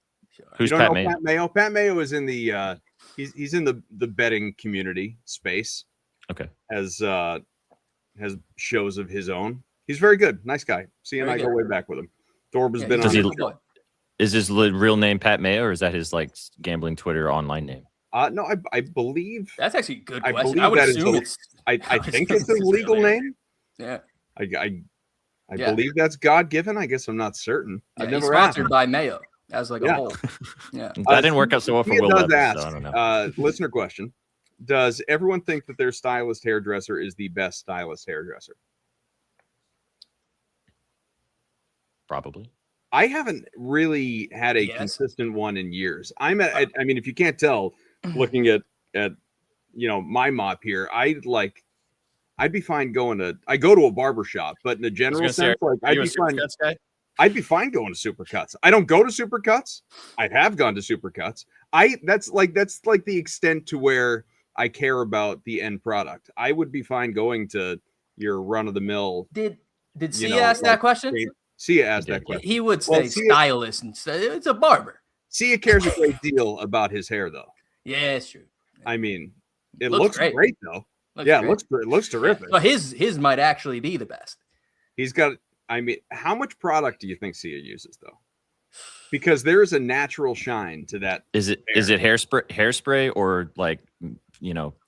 Who's don't Pat know Mayo? Pat Mayo? Pat Mayo is in the he's in the betting community space. Okay. Has shows of his own. He's very good. Nice guy. See, and Very I go good. way back with him. Thorb has Yeah, been he's on Does he- the a good show. boy. Is his real name Pat Mayo or is that his like gambling Twitter online name? No, I believe That's actually a good I question. believe I would that is assume a- it's I would think assume it's a his legal real name. yeah. I Yeah. believe that's God given. I guess I'm not certain. Yeah, I've he's never asked. sponsored by Mayo as like Yeah. a whole. Yeah. That didn't work out so well for He Will does Levis, ask, so I don't know. listener question: does everyone think that their stylist hairdresser is the best stylist hairdresser? Probably. I haven't really had a Yes. consistent one in years. I mean, if you can't tell, looking at my mop here, I'd be fine going to. I go to a barber shop, but in a general sense, like Are I'd you be a fine. Supercuts guy? I'd be fine going to Supercuts. I don't go to Supercuts. I have gone to Supercuts. That's like the extent to where I care about the end product. I would be fine going to your run of the mill. Did You Sia know, ask like, that question? Sia asked He that did. question. He would Well, say Sia- stylist and say it's a barber. Sia cares a great deal about his hair, though. Yeah, it's true. I mean, it Looks looks great. great though. Looks Yeah, great. it looks great. It looks terrific. So his might actually be the best. He's got. I mean, how much product do you think Sia uses though? Because there is a natural shine to that. Is it hairspray or like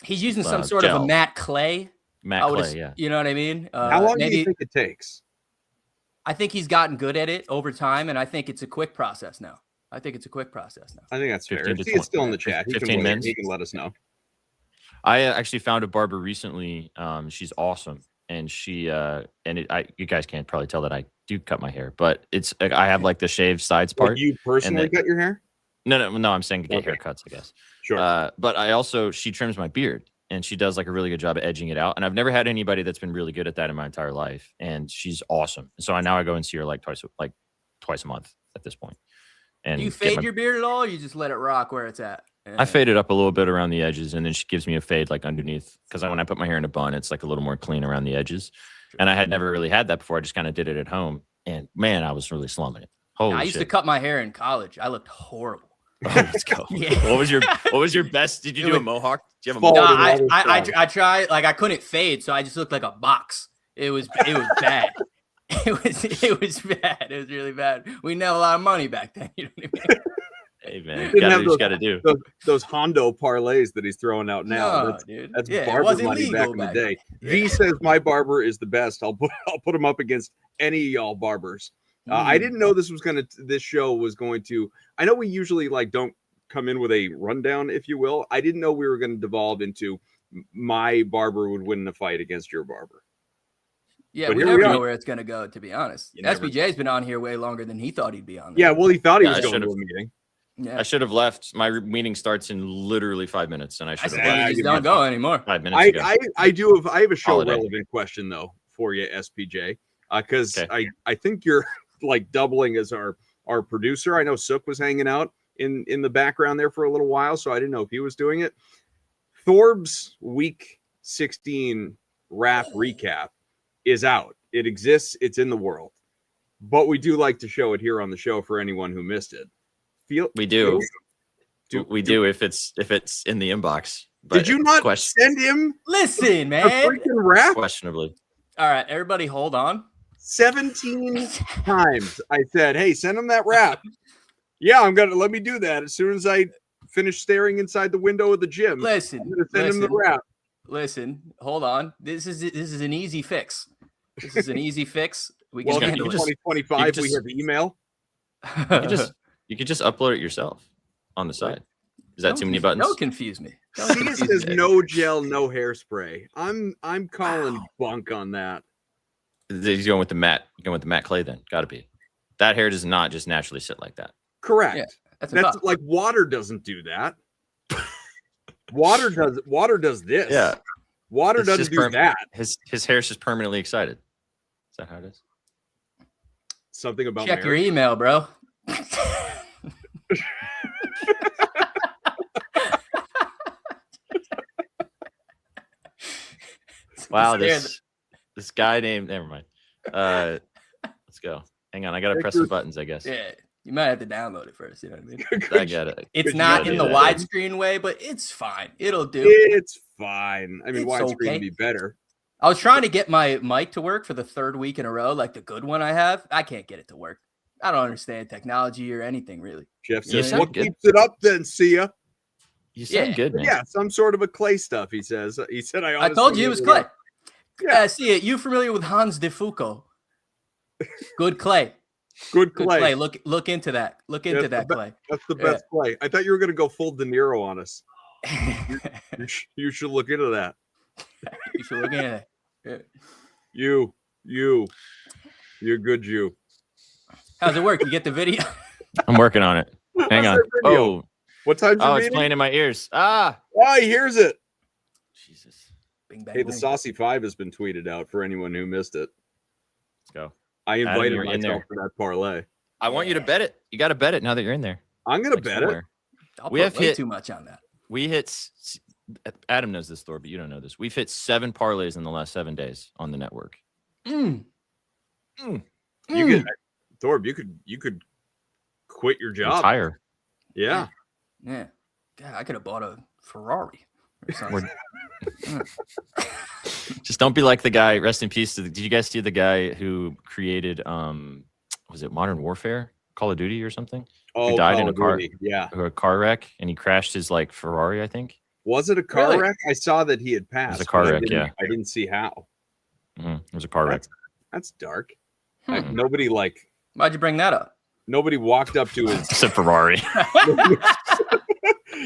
He's using some sort gel. of a matte clay. Matte I would Clay? ass- Yeah. You know what I mean? How long do maybe you think it takes? I think he's gotten good at it over time, and I think it's a quick process now. I think that's fair. 15 to If Sia's still in the 20 chat. He 15 can, minutes. he can let us know. I actually found a barber recently. She's awesome, and you guys can't probably tell that I do cut my hair, but I have like the shaved sides part. Like you personally cut your hair? No. I'm saying get Okay. haircuts, I guess. Sure. But she trims my beard, and she does like a really good job of edging it out. And I've never had anybody that's been really good at that in my entire life, and she's awesome. So I go and see her like twice a month at this point. And Do you get fade my- your beard at all, or you just let it rock where it's at? I fade it up a little bit around the edges, and then she gives me a fade like underneath. Because when I put my hair in a bun, it's like a little more clean around the edges. And I had never really had that before. I just kind of did it at home, and man, I was really slumming it. Holy I used shit! to cut my hair in college. I looked horrible. Oh, let's go. Yeah. What was your best? Did you do a mohawk? Do you have a Fall mohawk? Bald No, and other I tried. Like I couldn't fade, so I just looked like a box. It was bad. It was bad. It was really bad. We didn't have a lot of money back then. You know what I mean? Hey man, Didn't gotta have do what you gotta do. Those Hondo parlays that he's throwing out now. No, dude. That's Yeah, it barber wasn't money back legal in the back day. then. V says my barber is the best. I'll put him up against any of y'all barbers. I didn't know this show was going to. I know we usually don't come in with a rundown, if you will. I didn't know we were going to devolve into my barber would win in a fight against your barber. Yeah, But we here never we know are. where it's gonna go. To be honest, You never- SBJ's been on here way longer than he thought he'd be on. Yeah, well, he thought he Yeah, was I going to should've- a meeting. Yeah. I should have left. My meeting starts in literally 5 minutes, and I I should said have Yeah, you left just you don't might- go anymore. 5 minutes ago. I have a show Holiday. relevant question though for you, SPJ, because Okay. I think you're doubling as our producer. I know Sook was hanging out in the background there for a little while, so I didn't know if he was doing it. Thorb's Week 16 wrap recap is out. It exists. It's in the world, but we do like to show it here on the show for anyone who missed it. We do. Do- We do if it's in the inbox. But Did you not send him Listen, a man. freaking rap? questionably? All right, everybody, hold on. 17 times I said, hey, send him that rap. Yeah, let me do that as soon as I finish staring inside the window of the gym. Listen, I'm gonna send him the rap. Listen, hold on. This is an easy fix. This is an easy fix. We can Welcome to handle it. 2025. We have email. You could just upload it yourself on the side. Is that too many buttons? Don't confuse me. Don't Sia confuse says me. no gel, no hairspray. I'm calling bunk on that. He's going with the Matt. Going with the Matt Clay. Then got to be. That hair does not just naturally sit like that. Correct. Yeah, that's like water doesn't do that. Water does this. Yeah. Water It's doesn't just do that. His hair's just permanently excited. Is that how it is? Something about check your marriage. email, bro. Wow, this guy named. Never mind. Let's go. Hang on, I gotta press some buttons. I guess. Yeah, you might have to download it first. You know what I mean? I get it. It's Good not job. in the Yeah. widescreen way, but it's fine. It'll do. It's fine. I mean, It's widescreen okay. would be better. I was trying to get my mic to work for the third week in a row, like the good one I have. I can't get it to work. I don't understand technology or anything really. Jeff You says, sound "What good. keeps it up then, Sia?" You sound Yeah. good, man. Yeah, some sort of a clay stuff. He says. He said, I honestly told you it was never clay. know." Yeah. See it. You familiar with Hans de Foucault? Good clay. Good Good clay. clay. Look into that. Look into That's that the clay. That's the best clay. I thought you were going to go full De Niro on us. You should look into that. You should look into it. Yeah. You're good. You. How's it work? You get the video? I'm working on it. Hang on. How's that video? Oh, What time's your oh, it's meeting? playing in my ears. Ah, Oh, he hears it. Jesus. Bing, bang, Hey, the boom. Saucy Five has been tweeted out for anyone who missed it. Let's go. I invited you're in myself there. for that parlay. I want you to bet it. You got to bet it now that you're in there. I'm gonna Like bet it. somewhere. I'll we put have way hit- too much on that. We hit. Adam knows this, Thor, but you don't know this. We've hit 7 parlays in the last 7 days on the network. You could, Thorb, you could quit your job. Retire. Yeah. Yeah. God, I could have bought a Ferrari or something. Just don't be like the guy. Rest in peace. Did you guys see the guy who created? Was it Modern Warfare, Call of Duty, or something? Oh, died in Call a of car. Duty. Yeah. Or a car wreck, and he crashed his like Ferrari, I think. Was it a car Really? wreck? I saw that he had passed. a car but I wreck, didn't- yeah. I didn't see how. It was a car wreck. That's dark. Hmm. Nobody Why'd you bring that up? nobody walked up to his. It's a Ferrari.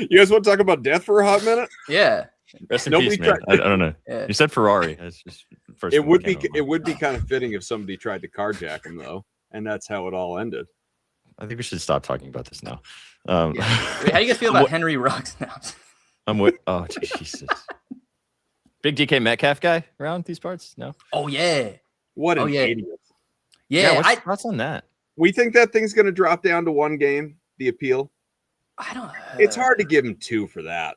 You guys want to talk about death for a hot minute? Yeah. Rest in Nobody peace, man. I don't know. Yeah. You said Ferrari. That's just the first. It thing would that be came to it mind. would be kind of fitting if somebody tried to carjack him though, and that's how it all ended. I think we should stop talking about this now. Wait, how do you guys feel about Henry Ruggs now? I'm with. Oh Jesus. Big DK Metcalf guy around these parts? No. Oh yeah. What an Oh, yeah. idiot! Yeah. What's your thoughts on that? We think that thing's going to drop down to 1 game. The appeal. I don't. It's hard to give him 2 for that.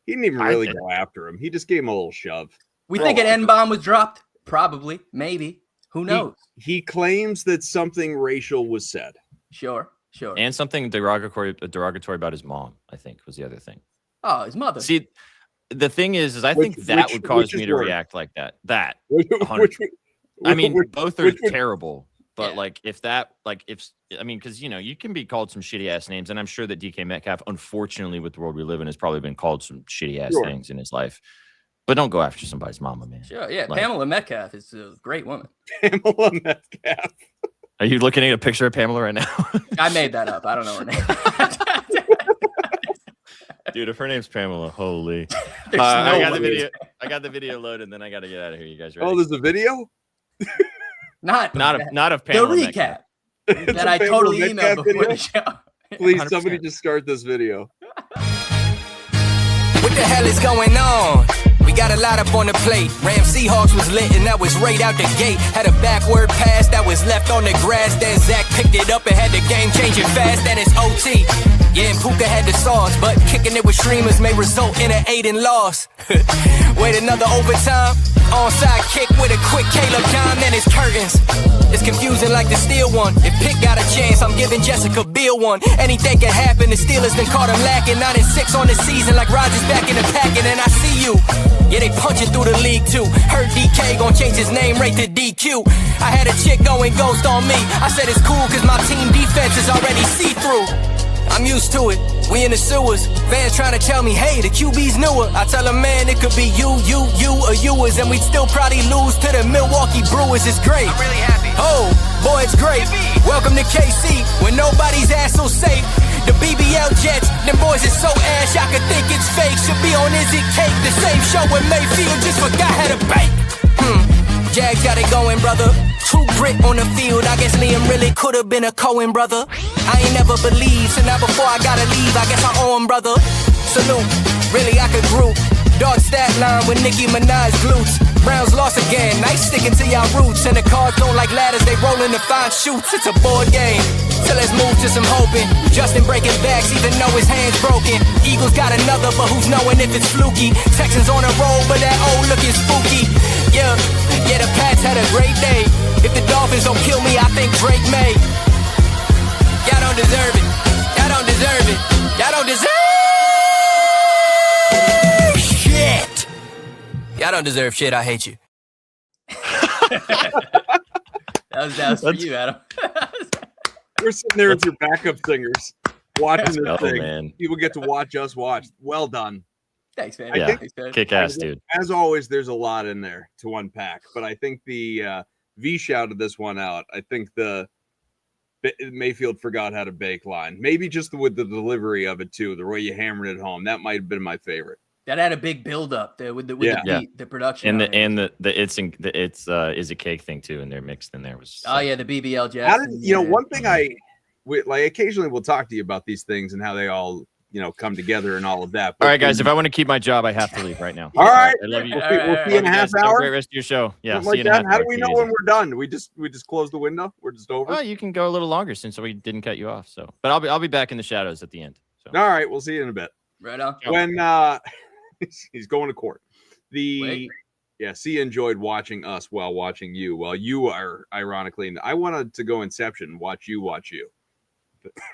He didn't even really I- go after him. He just gave him a little shove. We for think a an lot. N bomb was dropped. Probably. Maybe. Who knows? He claims that something racial was said. Sure. Sure. And something derogatory about his mom, I think, was the other thing. Oh, his mother. See, the thing is I think that which- would cause which is me to worse? react like that. That. Which, I mean, both are which would- terrible. But Yeah. like, because you can be called some shitty ass names, and I'm sure that DK Metcalf, unfortunately, with the world we live in, has probably been called some shitty ass Sure. things in his life. But don't go after somebody's mama, man. Sure. Yeah. Like- Pamela Metcalf is a great woman. Pamela Metcalf. Are you looking at a picture of Pamela right now? I made that up. I don't know her name. Dude, if her name's Pamela, holy. There's I no got way. the video. I got the video loaded, and then I got to get out of here. You guys ready? Oh, there's a video? Not not of the Pamela. Metcalf. recap It's that a I Pamela totally emailed Metcalf before video? the show. Please, 100%. somebody just start this video. What the hell is going on? We got a lot up on the plate. Ram Seahawks was lit and that was right out the gate. Had a backward pass that was left on the grass. Then Zach picked it up and had the game changing fast. Then it's OT. Yeah, and Puka had the sauce, but kicking it with streamers may result in an 8 loss. Wait another overtime. Onside kick with a quick Caleb John and his curtains. It's confusing like the steel one. If Pitt got a chance, I'm giving Jessica Biel one. Anything can happen, the Steelers done caught him lacking. 9-6 on the season like Rodgers back in the packing. And I see you. Yeah, they punching through the league too. Heard DK gon' change his name right to DQ. I had a chick going ghost on me. I said it's cool cause my team defense is already see-through. I'm used to it, we in the sewers. Fans trying to tell me, hey, the QB's newer. I tell them, man, it could be you, or yours. And we'd still probably lose to the Milwaukee Brewers. It's great. I'm really happy. Oh, boy, it's great. Welcome to KC, where nobody's ass so safe. The BBL Jets, them boys is so ash, I could think it's fake. Should be on Is It Cake, the same show with Mayfield, just forgot how to bake. Jags got it going, brother. True grit on the field. I guess Liam really could have been a Cohen brother. I ain't never believed, so now before I gotta leave, I guess I owe him, brother. Salute, really I could group. Dog stat line with Nicki Minaj glutes. Browns lost again, nice sticking to y'all roots. And the Cards don't like ladders, they rollin' to find shoots. It's a board game, so let's move to some hoping. Justin breaking backs even though his hand's broken. Eagles got another, but who's knowing if it's fluky? Texans on a roll, but that old looking spooky. Yeah, the Pats had a great day. If the Dolphins don't kill me, I think Drake may. Y'all don't deserve it. Y'all don't deserve it. Y'all don't deserve shit. Y'all don't deserve shit. I hate you. That was for you, Adam. We're sitting there with your backup singers watching this thing. Man. People get to watch us watch. Well done. Thanks, man. Yeah, Thanks, man. kick ass, dude. As always, there's a lot in there to unpack, but I think the V shouted this one out. I think the Mayfield forgot how to bake line. Maybe just with the delivery of it too, the way you hammered it home. That might have been my favorite. That had a big build up there with the beat, the production. And the it's Is It Cake thing too, and they're mixed in there was. Oh yeah, the BBL Jets. How did one thing like occasionally we'll talk to you about these things and how they all come together and all of that. But all right, guys, if I want to keep my job, I have to leave right now. All right, I love you. We'll see you in a half Have a hour. great rest of your show. Yeah, Something like that. How do we know when we're done? We just close the window. We're just over. Well, you can go a little longer since we didn't cut you off. So, but I'll be back in the shadows at the end. So. All right, we'll see you in a bit. Right on. When he's going to court. C enjoyed watching us while watching you. While you are ironically, I wanted to go Inception, watch you.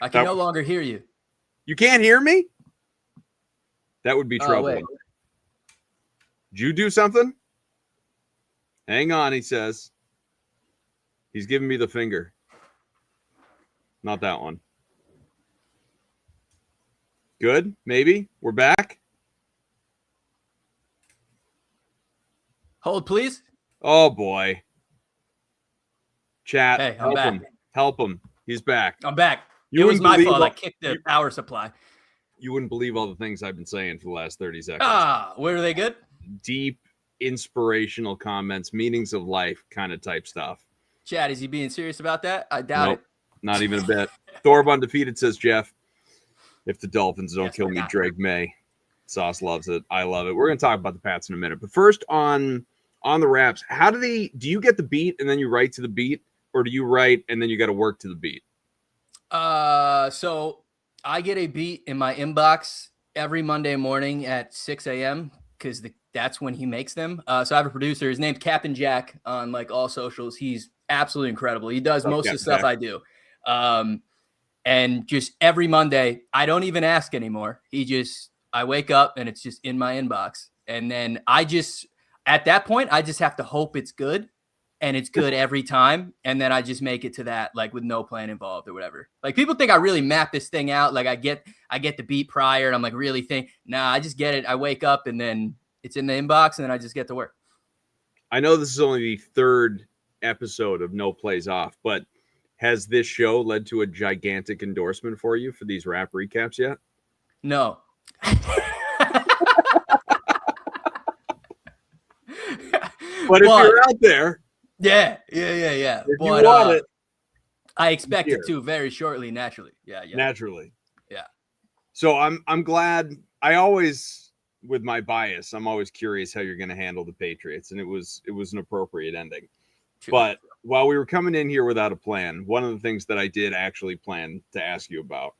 I can no longer hear you. You can't hear me? That would be trouble. Wait. Did you do something? Hang on, he says. He's giving me the finger. Not that one. Good, maybe. We're back. Hold, please. Oh, boy. Chat, Hey, I'm back. Help him. He's back. I'm back. You It was wouldn't my believe fault. what- I kicked the power supply. You wouldn't believe all the things I've been saying for the last 30 seconds. Were they good? Deep, inspirational comments, meanings of life kind of type stuff. Chad, is he being serious about that? I doubt Nope, it. not even a bit. Thorb undefeated, says Jeff. If the Dolphins don't Yes, kill we're me, not. Drake May. Sauce loves it. I love it. We're going to talk about the Pats in a minute. But first on the Raps, do you get the beat and then you write to the beat? Or do you write and then you got to work to the beat? So I get a beat in my inbox every Monday morning at 6 a.m. because that's when he makes them. So I have a producer. His name's Captain Jack on like all socials. He's absolutely incredible. He does most of the stuff I do. And just every Monday, I don't even ask anymore. I wake up and it's just in my inbox. And then at that point, I just have to hope it's good. And it's good every time. And then I just make it to that, like with no plan involved or whatever. Like people think I really map this thing out. Like I get the beat prior and I'm like really nah, I just get it. I wake up and then it's in the inbox and then I just get to work. I know this is only the third episode of No Plays Off, but has this show led to a gigantic endorsement for you for these rap recaps yet? No. But if you're out there, yeah. if you But, want it, I expect here. it to very shortly, naturally. Yeah. naturally. Yeah. So I'm glad. I always, with my bias, I'm always curious how you're going to handle the Patriots, and it was an appropriate ending. True. But while we were coming in here without a plan, one of the things that I did actually plan to ask you about,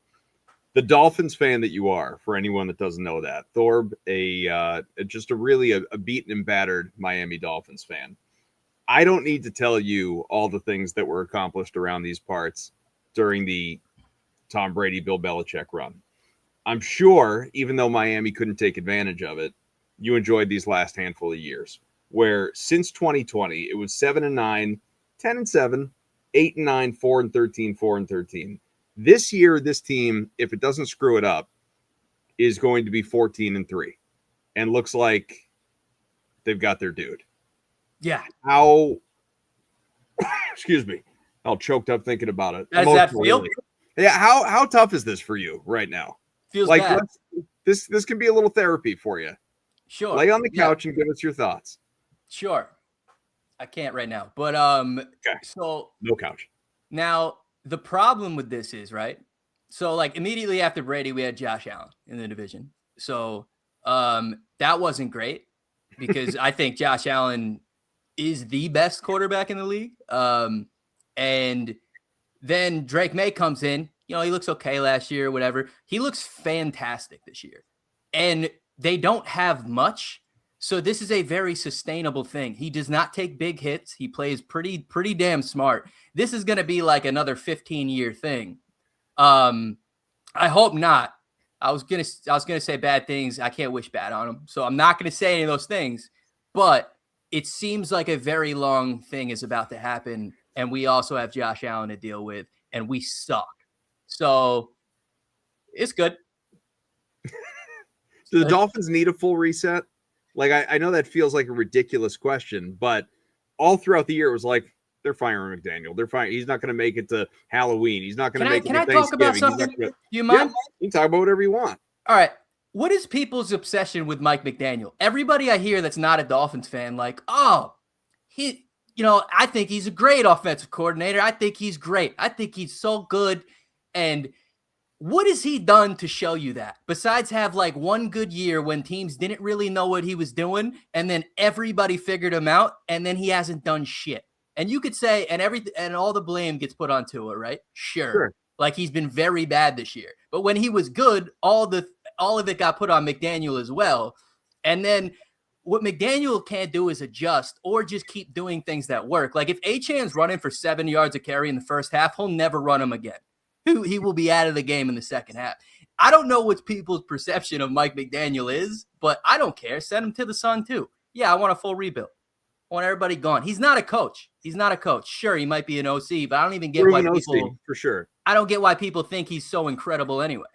the Dolphins fan that you are, for anyone that doesn't know that, Thorb, just a beaten and battered Miami Dolphins fan. I don't need to tell you all the things that were accomplished around these parts during the Tom Brady, Bill Belichick run. I'm sure, even though Miami couldn't take advantage of it, you enjoyed these last handful of years, where since 2020, it was 7-9, 10-7, 8-9, 4-13, 4-13. This year, this team, if it doesn't screw it up, is going to be 14-3, and looks like they've got their dude. Yeah. How? Excuse me. How choked up thinking about it. How does that feel? Yeah. How tough is this for you right now? Feels like bad. This can be a little therapy for you. Sure. Lay on the couch and give us your thoughts. Sure. I can't right now, but Okay. So No couch. now the problem with this is, right? So like immediately after Brady, we had Josh Allen in the division. So that wasn't great because I think Josh Allen is the best quarterback in the league. And then Drake May comes in. You know, he looks okay last year, whatever. He looks fantastic this year. And they don't have much. So this is a very sustainable thing. He does not take big hits. He plays pretty damn smart. This is going to be like another 15-year thing. I hope not. I was gonna say bad things. I can't wish bad on him, so I'm not gonna say any of those things. But it seems like a very long thing is about to happen, and we also have Josh Allen to deal with, and we suck. So it's good. Do the Dolphins need a full reset? Like, I know that feels like a ridiculous question, but all throughout the year it was like, they're firing McDaniel. They're firing. He's not going to make it to Halloween. He's not going to make it to Thanksgiving. Talk about something? Do you mind? Yeah, you can talk about whatever you want. All right. What is people's obsession with Mike McDaniel? Everybody I hear that's not a Dolphins fan, like, oh, I think he's a great offensive coordinator. I think he's great. I think he's so good. And what has he done to show you that? Besides have like one good year when teams didn't really know what he was doing, and then everybody figured him out, and then he hasn't done shit. And you could say, and all the blame gets put on Tua, right? Sure. Like he's been very bad this year. But when he was good, all of it got put on McDaniel as well. And then what McDaniel can't do is adjust or just keep doing things that work. Like if Achane's running for 7 yards of carry in the first half, he'll never run him again. He will be out of the game in the second half. I don't know what people's perception of Mike McDaniel is, but I don't care. Send him to the sun too. Yeah, I want a full rebuild. I want everybody gone. He's not a coach. Sure, he might be an OC, but I don't even get why people for sure. I don't get why people think he's so incredible anyway.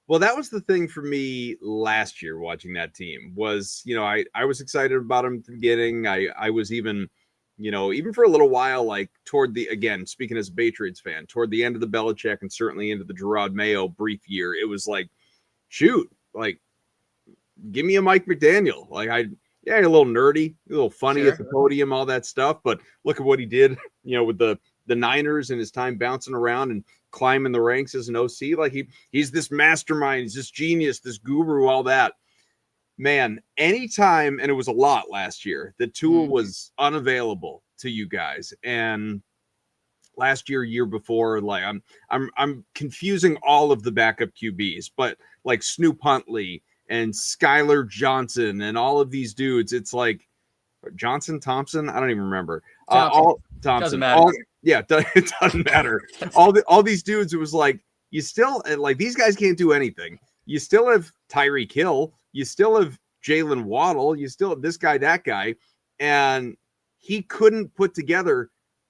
Well, that was the thing for me last year watching that team was, I was excited about him at the beginning. I was even for a little while, like speaking as a Patriots fan, toward the end of the Belichick and certainly into the Gerard Mayo brief year, it was like, shoot, like, give me a Mike McDaniel. Like a little nerdy, a little funny at the podium, all that stuff. But look at what he did, with the Niners and his time bouncing around and climbing the ranks as an OC. Like he's this mastermind, he's this genius, this guru, all that. Man, anytime, and it was a lot last year, that Tua was unavailable to you guys. And last year before, like I'm confusing all of the backup QBs, but like Snoop Huntley and Skylar Johnson and all of these dudes, it's like Thompson. I don't even remember. Thompson. Doesn't matter. It doesn't matter. all these dudes, it was like, you still, like, these guys can't do anything. You still have Tyreek Hill. You still have Jalen Waddle. You still have this guy, that guy. And he couldn't put together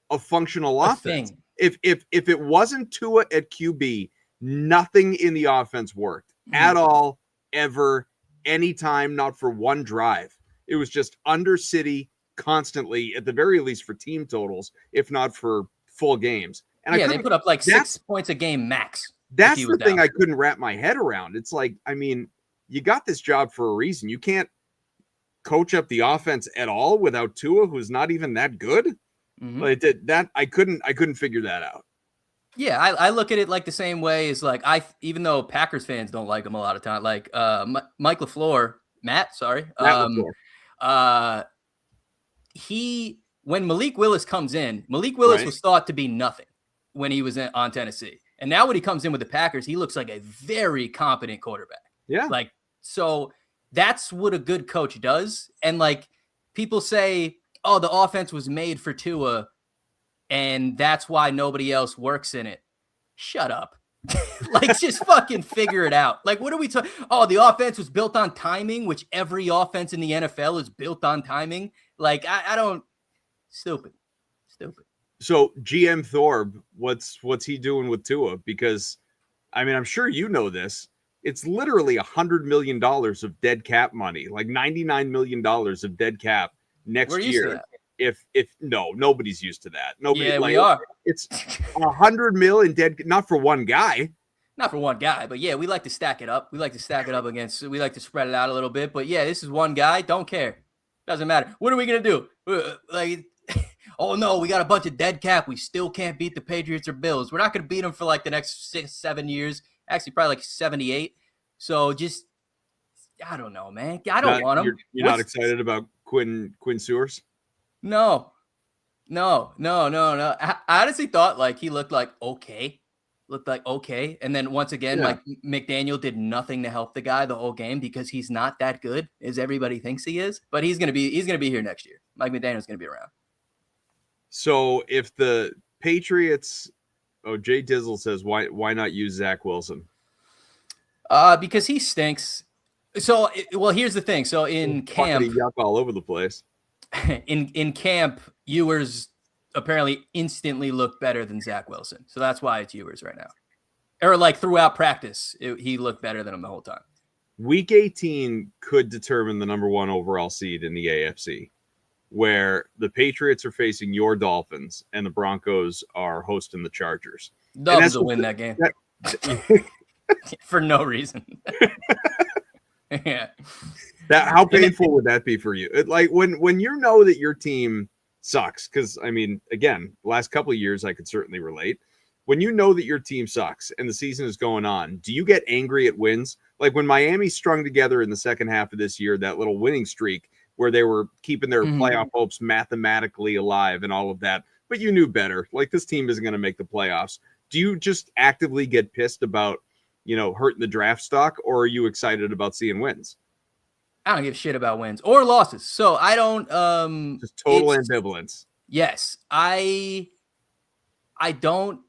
a functional offense. If it wasn't Tua at QB, nothing in the offense worked at all, ever, anytime, not for one drive. It was just under city constantly, at the very least for team totals, if not for full games. And they put up like 6 points a game max. That's the thing I couldn't wrap my head around. It's like, I mean, you got this job for a reason. You can't coach up the offense at all without Tua, who's not even that good. Like that, I couldn't figure that out. Yeah, I look at it like the same way as like even though Packers fans don't like him a lot of time, like Matt LaFleur. When Malik Willis comes in, Malik Willis was thought to be nothing when he was on Tennessee. And now when he comes in with the Packers, he looks like a very competent quarterback. Yeah. Like, so that's what a good coach does. And like people say, oh, the offense was made for Tua and that's why nobody else works in it. Shut up. Like, just fucking figure it out. Like, what are we talking? Oh, the offense was built on timing, which every offense in the NFL is built on timing. Like, I don't. Stupid. So GM Thorpe, what's he doing with Tua? Because, I mean, I'm sure you know this. It's literally $100 million of dead cap money, like $99 million of dead cap next We're used to year. that. If no, nobody's used to that. Nobody. Yeah, like, we are. It's $100 million dead, not for one guy. Not for one guy, but yeah, we like to stack it up. We like to spread it out a little bit. But yeah, this is one guy. Don't care. Doesn't matter. What are we going to do? Like, oh no, we got a bunch of dead cap. We still can't beat the Patriots or Bills. We're not going to beat them for like the next 6-7 years. Actually, probably like 78. So just, I don't know, man. I don't want them. You're not excited about Quinn Sewers? No. I honestly thought like he looked like okay. And then once again, like McDaniel did nothing to help the guy the whole game because he's not that good as everybody thinks he is. But he's gonna be here next year. Mike McDaniel's gonna be around. So if the Patriots, Jay Dizzle says, why not use Zach Wilson? Because he stinks. So here's the thing. So in camp, yuck all over the place. in camp, Ewers apparently instantly looked better than Zach Wilson. So that's why it's Ewers right now. Or like throughout practice, he looked better than him the whole time. Week 18 could determine the number 1 overall seed in the AFC, where the Patriots are facing your Dolphins and the Broncos are hosting the Chargers. Dolphins will win that game. For no reason. Yeah. How painful would that be for you? Like when you know that your team sucks, because I mean, again, last couple of years I could certainly relate. When you know that your team sucks and the season is going on, do you get angry at wins? Like when Miami strung together in the second half of this year, that little winning streak where they were keeping their playoff hopes mathematically alive and all of that, but you knew better. Like, this team isn't going to make the playoffs. Do you just actively get pissed about, hurting the draft stock, or are you excited about seeing wins? I don't give a shit about wins or losses. So I don't just total ambivalence. Yes. I don't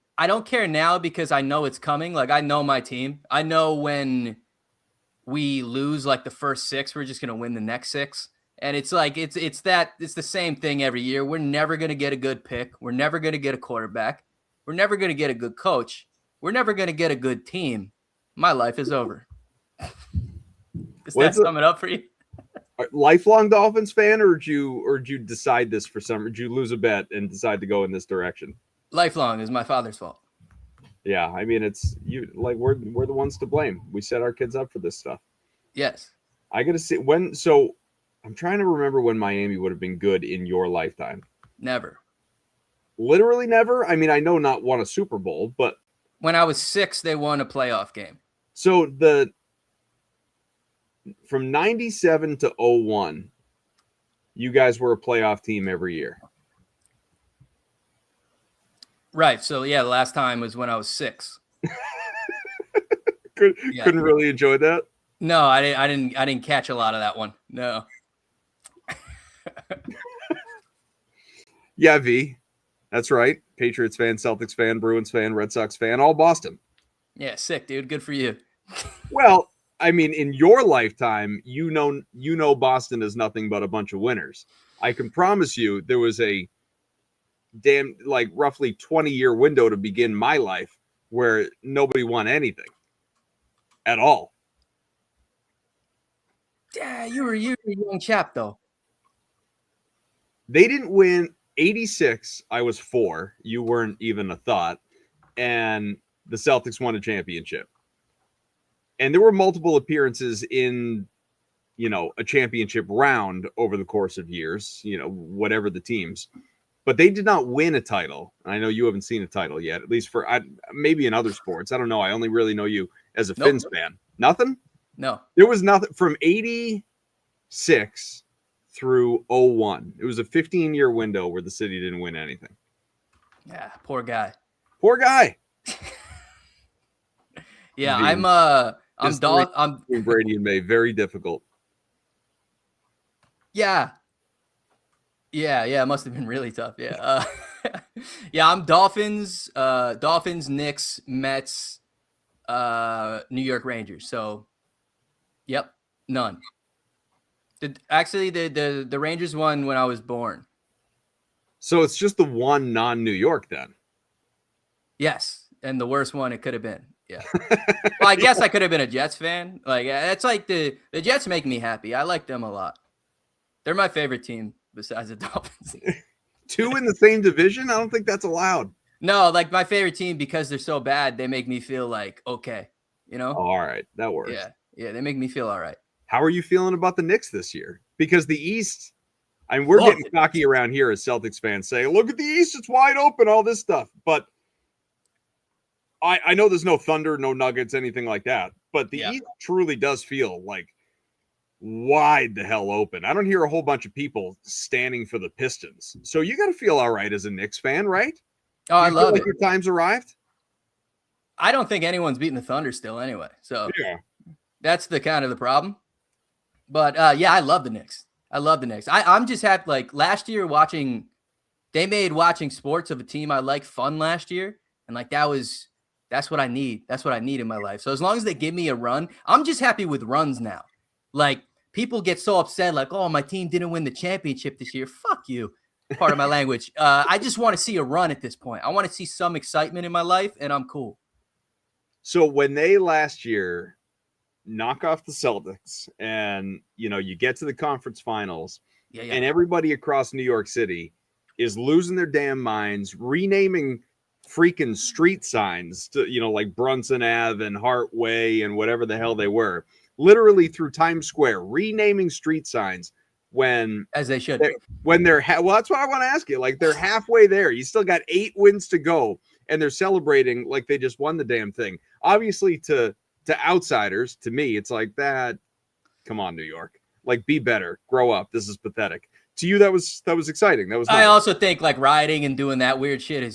care now because I know it's coming. Like, I know my team. I know when we lose like the first 6, we're just going to win the next 6. And it's like it's the same thing every year. We're never going to get a good pick. We're never going to get a quarterback. We're never going to get a good coach. We're never going to get a good team. My life is over. Does that sum it up for you? Lifelong Dolphins fan, or did you decide this for some? Did you lose a bet and decide to go in this direction? Lifelong. Is my father's fault. Yeah, I mean, it's you. Like, we're the ones to blame. We set our kids up for this stuff. Yes. I gotta see when. So I'm trying to remember when Miami would have been good in your lifetime. Never. Literally never. I mean, I know not won a Super Bowl, but when I was 6, they won a playoff game. So from 97 to 01, you guys were a playoff team every year. Right. So yeah, the last time was when I was 6. Couldn't really enjoy that. No, I didn't catch a lot of that one. No. Yeah, V. That's right. Patriots fan, Celtics fan, Bruins fan, Red Sox fan, all Boston. Yeah, sick, dude. Good for you. Well, I mean, in your lifetime, you know Boston is nothing but a bunch of winners. I can promise you there was a roughly 20-year window to begin my life where nobody won anything at all. Yeah, you were a young chap, though. They didn't win 86. I was 4. You weren't even a thought. And the Celtics won a championship. And there were multiple appearances in, a championship round over the course of years, whatever the teams. But they did not win a title. I know you haven't seen a title yet, at least for maybe in other sports. I don't know. I only really know you as a Finns fan. Nothing? No. There was nothing from 86 through 01. It was a 15-year window where the city didn't win anything. Yeah, poor guy. Poor guy. Yeah, The I'm history I'm between Brady and May, very difficult. yeah. Yeah, it must have been really tough. Yeah. Yeah, I'm Dolphins, Knicks, Mets, New York Rangers. So, yep, none. The Rangers won when I was born. So it's just the one non-New York then. Yes, and the worst one it could have been. Yeah. Well, I guess I could have been a Jets fan. Like it's like the Jets make me happy. I like them a lot. They're my favorite team besides the Dolphins. 2 in the same division? I don't think that's allowed. No, like my favorite team because they're so bad, they make me feel like okay, you know? All right, that works. Yeah, they make me feel all right. How are you feeling about the Knicks this year? Because the East, I mean, we're getting cocky around here as Celtics fans saying, look at the East, it's wide open, all this stuff. But I know there's no Thunder, no Nuggets, anything like that. But the East truly does feel like wide the hell open. I don't hear a whole bunch of people standing for the Pistons. So you got to feel all right as a Knicks fan, right? Oh, I love it. Your time's arrived? I don't think anyone's beating the Thunder still anyway. So yeah, that's the kind of the problem. But yeah, I love the Knicks. I'm just happy. Like last year they made watching sports of a team I like fun last year. And like that's what I need. That's what I need in my life. So as long as they give me a run, I'm just happy with runs now. Like people get so upset, like, oh, my team didn't win the championship this year. Fuck you. Part of my language. I just want to see a run at this point. I want to see some excitement in my life, and I'm cool. So when they last year knock off the Celtics and, you get to the conference finals and everybody across New York City is losing their damn minds, renaming freaking street signs to, like Brunson Ave and Hart Way and whatever the hell they were, literally through Times Square, renaming street signs as they should. Well, that's what I want to ask you. Like they're halfway there. You still got 8 wins to go and they're celebrating like they just won the damn thing. Obviously to outsiders, to me, it's like that. Come on, New York, like be better, grow up. This is pathetic. To you, that was exciting. That was nice. I also think like rioting and doing that weird shit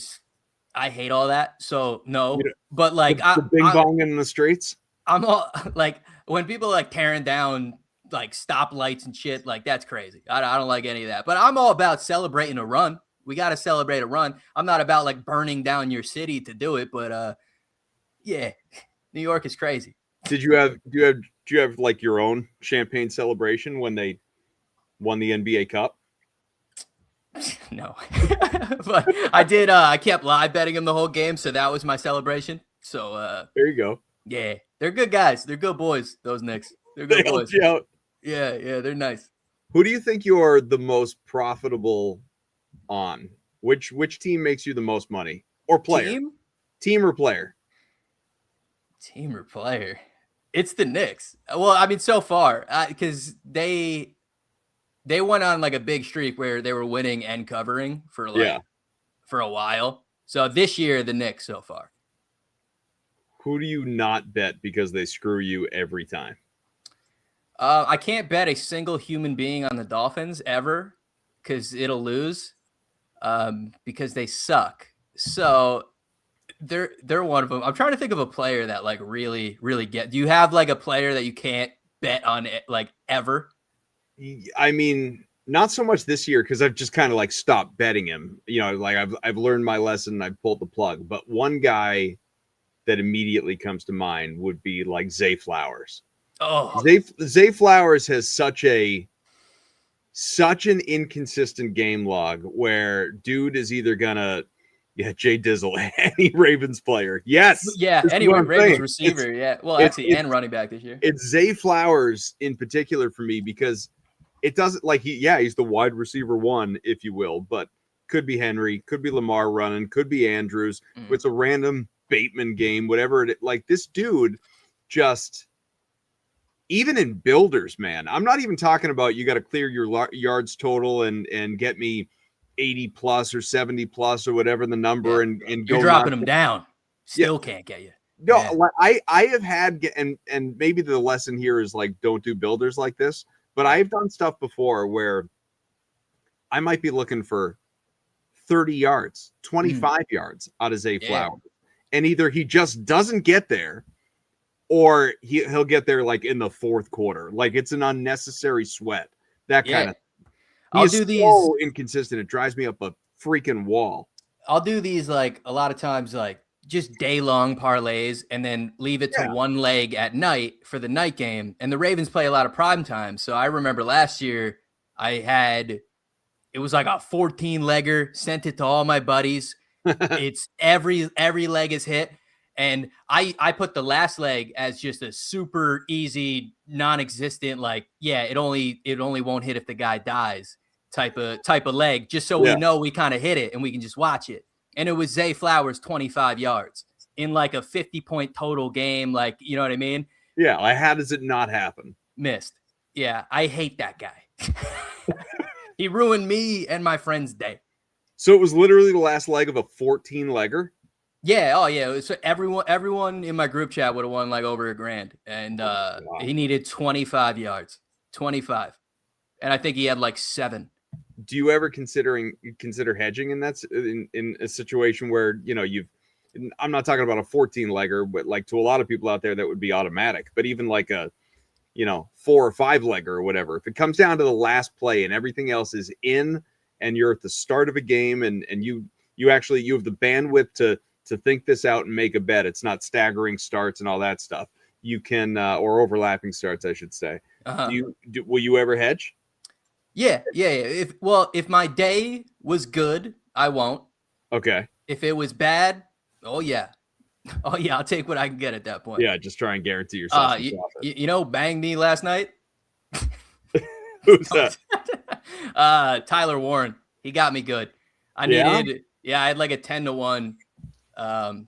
I hate all that. So no, but like the bing bong in the streets. I'm all like when people like tearing down like stoplights and shit, like that's crazy. I don't like any of that. But I'm all about celebrating a run. We got to celebrate a run. I'm not about like burning down your city to do it, but yeah, New York is crazy. Do you have like your own champagne celebration when they won the NBA Cup? No, but I did. I kept live betting them the whole game, so that was my celebration. So there you go. Yeah, they're good guys. They're good boys. Those Knicks. They're good boys. You out. Yeah, they're nice. Who do you think you're the most profitable on? Which team makes you the most money or player? Team or player? Team or player? It's the Knicks. Well, I mean, so far, because they went on like a big streak where they were winning and covering for a while. So this year, the Knicks so far. Who do you not bet because they screw you every time? I can't bet a single human being on the Dolphins ever because it'll lose because they suck. So they're one of them. I'm trying to think of a player that like really, really do you have like a player that you can't bet on it like ever? I mean, not so much this year because I've just kind of like stopped betting him. Like I've learned my lesson and I've pulled the plug. But one guy that immediately comes to mind would be like Zay Flowers. Oh, Zay Flowers has such an inconsistent game log where dude is either gonna Jay Dizzle, any Ravens player. Yes. Yeah, anyway, Ravens receiver. And running back this year. It's Zay Flowers in particular for me because it doesn't like he's the wide receiver one, if you will, but could be Henry, could be Lamar running, could be Andrews. It's a random Bateman game, whatever like this dude just even in builders, man. I'm not even talking about you got to clear your yards total and get me 80 plus or 70 plus or whatever the number and go. You're dropping them down. Still can't get you. No, I have had and maybe the lesson here is like don't do builders like this, but I've done stuff before where I might be looking for 30 yards, 25 yards out of Zay Flowers. And either he just doesn't get there or he'll get there like in the fourth quarter. Like it's an unnecessary sweat. That kind of. I'll do these so inconsistent. It drives me up a freaking wall. I'll do these like a lot of times, like just day long parlays, and then leave it to one leg at night for the night game. And the Ravens play a lot of prime time. So I remember last year it was like a 14 legger, sent it to all my buddies. It's every leg is hit. And I put the last leg as just a super easy, non-existent, like, it only won't hit if the guy dies type of leg, just so we know we kind of hit it and we can just watch it. And it was Zay Flowers 25 yards in like a 50-point total game. Like, you know what I mean? Yeah. Like, how does it not happen? Missed. Yeah. I hate that guy. He ruined me and my friend's day. So it was literally the last leg of a 14 legger. Yeah. Oh yeah. It was, everyone in my group chat would have won like over $1,000, and he needed 25 yards, 25. And I think he had like 7. Do you ever consider hedging in that in a situation where, you know, I'm not talking about a 14 legger, but like to a lot of people out there that would be automatic, but even like a, you know, 4 or 5 legger or whatever, if it comes down to the last play and everything else is in and you're at the start of a game and you have the bandwidth to think this out and make a bet. It's not staggering starts and all that stuff. You can, or overlapping starts, I should say. Will you ever hedge? Yeah. If my day was good, I won't. Okay. If it was bad, oh yeah, I'll take what I can get at that point. Yeah, just try and guarantee yourself. You know, banged me last night. Who's that? Tyler Warren. He got me good. I had like a 10-1.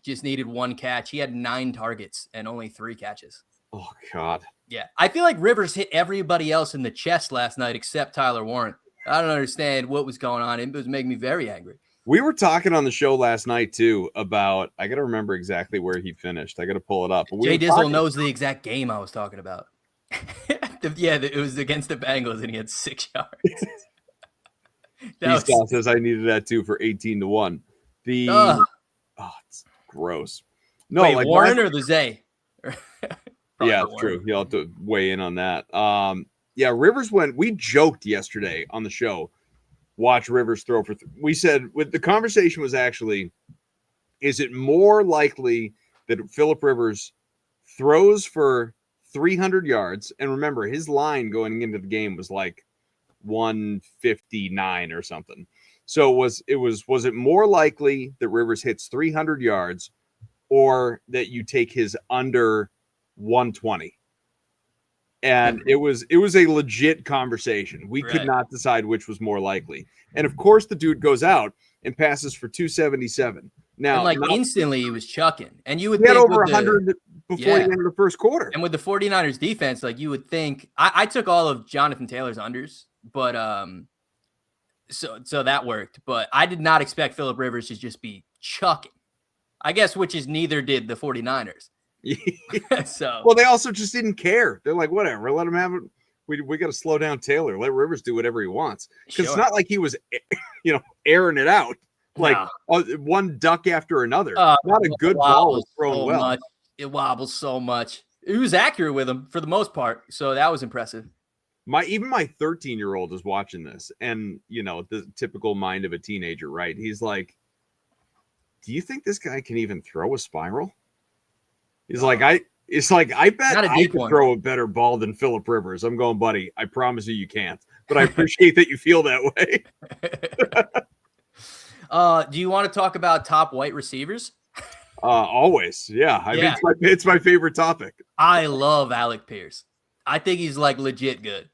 Just needed 1 catch. He had 9 targets and only 3 catches. Oh God. Yeah. I feel like Rivers hit everybody else in the chest last night except Tyler Warren. I don't understand what was going on. It was making me very angry. We were talking on the show last night too about, I got to remember exactly where he finished. I got to pull it up. Jay Dizzle knows the exact game I was talking about. It was against the Bengals and he had 6 yards. He says I needed that too for 18-1. It's gross. No, wait, like Warren or the Zay? Yeah, it's true. You'll have to weigh in on that. Rivers we joked yesterday on the show, watch Rivers throw for, we said the conversation was actually, is it more likely that Phillip Rivers throws for 300 yards? And remember, his line going into the game was like 159 or something. So was it more likely that Rivers hits 300 yards or that you take his under 120? And it was a legit conversation. We could not decide which was more likely. And of course the dude goes out and passes for 277. Now, and instantly he was chucking. And you would think had over 100 before the end of the first quarter. And with the 49ers defense, like you would think, I took all of Jonathan Taylor's unders, but so that worked. But I did not expect Phillip Rivers to just be chucking. I guess, which is neither did the 49ers. So well, they also just didn't care. They're like, whatever, let him have it. We got to slow down Taylor. Let Rivers do whatever he wants. Because It's not like he was, airing it out like one duck after another. Not a good ball was thrown well. Much. It wobbles so much. He was accurate with him for the most part, so that was impressive. Even my 13-year-old is watching this, and the typical mind of a teenager, right? He's like, "Do you think this guy can even throw a spiral?" He's like, I bet I could throw a better ball than Phillip Rivers. I'm going, buddy. I promise you can't. But I appreciate that you feel that way. Do you want to talk about top white receivers? Always. Yeah. I mean, it's my favorite topic. I love Alec Pierce. I think he's like legit good.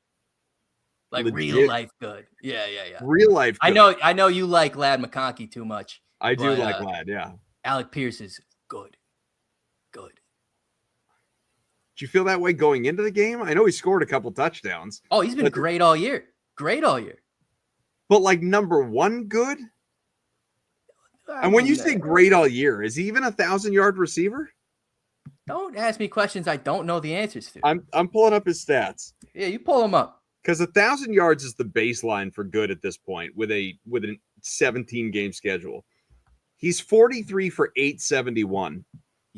Like real life good. Yeah. Real life good. I know you like Lad McConkey too much. I do like Lad, yeah. Alec Pierce is good. Good. Did you feel that way going into the game? I know he scored a couple touchdowns. Oh, he's been great all year. But like number one good? And when you say great all year, is he even a 1,000-yard receiver? Don't ask me questions I don't know the answers to. I'm pulling up his stats. Yeah, you pull them up. Because 1,000 yards is the baseline for good at this point with a 17-game schedule. He's 43 for 871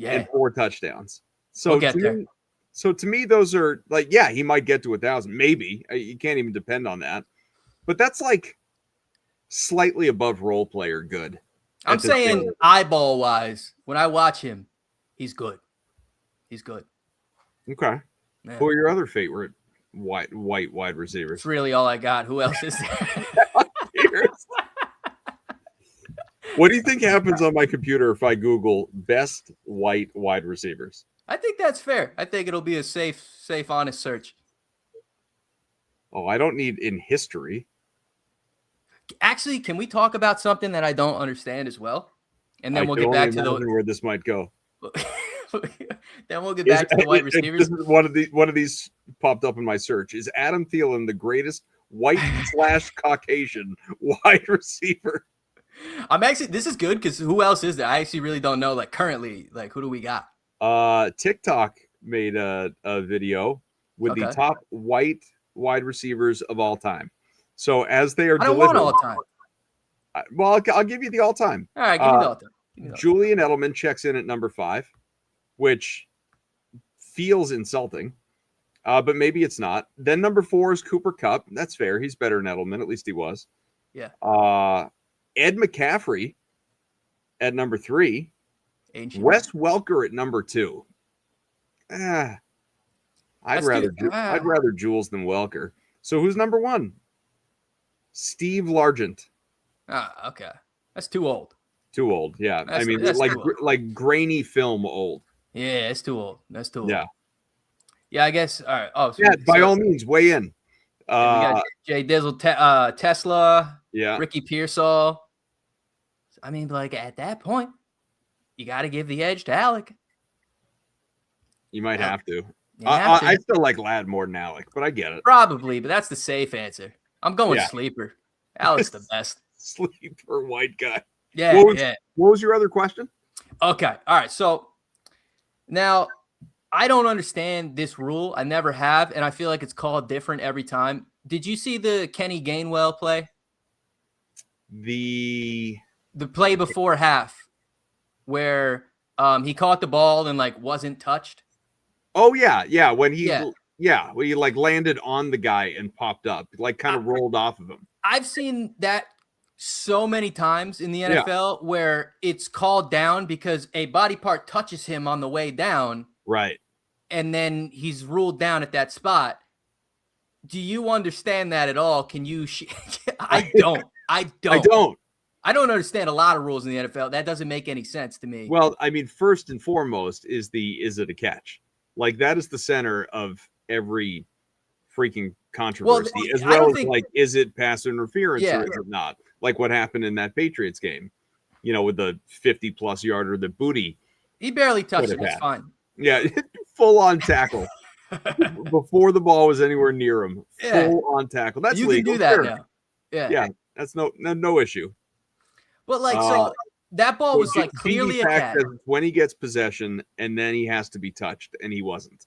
and 4 touchdowns. So We'll get to there. me, so to me, those are like, yeah, he might get to 1,000, maybe. You can't even depend on that, but that's like slightly above role player good. I'm at this saying point. eyeball wise, when I watch him, he's good. He's good. Okay. Yeah. Who are your other favorite white wide receivers? That's really all I got. Who else is there? What do you think happens on my computer if I Google best white wide receivers? I think that's fair. I think it'll be a safe, honest search. Oh, I don't need in history. Actually, can we talk about something that I don't understand as well? And then I we'll can get only back to imagine where this might go. then we'll get back to the wide receivers. One of these popped up in my search. Is Adam Thielen the greatest white / Caucasian wide receiver? I'm actually, this is good because who else is there? I actually really don't know. Like currently, like who do we got? TikTok made a video with the top white wide receivers of all time. So as they are I don't delivered, want all time. Well, I'll give you the all time. All right, give me the all time. Julian Edelman checks in at number 5, which feels insulting, but maybe it's not. Then number 4 is Cooper Kupp. That's fair. He's better than Edelman. At least he was. Yeah. Ed McCaffrey at number 3. Ancient. Wes Welker at number 2. I'd rather Jules than Welker. So who's number 1? Steve Largent. Okay. That's too old. Too old. Yeah. That's like grainy film old. Yeah, it's too old. That's too old. Yeah. Yeah, I guess. All right. Oh, yeah. By all means, weigh in. We got Jay Dizzle, Tesla. Yeah. Ricky Pearsall. I mean, like at that point, you got to give the edge to Alec. You might have to. I still like Ladd more than Alec, but I get it. Probably, but that's the safe answer. I'm going sleeper. Alec's the best. Sleeper white guy. Yeah. What was your other question? Okay. All right. So now I don't understand this rule. I never have, and I feel like it's called different every time. Did you see the Kenny Gainwell play? The play before half where he caught the ball and like wasn't touched. Oh yeah. When he like landed on the guy and popped up, like kind of rolled off of him. I've seen that so many times in the NFL where it's called down because a body part touches him on the way down. Right. And then he's ruled down at that spot. Do you understand that at all? Can you? I don't. I don't understand a lot of rules in the NFL. That doesn't make any sense to me. Well, I mean, first and foremost is it a catch? Like that is the center of every freaking controversy, as well as like, is it pass interference or is it not? Like what happened in that Patriots game, with the 50+ yarder, the Booty. He barely touched him. It's fine. Yeah, full on tackle before the ball was anywhere near him. Full on tackle. That's you legal. Can do that now. Yeah, that's no issue. But like, so that ball was like clearly a catch when he gets possession, and then he has to be touched, and he wasn't.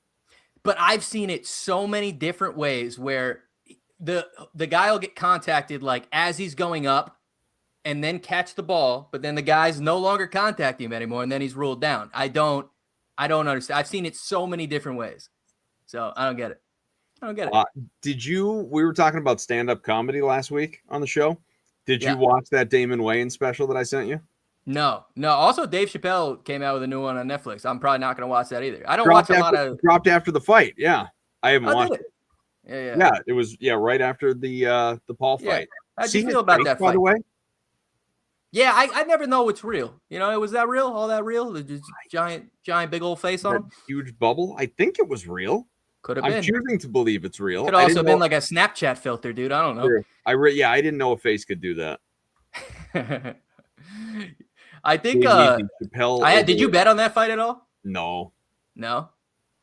But I've seen it so many different ways where the guy will get contacted like as he's going up and then catch the ball, but then the guy's no longer contacting him anymore, and then he's ruled down. I don't understand. I've seen it so many different ways. So I don't get it. We were talking about stand-up comedy last week on the show. Did you watch that Damon Wayans special that I sent you? No. Also, Dave Chappelle came out with a new one on Netflix. I'm probably not going to watch that either. I don't watch a lot of. Dropped after the fight. Yeah, I haven't watched it. Yeah. It was right after the Paul fight. How'd you feel about that fight? By the way. Yeah, I never know what's real. Was that real? All that real? The giant, big old face on him? Huge bubble. I think it was real. Could have been. I'm choosing to believe it's real. Could also been like a Snapchat filter, dude. I don't know. I didn't know a face could do that. I think did you bet on that fight at all? No. All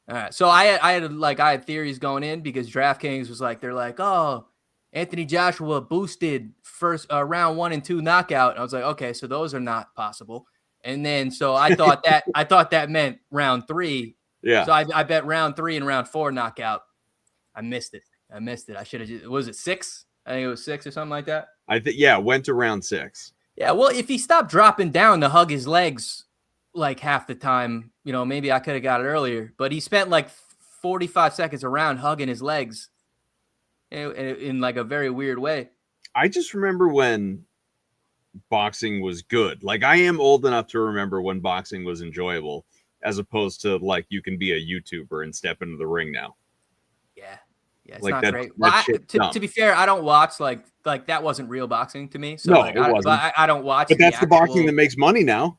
right. So I had theories going in because DraftKings was like, they're like, oh, Anthony Joshua boosted first round 1 and 2 knockout. And I was like, okay, so those are not possible. And then so I thought that meant round 3. Yeah. So I bet round 3 and round 4 knockout. I missed it. I should have. Was it 6? I think it was 6 or something like that. I think went to round 6. Yeah, well, if he stopped dropping down to hug his legs like half the time, maybe I could have got it earlier, but he spent like 45 seconds around hugging his legs in like a very weird way. I just remember when boxing was good. Like, I am old enough to remember when boxing was enjoyable, as opposed to like you can be a YouTuber and step into the ring now. Yeah, it's Like not that- great. that Well, shit's dumb. to be fair, I don't watch like that wasn't real boxing to me. So No, like, it wasn't. I don't watch. But that's the boxing actual- that makes money now.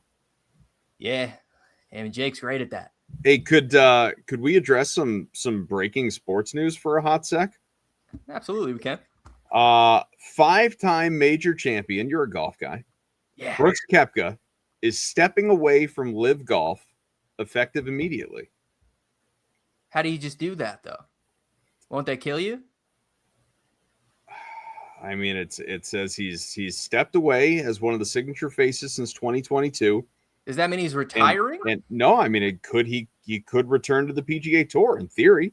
Yeah, and Jake's great at that. Hey, could we address some breaking sports news for a hot sec? Absolutely, we can. 5-time major champion, you're a golf guy, Yeah. Brooks Koepka is stepping away from Live Golf, effective immediately. How do you just do that though? Won't they kill you? I mean, it says he's stepped away as one of the signature faces since 2022. Does that mean he's retiring? And no, I mean, he could return to the PGA Tour in theory.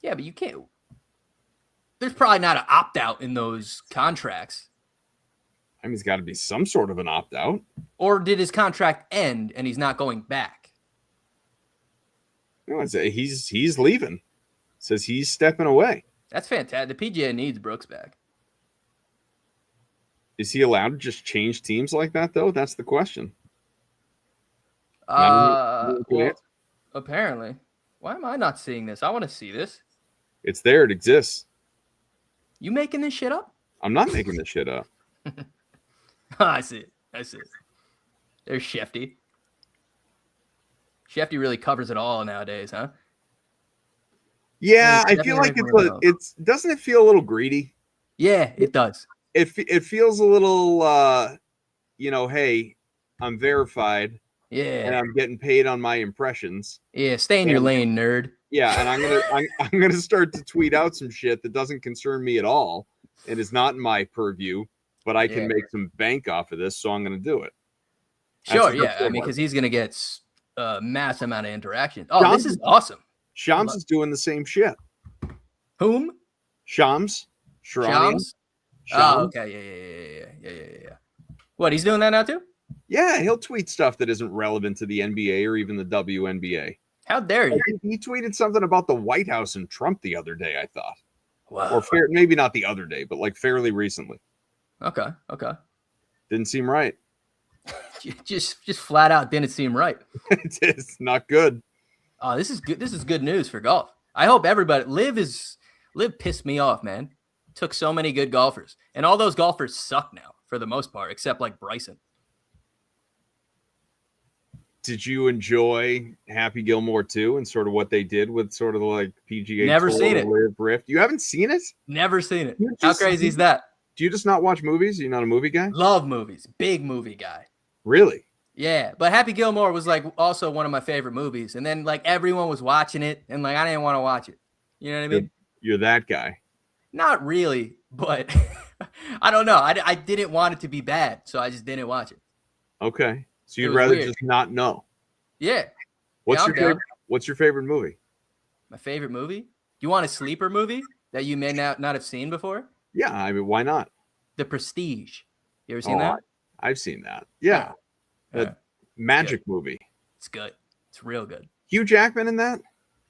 Yeah, but you can't. There's probably not an opt out in those contracts. I mean, he's got to be some sort of an opt out. Or did his contract end and he's not going back? No, he's leaving. It says he's stepping away. That's fantastic. The PGA needs Brooks back. Is he allowed to just change teams like that, though? That's the question. Well, apparently. Why am I not seeing this? I want to see this. It's there. It exists. You making this shit up? I'm not making this shit up. I see it. There's Shefty. Shefty really covers it all nowadays, huh? Yeah, It's I feel definitely like it's doesn't it feel a little greedy? Yeah, it does. It feels a little hey, I'm verified and Yeah. I'm getting paid on my impressions. Yeah, stay in your lane, nerd. Yeah, and I'm gonna start to tweet out some shit that doesn't concern me at all and is not in my purview, but I can Yeah. make some bank off of this, so I'm gonna do it. That's Sure, what yeah. it I mean, was. because he's going to get a mass amount of interaction. Oh, John- this is awesome. Shams is doing the same shit. Whom? Shams? Shams? Oh, okay. Yeah. What, he's doing that now too? Yeah, he'll tweet stuff that isn't relevant to the NBA or even the WNBA. How dare you? He tweeted something about the White House and Trump the other day, I thought. Wow. Or maybe not the other day, but like fairly recently. Okay. Didn't seem right. Just flat out didn't seem right. It's not good. Oh, this is good. This is good news for golf. I hope everybody Live pissed me off, man. Took so many good golfers. And all those golfers suck now for the most part, except like Bryson. Did you enjoy Happy Gilmore too, and sort of what they did with sort of the like PGA Never Tour seen it. Live Rift? You haven't seen it? Never seen it. You How just- crazy is that? Do you just not watch movies? You're not a movie guy? Love movies. Big movie guy. Really? Yeah, but Happy Gilmore was like also one of my favorite movies. And then like everyone was watching it and like I didn't want to watch it. You know what I mean? You're that guy. Not really, but I don't know. I didn't want it to be bad, so I just didn't watch it. Okay. So It you'd was rather weird. just not know. Yeah. What's Yeah, your I'm down. favorite? What's your favorite movie? My favorite movie? You want a sleeper movie that you may not have seen before? Yeah, I mean, why not? The Prestige. You ever seen Oh, that? I've seen that. Yeah. Yeah. The magic movie. It's good. It's real good. Hugh Jackman in that?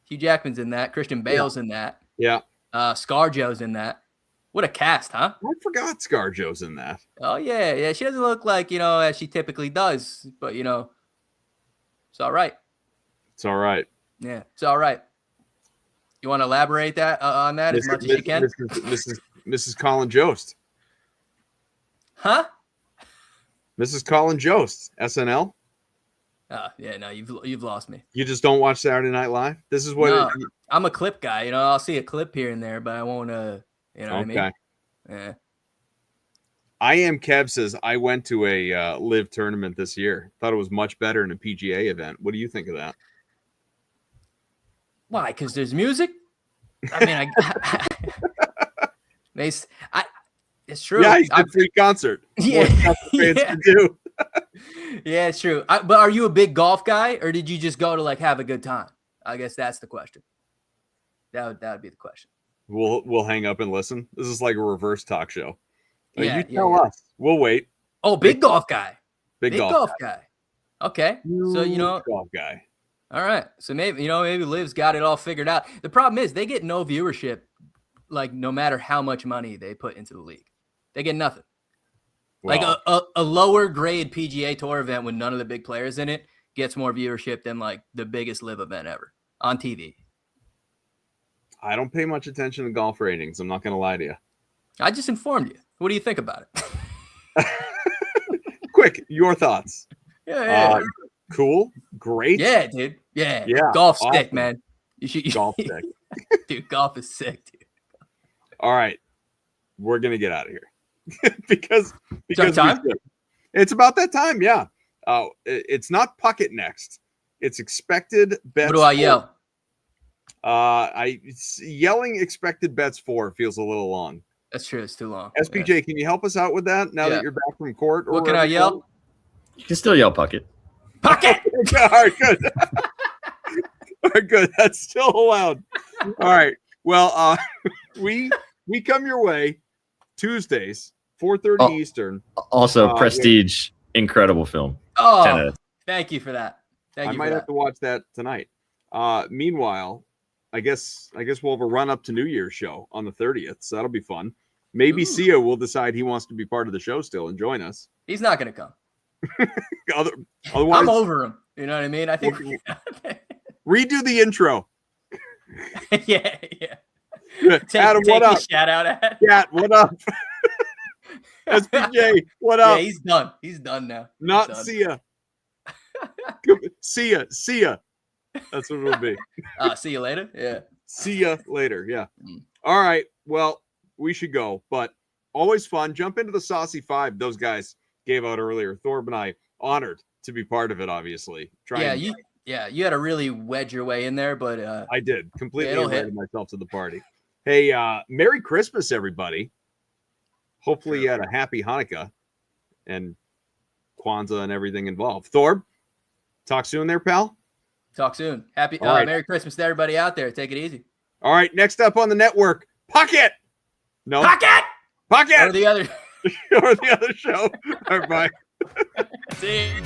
Hugh Jackman's in that. Christian Bale's in that. Yeah. ScarJo's in that. What a cast, huh? I forgot ScarJo's in that. Oh yeah. She doesn't look like as she typically does, but it's all right. It's all right. Yeah, it's all right. You want to elaborate on that as much as you can? Mrs. Colin Jost. Huh? Mrs. Colin Jost. SNL. Yeah. No, you've lost me. You just don't watch Saturday Night Live? This is what. No, I'm a clip guy. I'll see a clip here and there, but I won't. You know what I mean? Okay. Yeah. I am Kev says I went to a live tournament this year. Thought it was much better than a PGA event. What do you think of that? Why? Because there's music. I mean, it's true. Yeah, he's a free concert. Yeah, What else the fans yeah. can do. Yeah, it's true. But are you a big golf guy, or did you just go to like have a good time? I guess that's the question. That would be the question. We'll hang up and listen. This is like a reverse talk show. Yeah, You tell yeah. us. We'll wait. Oh, big golf guy. Big golf guy. Okay, so Huge golf guy. All right. So maybe Liv's got it all figured out. The problem is they get no viewership, like no matter how much money they put into the league. They get nothing. Like a lower grade PGA Tour event with none of the big players in it gets more viewership than like the biggest live event ever on TV. I don't pay much attention to golf ratings. I'm not going to lie to you. I just informed you. What do you think about it? Quick, your thoughts. Yeah. Cool. Great. Yeah, dude. Yeah. Yeah. Golf's Awesome. sick, man. You should Golf sick. Dude, golf is sick, dude. All right. We're going to get out of here. because time? It's about that time, yeah. It's not Puckett next. It's expected bets. What do I yell? Yelling expected bets 4 feels a little long. That's true. It's too long. SPJ, Yeah. can you help us out with that now that you're back from court? What can I yell? You can still yell Puckett. Puckett! All right, good. All right, good. That's still allowed. All right. Well, we come your way Tuesdays, 4:30 Eastern. Also, Prestige, incredible film. 10 out Oh, of thank you for that. I might have to watch that tonight. Meanwhile, I guess we'll have a run up to New Year's show on the 30th. So that'll be fun. Maybe Sia will decide he wants to be part of the show still and join us. He's not going to come. Otherwise, I'm over him. You know what I mean? I think. redo the intro. yeah. Adam, what up? Shout out at. Cat, what up? SPJ, what up? Yeah, he's done. He's done now. Not done. Sia. Sia. That's what it'll be. See you later. Yeah. See ya later. Yeah. All right. Well, we should go, but always fun. Jump into the Saucy Five. Those guys gave out earlier. Thorb and I honored to be part of it. Obviously, you had to really wedge your way in there, but I did completely it'll invited hit. myself to the party. Hey, Merry Christmas, everybody. Hopefully, you had a happy Hanukkah and Kwanzaa and everything involved. Thorb, talk soon, there, pal. Talk soon. Happy right. Merry Christmas to everybody out there. Take it easy. All right, next up on the network, Puckett. No, Puckett. Puckett. Or the other. Or the other show. All right, bye. See you.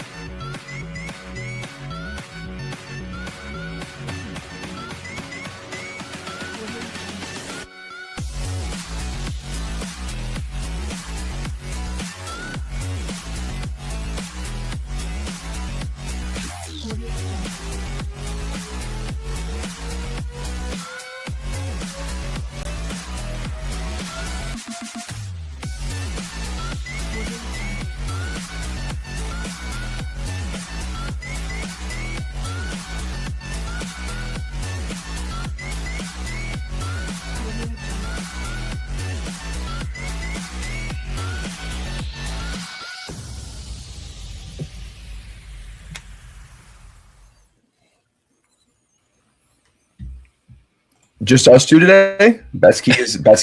Just us two today? Betsky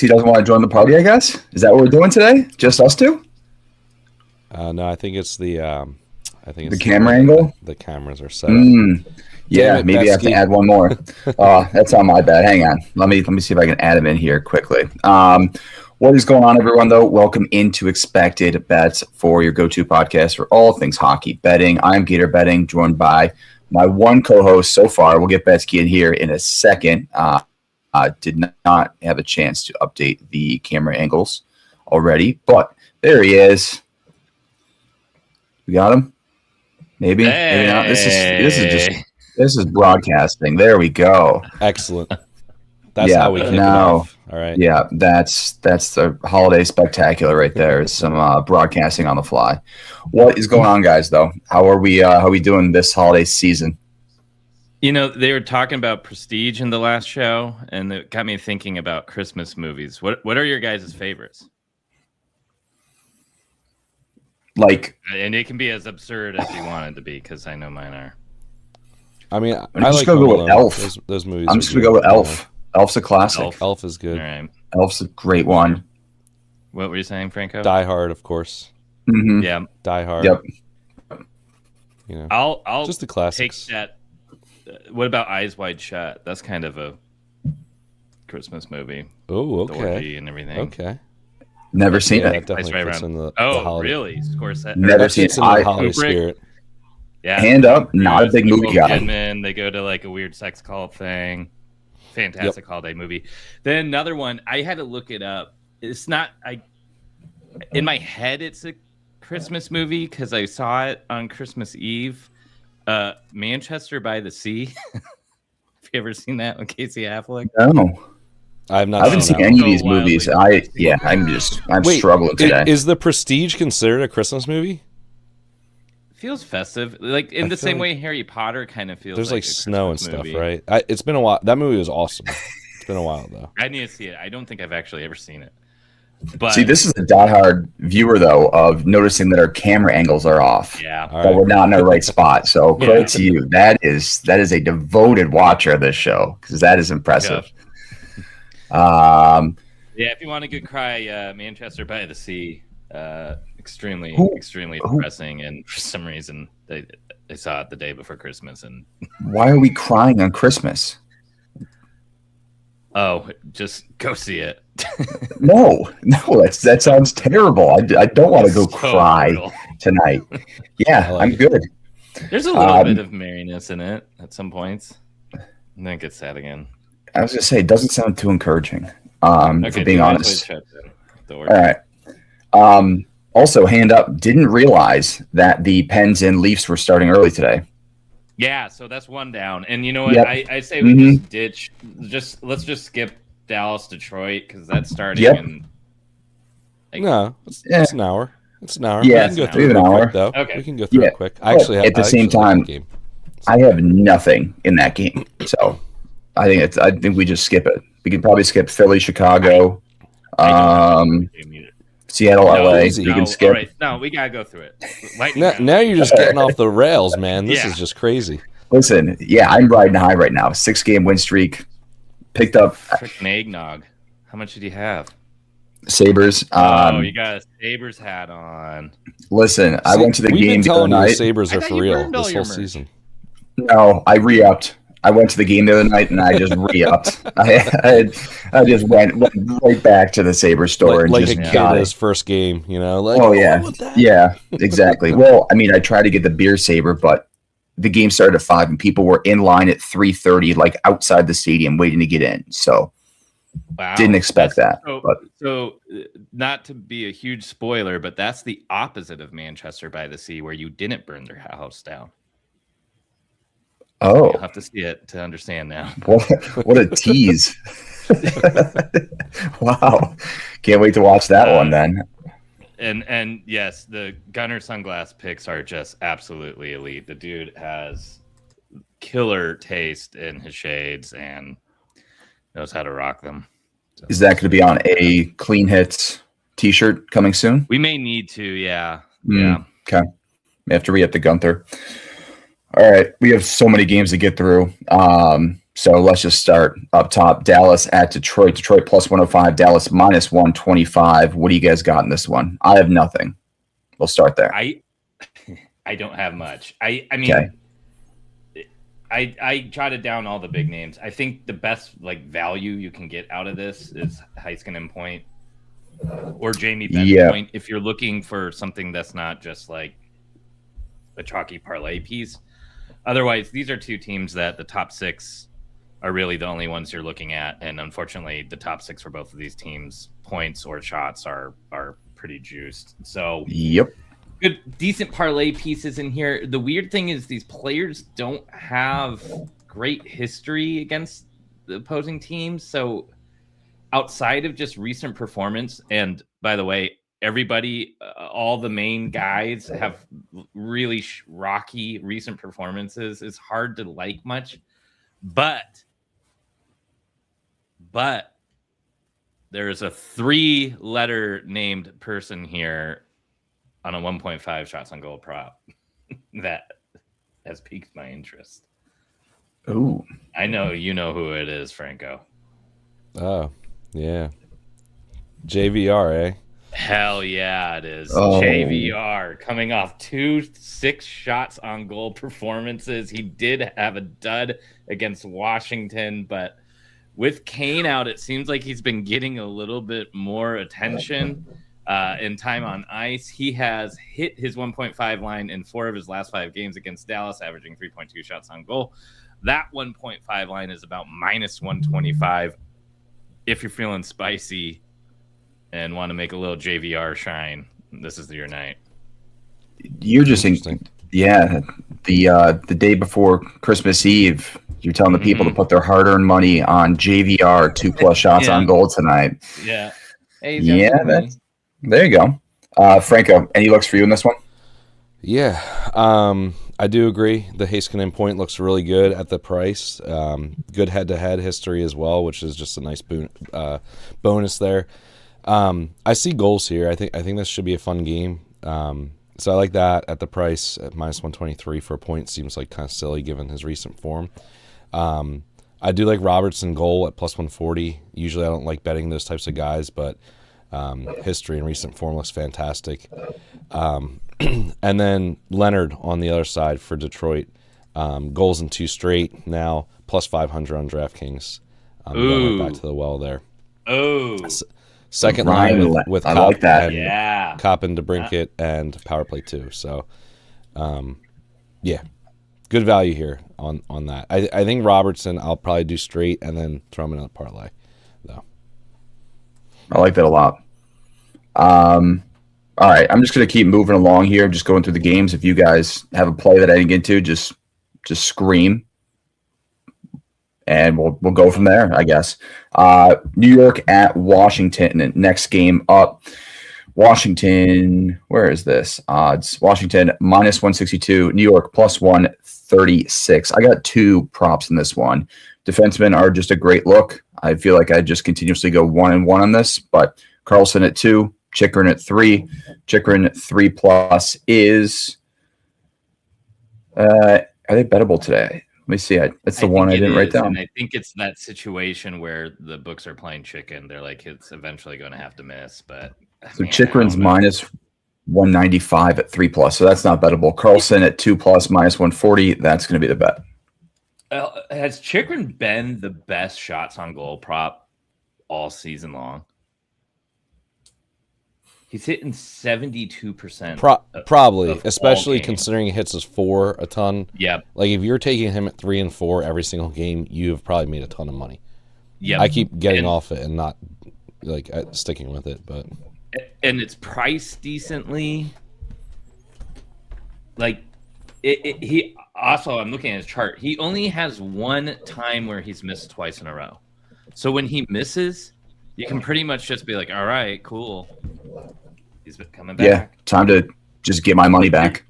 doesn't want to join the party, I guess? Is that what we're doing today? Just us two? No, I think it's the camera angle. The cameras are set up. Yeah, maybe I have to add one more. That's on my bad. Hang on. Let me see if I can add him in here quickly. What is going on, everyone, though? Welcome into Expected Bets for your go-to podcast for all things hockey betting. I'm Gator Betting, joined by my one co-host so far. We'll get Betsky in here in a second. Did not have a chance to update the camera angles already, but there he is. We got him? Maybe? Maybe not. This is broadcasting. There we go. Excellent. That's how we kick it off. All right. Yeah, that's the holiday spectacular right there. It's some broadcasting on the fly. What is going on, guys, though? How are we doing this holiday season? You know, they were talking about Prestige in the last show, and it got me thinking about Christmas movies. What are your guys' favorites? Like, and it can be as absurd as you want it to be, because I know mine are. I mean, I'm just gonna go with Elf. Those movies. I'm just gonna go with Elf. Elf's a classic. Elf is good. All right. Elf's a great one. What were you saying, Franco? Die Hard, of course. Mm-hmm. Yeah. Die Hard. Yep. You know, I'll just the classics. take that. What about Eyes Wide Shut? That's kind of a Christmas movie. Oh, The okay. orgy and everything. Okay. Never seen Yeah, it. that definitely That's right fits around. in the Oh, holiday. really? Scorsese. Never That seen fits it. in the holiday Kubrick. spirit. Yeah, Hand up, not a big movie Nicole guy. Kidman, they go to like a weird sex cult thing. Fantastic holiday movie. Then another one, I had to look it up. It's not. In my head, it's a Christmas movie because I saw it on Christmas Eve. Manchester by the Sea. Have you ever seen that with Casey Affleck? No. I haven't seen any of these movies. I'm struggling today. Is The Prestige considered a Christmas movie? Feels festive, like in the same way Harry Potter kind of feels. There's like snow and stuff, movie. right? It's been a while. That movie was awesome. It's been a while though. I need to see it. I don't think I've actually ever seen it. But see, this is a diehard viewer though of noticing that our camera angles are off. Yeah, that we're not in the right spot. So credit to you. That is a devoted watcher of this show because that is impressive. Yeah, if you want a good cry, Manchester by the Sea. Extremely depressing, and for some reason they saw it the day before Christmas. And why are we crying on Christmas? Oh, just go see it. No, that sounds terrible. I don't want to go cry tonight. Yeah, I'm good. There's a little bit of merriness in it at some points, and then it gets sad again. I was gonna say it doesn't sound too encouraging. For being honest. All right. Also, hand up, didn't realize that the Pens and Leafs were starting early today. Yeah, so that's one down. And you know what? I say we let's just skip Dallas, Detroit, because that's starting in no, it's an hour. It's an hour. Yeah, we can go through it quick, though. Okay. We can go through it quick. I actually have at the same time, I have nothing in that game. So I think we just skip it. We can probably skip Philly, Chicago. Seattle, LA. Easy. You can skip. All right. No, we gotta go through it. Now you're just getting off the rails, man. This is just crazy. Listen, I'm riding high right now. 6-game win streak. Picked up freaking eggnog. How much did you have? Sabres. You got a Sabres hat on. Listen, I went to the game the other night. The Sabres are for real this whole season. No, I re-upped. I went to the game the other night and I just re-upped. I just went right back to the Sabres store and like just a kid got his first game, you know? Yeah, exactly. Well, I mean, I tried to get the beer saber, but the game started at 5 and people were in line at 3:30, like outside the stadium waiting to get in. So didn't expect that. So not to be a huge spoiler, but that's the opposite of Manchester by the Sea, where you didn't burn their house down. Oh, you'll have to see it to understand now. What a tease! Wow, can't wait to watch that one then. And yes, the Gunner sunglass picks are just absolutely elite. The dude has killer taste in his shades and knows how to rock them. So. Is that going to be on a Clean Hits t-shirt coming soon? We may need to, yeah. Okay. We have to re-up the Gunther. All right. We have so many games to get through. So let's just start up top. Dallas at Detroit. Detroit plus 105. Dallas minus 125. What do you guys got in this one? I have nothing. We'll start there. I don't have much. I mean, okay. I jotted down all the big names. I think the best value you can get out of this is Heiskanen point or Jamie Benn point. If you're looking for something that's not just like a chalky parlay piece. Otherwise, these are two teams that the top 6 are really the only ones you're looking at. And unfortunately, the top 6 for both of these teams, points or shots, are pretty juiced. So good, decent parlay pieces in here. The weird thing is these players don't have great history against the opposing teams. So outside of just recent performance, and by the way, everybody, all the main guys have really rocky recent performances. It's hard to like much, but there's a 3-letter named person here on a 1.5 shots on goal prop that has piqued my interest. Ooh, I know you know who it is, Franco. Oh, yeah. JVR, eh? Hell yeah, it is. Oh. JVR coming off 2 6 shots on goal performances. He did have a dud against Washington, but with Kane out, it seems like he's been getting a little bit more attention. in time on ice. He has hit his 1.5 line in 4 of his last 5 games against Dallas, averaging 3.2 shots on goal. That 1.5 line is about minus 125. If you're feeling spicy and want to make a little JVR shine, this is your night. You're just the day before Christmas Eve, you're telling the people to put their hard-earned money on JVR 2+ shots on goal tonight. Yeah. Hey, there you go. Franco, any looks for you in this one? Yeah, I do agree. The Heiskanen point looks really good at the price. Good head-to-head history as well, which is just a nice bonus there. I see goals here. I think this should be a fun game. So I like that at the price at minus 123 for a point. Seems like kind of silly given his recent form. I do like Robertson goal at plus 140. Usually I don't like betting those types of guys, but history and recent form looks fantastic. And then Leonard on the other side for Detroit. Goals in 2 straight now, plus 500 on DraftKings. Going right back to the well there. Second line with I Kopp like that. and Kopp and DeBrincat and power play too. So, good value here on that. I think Robertson I'll probably do straight and then throw him in a parlay, though. I like that a lot. All right, I'm just going to keep moving along here, just going through the games. If you guys have a play that I didn't get to, just scream, and we'll go from there, I guess. New York at Washington. Next game up. Washington, where is this? Odds. Washington minus 162. New York plus 136. I got 2 props in this one. Defensemen are just a great look. I feel like I just continuously go 1-1 on this, but Carlson at 2. Chikrin at 3. Chikrin 3+ is. Are they bettable today? Let me see. It's the one I didn't write down. And I think it's that situation where the books are playing chicken. They're like, it's eventually going to have to miss. But so Chikrin's minus 195 at 3+. So that's not bettable. Carlson at 2+ minus 140. That's going to be the bet. Has Chikrin been the best shots on goal prop all season long? He's hitting 72%. Probably, especially considering he hits his 4 a ton. Yeah. Like if you're taking him at 3 and 4 every single game, you have probably made a ton of money. Yeah. I keep getting off it and not sticking with it, but it's priced decently. Like he also, I'm looking at his chart. He only has 1 time where he's missed twice in a row. So when he misses, you can pretty much just be like, all right, cool. He's coming back. Yeah, time to just get my money back.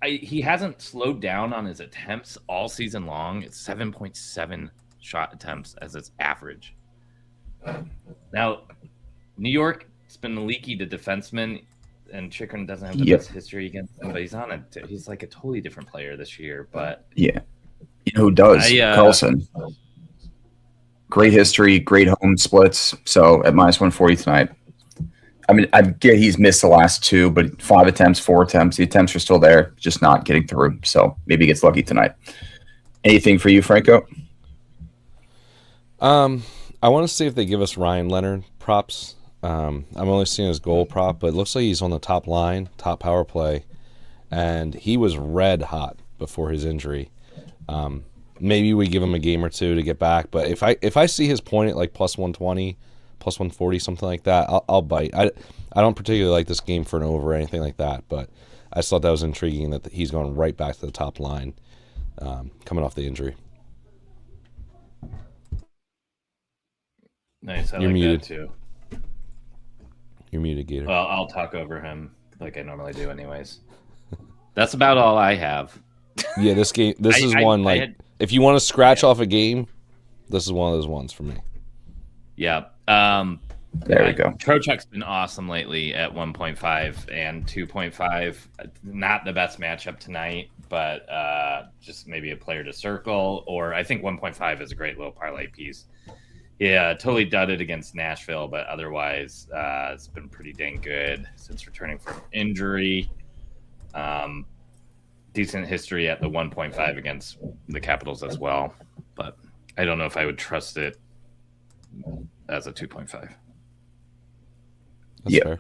He hasn't slowed down on his attempts all season long. It's 7.7 shot attempts as its average. Now, New York has been leaky to defensemen, and Chikrin doesn't have the best history against them, but he's like a totally different player this year. But yeah, you know who does? Carlson. Great history, great home splits. So at minus 140 tonight. I mean, I get he's missed the last 2, but 5 attempts, 4 attempts. The attempts are still there, just not getting through. So maybe he gets lucky tonight. Anything for you, Franco? I want to see if they give us Ryan Leonard props. I'm only seeing his goal prop, but it looks like he's on the top line, top power play, and he was red hot before his injury. Maybe we give him a game or 2 to get back, but if I see his point at like plus 120, plus 140, something like that, I'll bite. I don't particularly like this game for an over or anything like that, but I just thought that was intriguing that he's going right back to the top line coming off the injury. Nice. You're muted. That too. You're muted, Gator. Well, I'll talk over him like I normally do anyways. That's about all I have. Yeah, this game, is one if you want to scratch off a game, this is one of those ones for me. Yeah. There we go. Trocheck's been awesome lately at 1.5 and 2.5. Not the best matchup tonight, but just maybe a player to circle. Or I think 1.5 is a great little parlay piece. Yeah, totally dudded against Nashville, but otherwise it's been pretty dang good since returning from injury. Decent history at the 1.5 against the Capitals as well, but I don't know if I would trust it as a 2.5. Yeah.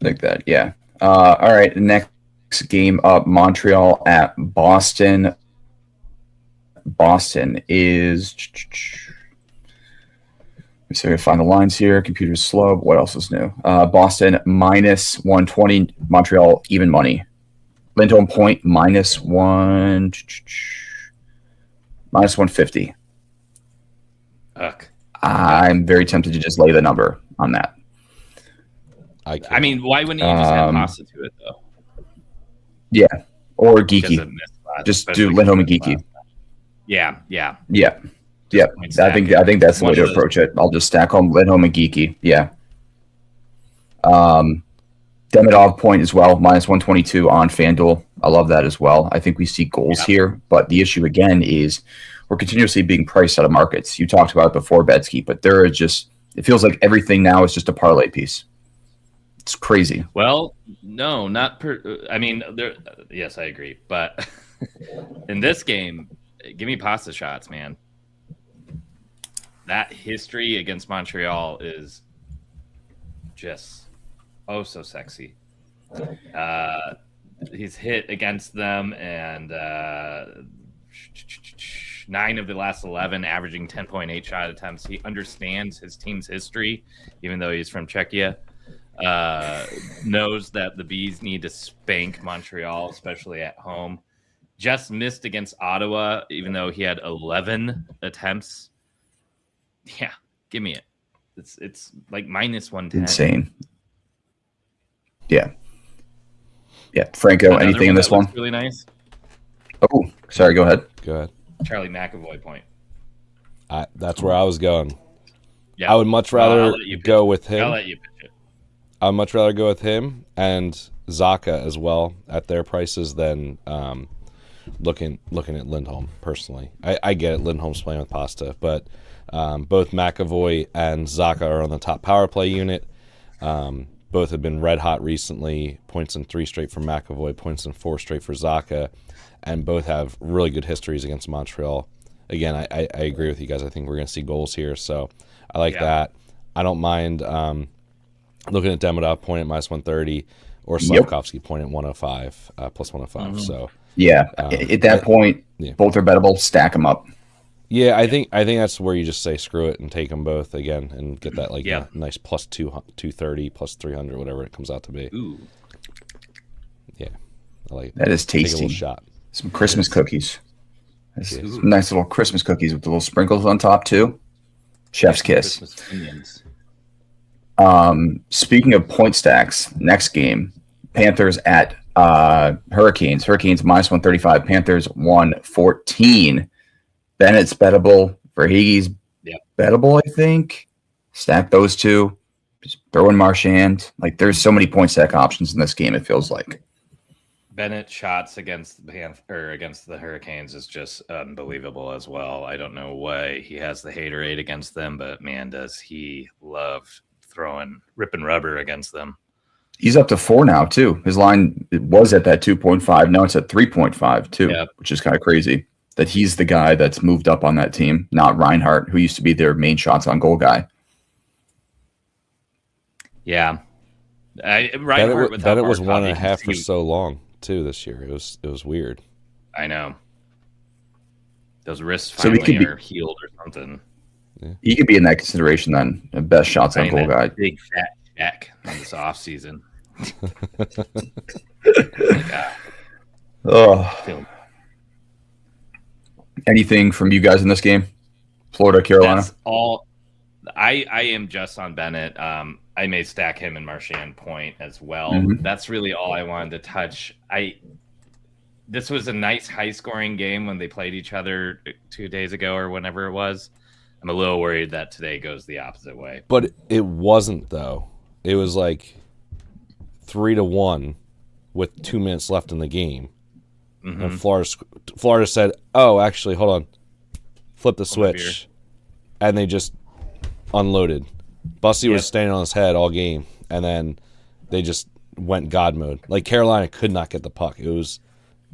Like that, yeah. All right, next game up, Montreal at Boston. Boston is. Let me see if I can find the lines here. Computer's slow. What else is new? Boston minus 120. Montreal even money. Lindholm point minus 150. Ugh. I'm very tempted to just lay the number on that. I mean, why wouldn't you just add pasta to it though? Yeah, or Because geeky. of missed spots, Just especially do Lindholm and because of geeky. last match. Yeah. Yeah. Point I think stacking. that's the way One to of those- approach it. I'll just stack home Lindholm and geeky. Yeah. Demidov point as well, minus 122 on FanDuel. I love that as well. I think we see goals here, but the issue again is we're continuously being priced out of markets. You talked about it before, Betsky, but there are just, it feels like everything now is just a parlay piece. It's crazy. Well, no, not per. I mean, there. Yes, I agree, but in this game, give me pasta shots, man. That history against Montreal is just so sexy. He's hit against them, and 9 of the last 11, averaging 10.8 shot attempts. He understands his team's history, even though he's from Czechia. Knows that the Bees need to spank Montreal, especially at home. Just missed against Ottawa, even though he had 11 attempts. Yeah, give me it. It's like minus 110. Insane. Yeah. Franco, Another anything in this that looks one? really nice. Oh, sorry. Go ahead. Go ahead. Charlie McAvoy point. That's where I was going. Yeah, I would much Well, I'll rather let you pitch go it. with him. I'll let you pitch it. I'd much rather go with him and Zaka as well at their prices than looking at Lindholm personally. I get it. Lindholm's playing with pasta, but both McAvoy and Zaka are on the top power play unit. Both have been red hot recently. Points in 3 straight for McAvoy, points in 4 straight for Zaka, and both have really good histories against Montreal. Again, I agree with you guys. I think we're going to see goals here, so I like that. I don't mind looking at Demidov point at minus 130 or Slavkovsky point at 105, plus 105. So at that point, both are bettable. Stack them up. Yeah, I think that's where you just say screw it and take them both again and get that nice plus 230, plus 300, whatever it comes out to be. Ooh. Yeah, I like it. That is Take a tasty. little shot. Some Christmas cookies. Some nice little Christmas cookies with the little sprinkles on top too. Chef's kiss. Christmas onions. Speaking of point stacks, next game, Panthers at Hurricanes. Hurricanes minus 135. Panthers 114. Bennett's bettable. Verhaeghe's bettable, I think. Stack those two. Just throw in Marchand. Like, there's so many point stack options in this game, it feels like. Bennett shots against the Hurricanes is just unbelievable as well. I don't know why he has the haterade against them, but man, does he love ripping rubber against them. He's up to 4 now, too. His line was at that 2.5. Now it's at 3.5, too, which is kind of crazy. That he's the guy that's moved up on that team, not Reinhart, who used to be their main shots on goal guy. Yeah. Bennett was 1.5 for so long, too, this year. It was weird. I know. Those wrists finally are healed or something. Yeah. He could be in that consideration then. The best shots on goal guy. Big fat check in this offseason. Anything from you guys in this game? Florida, Carolina? That's all. I am just on Bennett. I may stack him and Marchand point as well. Mm-hmm. That's really all I wanted to touch. This was a nice high-scoring game when they played each other 2 days ago or whenever it was. I'm a little worried that today goes the opposite way. But it wasn't, though. It was like 3-1 with 2 minutes left in the game. Mm-hmm. And Florida said, oh, actually, hold on. Flip the switch. And they just unloaded. Bussy was standing on his head all game. And then they just went God mode. Like, Carolina could not get the puck. It was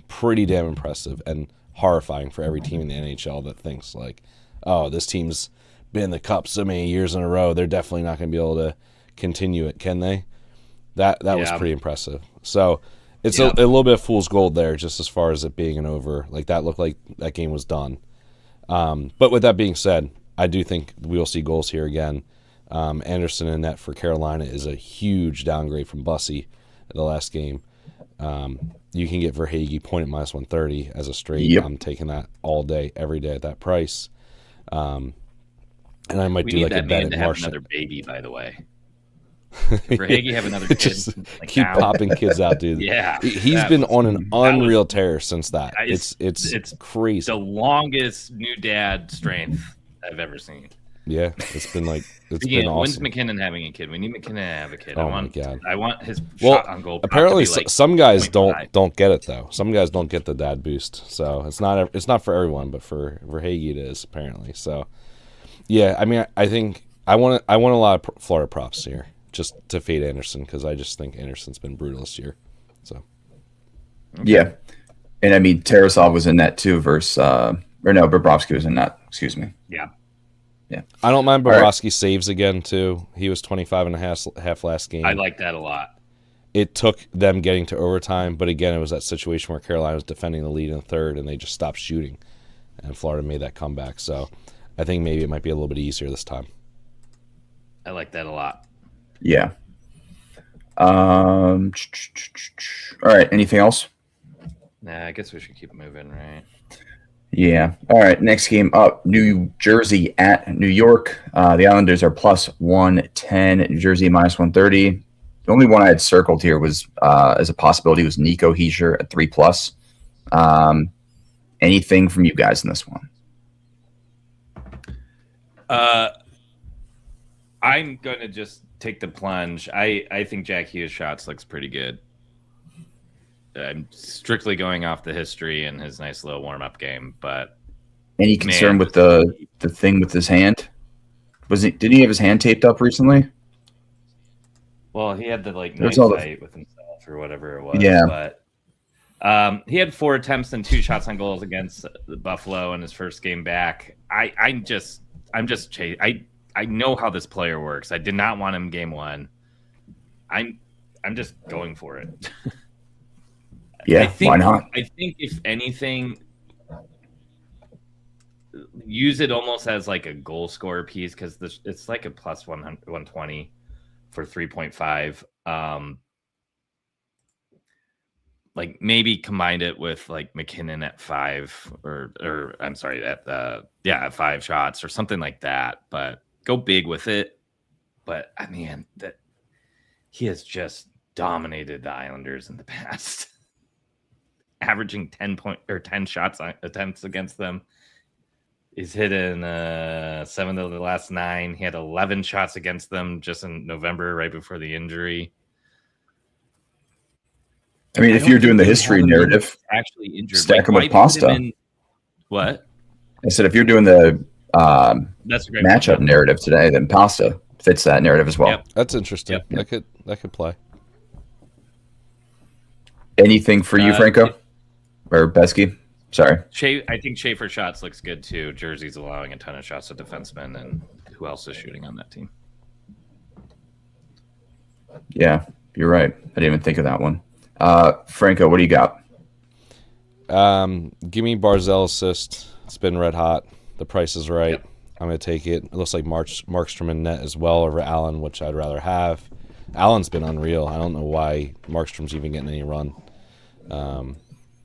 pretty damn impressive and horrifying for every team in the NHL that thinks, like, oh, this team's been in the Cup so many years in a row. They're definitely not going to be able to continue it, can they? That was pretty impressive. So it's a little bit of fool's gold there, just as far as it being an over. Like that looked like that game was done. But with that being said, I do think we will see goals here again. Anderson in net for Carolina is a huge downgrade from Bussy the last game. You can get Verhaeghe point at -130 as a straight. Yep. I'm taking that all day, every day at that price. And I might do like a bet man at to have Martian. another baby, by the way. Verhaeghe have another kid. Just like keep now. popping kids out, dude. Yeah, He's been on an unreal tear since that. It's It's crazy. the longest new dad strength I've ever seen. Yeah, it's been like it's Again, been when's awesome. McKinnon having a kid? We need McKinnon to have a kid. Oh my God. I want his Well, shot on goal. prop to apparently be like some guys 0.5. don't get it though. Some guys don't get the dad boost, so it's not for everyone, but for Verhaeghe it is apparently. So yeah, I mean, I think I want a lot of Florida props here just to fade Anderson because I just think Anderson's been brutal this year. So Yeah. And I mean, Tarasov was in net too versus, or no, Bobrovsky was in net. Excuse me. Yeah. Yeah. I don't mind All right. Bobrovsky saves again too. He was 25 and a half last game. I like that a lot. It took them getting to overtime, but again, it was that situation where Carolina was defending the lead in the third and they just stopped shooting, and Florida made that comeback. So I think maybe it might be a little bit easier this time. I like that a lot. Yeah. All right. Anything else? Nah, I guess we should keep moving, right? Yeah. All right. Next game up, New Jersey at New York. The Islanders are +110. New Jersey -130. The only one I had circled here was as a possibility was Nico Hischier at 3+. Anything from you guys in this one? I'm going to just take the plunge. I think Jack Hughes' shots looks pretty good. I'm strictly going off the history and his nice little warm-up game, but Any concern with the thing with his hand? Didn't he have his hand taped up recently? well, he had the There's nice all the- fight with himself or whatever it was. Yeah. But he had 4 attempts and 2 shots on goals against the Buffalo in his first game back. I'm just I know how this player works. I did not want him game 1. I'm just going for it. Yeah, why not? I think if anything, use it almost as like a goal scorer piece because it's like a +120 for 3.5. Like maybe combine it with like McKinnon at 5 or I'm sorry at 5 shots or something like that. But go big with it. But I mean that he has just dominated the Islanders in the past. Averaging 10 shots attempts against them. He's hit in 7 of the last 9. He had 11 shots against them just in November, right before the injury. I mean, if you're doing the history narrative, actually injured, stack him why with put him Pasta. in- What? I said if you're doing the That's a great matchup point. narrative today, then Pasta fits that narrative as well. Yep. That's interesting. Yep. That could play. Anything for you, Franco? Or Besky? Sorry. I think Schaefer shots looks good too. Jersey's allowing a ton of shots to defensemen, and who else is shooting on that team? Yeah, you're right. I didn't even think of that one. Franco, what do you got? Give me Barzell assist. It's been red hot. The price is right. Yep. I'm going to take it. It looks like Markstrom in net as well over Allen, which I'd rather have. Allen's been unreal. I don't know why Markstrom's even getting any run.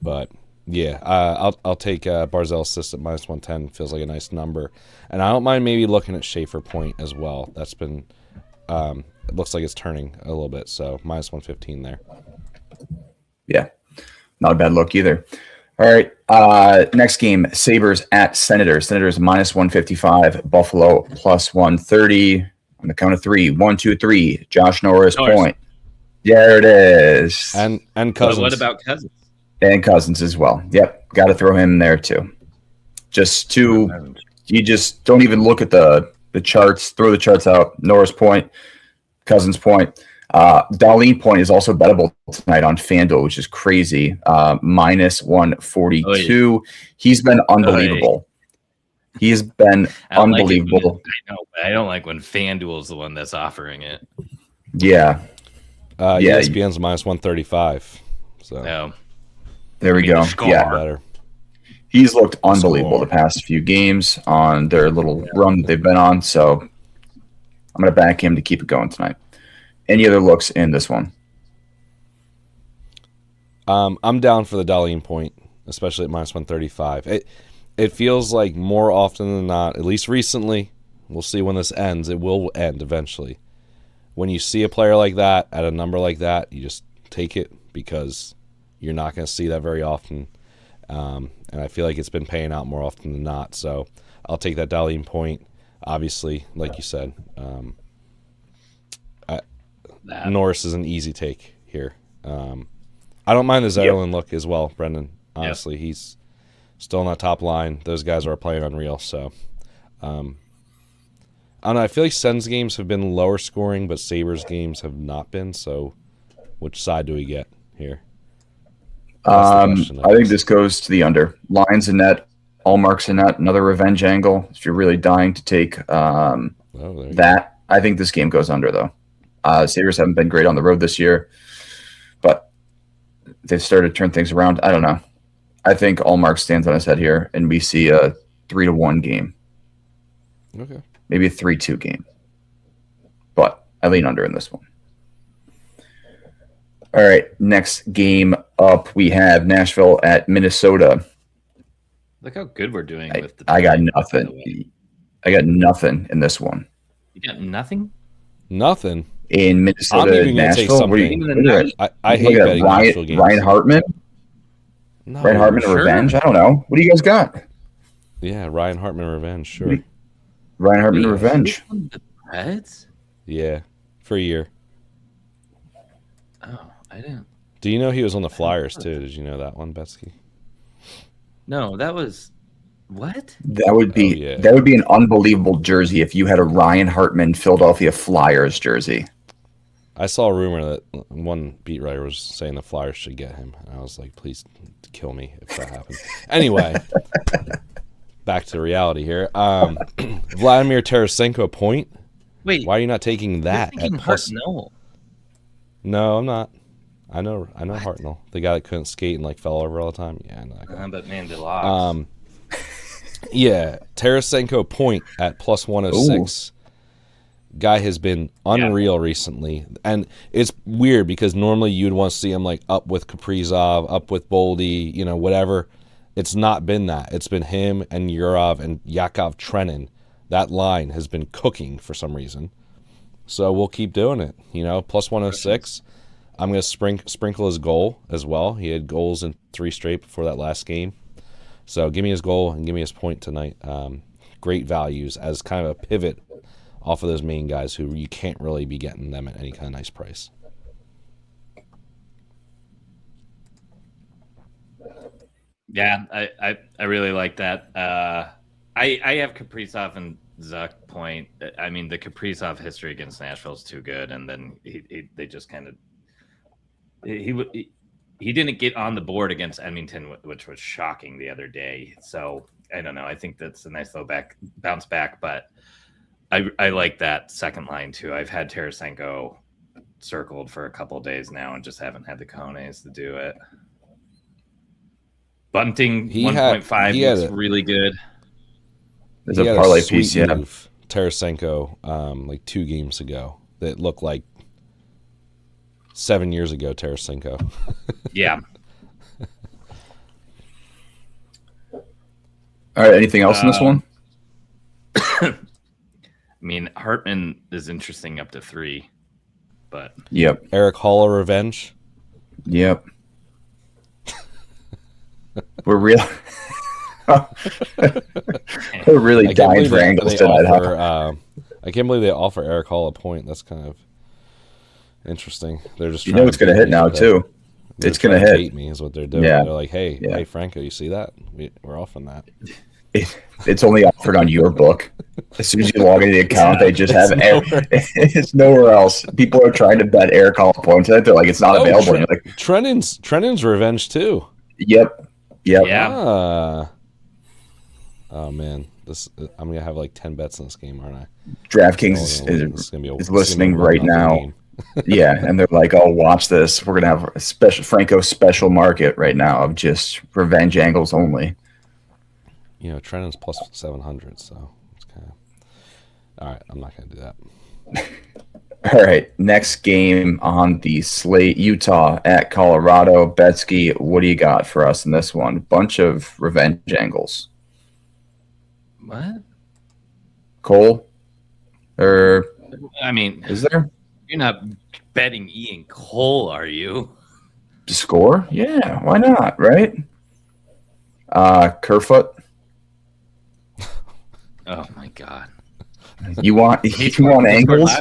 But yeah, I'll take Barzell assist at -110. Feels like a nice number. And I don't mind maybe looking at Schaefer point as well. That's been it looks like it's turning a little bit. So -115 there. Yeah, not a bad look either. All right, next game, Sabres at Senators. Senators -155, Buffalo +130. On the count of 3, 1, 2, 3. Josh Norris point. There it is. And But Cousins. what about Cousins? And Cousins as well. Yep, got to throw him in there too. Just you just don't even look at the charts. Throw the charts out. Norris point, Cousins point. Darlene point is also bettable tonight on FanDuel, which is crazy. -142. He's been unbelievable. He's been I don't like it unbelievable. I know, but I don't like when FanDuel's the one that's offering it. Yeah. ESPN's minus 135. So No. There we I mean, go. the score. Yeah, better. he's looked unbelievable the past few games on their little run that they've been on. So I'm going to back him to keep it going tonight. Any other looks in this one? I'm down for the Darlene point, especially at minus 135. It feels like more often than not, at least recently, we'll see when this ends. It will end eventually. When you see a player like that at a number like that, you just take it because you're not going to see that very often. And I feel like it's been paying out more often than not. So I'll take that Darlene point. Obviously, like you said, Norris is an easy take here. I don't mind the Zetterlund look as well, Brendan. Honestly, he's still on that top line. Those guys are playing unreal. So, I don't know. I feel like Sens games have been lower scoring, but Sabres games have not been. So, which side do we get here? I think this goes to the under. Lines in net, Allmarks in net, another revenge angle. If you're really dying to take that, I think this game goes under, though. Sabres haven't been great on the road this year, but they've started to turn things around. I don't know. I think Allmark stands on his head here, and we see a 3-1 game. Okay. Maybe a 3-2 game. But I lean under in this one. All right, next game up, we have Nashville at Minnesota. Look how good we're doing with the. I got nothing. I got nothing in this one. You got nothing? Nothing. In Minnesota, I'm even going to take something. I hate betting Nashville games. Ryan Hartman? No, Ryan Hartman sure. revenge? I don't know. What do you guys got? Yeah, Ryan Hartman revenge, sure. Ryan Hartman revenge. The Reds? Yeah, for a year. Oh, I didn't. Do you know he was on the Flyers, too? Did you know that one, Betsky? No, that was. What? That would be an unbelievable jersey if you had a Ryan Hartman Philadelphia Flyers jersey. I saw a rumor that one beat writer was saying the Flyers should get him. And I was like, please kill me if that happened. Anyway, back to reality here. Vladimir Tarasenko point. Wait. Why are you not taking that at plus? No. No, I'm not. I know Hartnell, the guy that couldn't skate and like fell over all the time. Yeah, I know that guy. But man, Deluxe. Yeah, Tarasenko point at plus 106. Guy has been unreal recently, and it's weird because normally you'd want to see him like up with Kaprizov, up with Boldy, whatever. It's not been that. It's been him and Yurov and Yakov Trenin. That line has been cooking for some reason. So we'll keep doing it. Plus 106. I'm going to sprinkle his goal as well. He had goals in 3 straight before that last game. So give me his goal and give me his point tonight. Great values as kind of a pivot off of those main guys who you can't really be getting them at any kind of nice price. Yeah, I really like that. I have Kaprizov and Zuck point. I mean, the Kaprizov history against Nashville is too good, and then they just kind of he didn't get on the board against Edmonton, which was shocking the other day. So I don't know. I think that's a nice little bounce back, but I like that second line too. I've had Tarasenko circled for a couple of days now and just haven't had the cojones to do it. Bunting 1.5 is really good. There's a parlay piece, move, Tarasenko, like 2 games ago that looked like 7 years ago. Tarasenko. Yeah. All right. Anything else in this one? I mean, Hartman is interesting up to 3, but yep. Eric Hall revenge. Yep. We're real. We're really dying for angles tonight. I can't believe they offer Eric Hall a point. That's kind of interesting. They're just it's going to hit now too. It's going to hit me is what they're doing. Yeah. They're like, hey, Franco, you see that? We're offering that. It's only offered on your book. As soon as you log into the account, they just have it's nowhere else. People are trying to bet Eric Hall points. They're like, it's not available. You're like, Trenin's revenge too. Yep. Yeah. Oh man, I'm gonna have like 10 bets in this game, aren't I? DraftKings is listening right now. Yeah, and they're like, "Oh, watch this. We're gonna have a special Franco special market right now of just revenge angles only." You know, Trennan's plus 700, so it's kind of all right. I'm not going to do that. All right, next game on the slate: Utah at Colorado. Betsky, what do you got for us in this one? Bunch of revenge angles. What? Cole, or I mean, is there you're not betting Ian Cole, are you? to score? Yeah, why not? Right? Kerfoot. Oh my God. You want angles?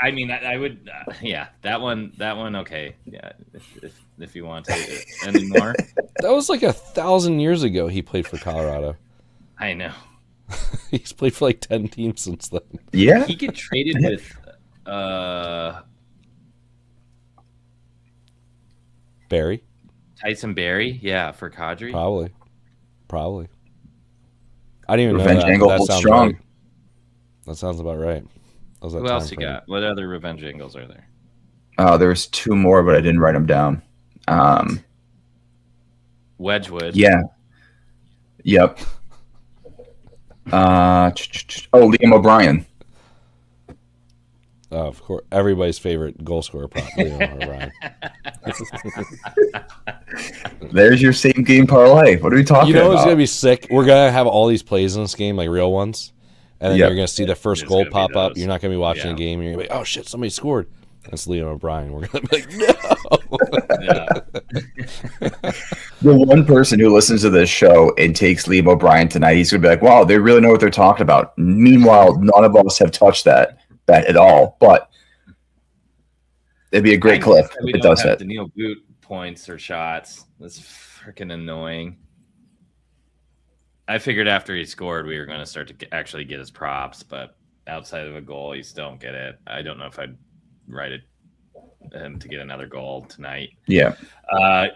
I mean, I would. Yeah, that one. Okay. Yeah, if you want to anymore. That was like 1,000 years ago. He played for Colorado. I know. He's played for like 10 teams since then. Yeah. He get traded with Barry? Tyson Barry. Yeah, for Kadri. Probably. I didn't even Revenge know that. angle That holds sounds strong. right. That sounds about right. That was that Who time else you frame. got? What other revenge angles are there? There's two more, but I didn't write them down. Wedgwood. Yeah. Yep. Liam O'Brien. Oh, of course, everybody's favorite goal scorer, probably. Ryan. There's your same game parlay. What are we talking You know about? what's gonna be sick? We're gonna have all these plays in this game, like real ones, and then Yep. you're gonna see the first It's goal gonna be pop up. those. You're not gonna be watching Yeah. a game. You're gonna be like, oh shit, somebody scored. That's Liam O'Brien. We're gonna be like, no. Yeah. The one person who listens to this show and takes Liam O'Brien tonight, he's gonna be like, "Wow, they really know what they're talking about." Meanwhile, none of us have touched that bet at all. But it'd be a great clip We if it don't does have that. Daniil Boot points or shots. That's freaking annoying. I figured after he scored, we were going to start to actually get his props, but outside of a goal, you still don't get it. I don't know if I'd write him to get another goal tonight. Yeah.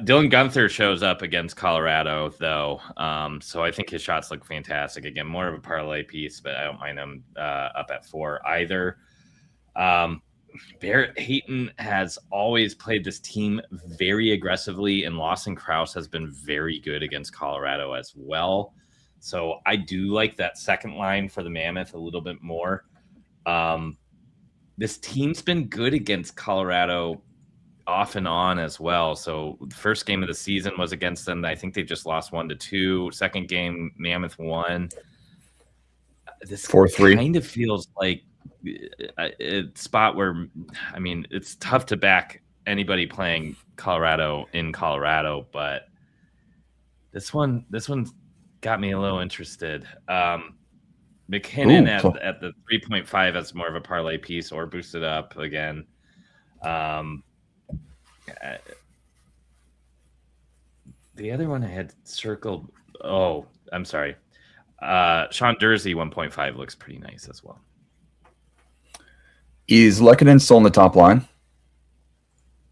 Dylan Gunther shows up against Colorado, though. So I think his shots look fantastic. Again, more of a parlay piece, but I don't mind him up at 4 either. Barrett Hayton has always played this team very aggressively, and Lawson Krause has been very good against Colorado as well. So I do like that second line for the Mammoth a little bit more. This team's been good against Colorado off and on as well. So the first game of the season was against them. I think they just lost 1-2. Second game, Mammoth won. This 4-3. kind of feels like a spot where, I mean, it's tough to back anybody playing Colorado in Colorado, but this one's got me a little interested. McKinnon at the 3.5 as more of a parlay piece or boosted up again. The other one I had circled. Oh, I'm sorry. Sean Dursey 1.5 looks pretty nice as well. Is Lehkonen still on the top line?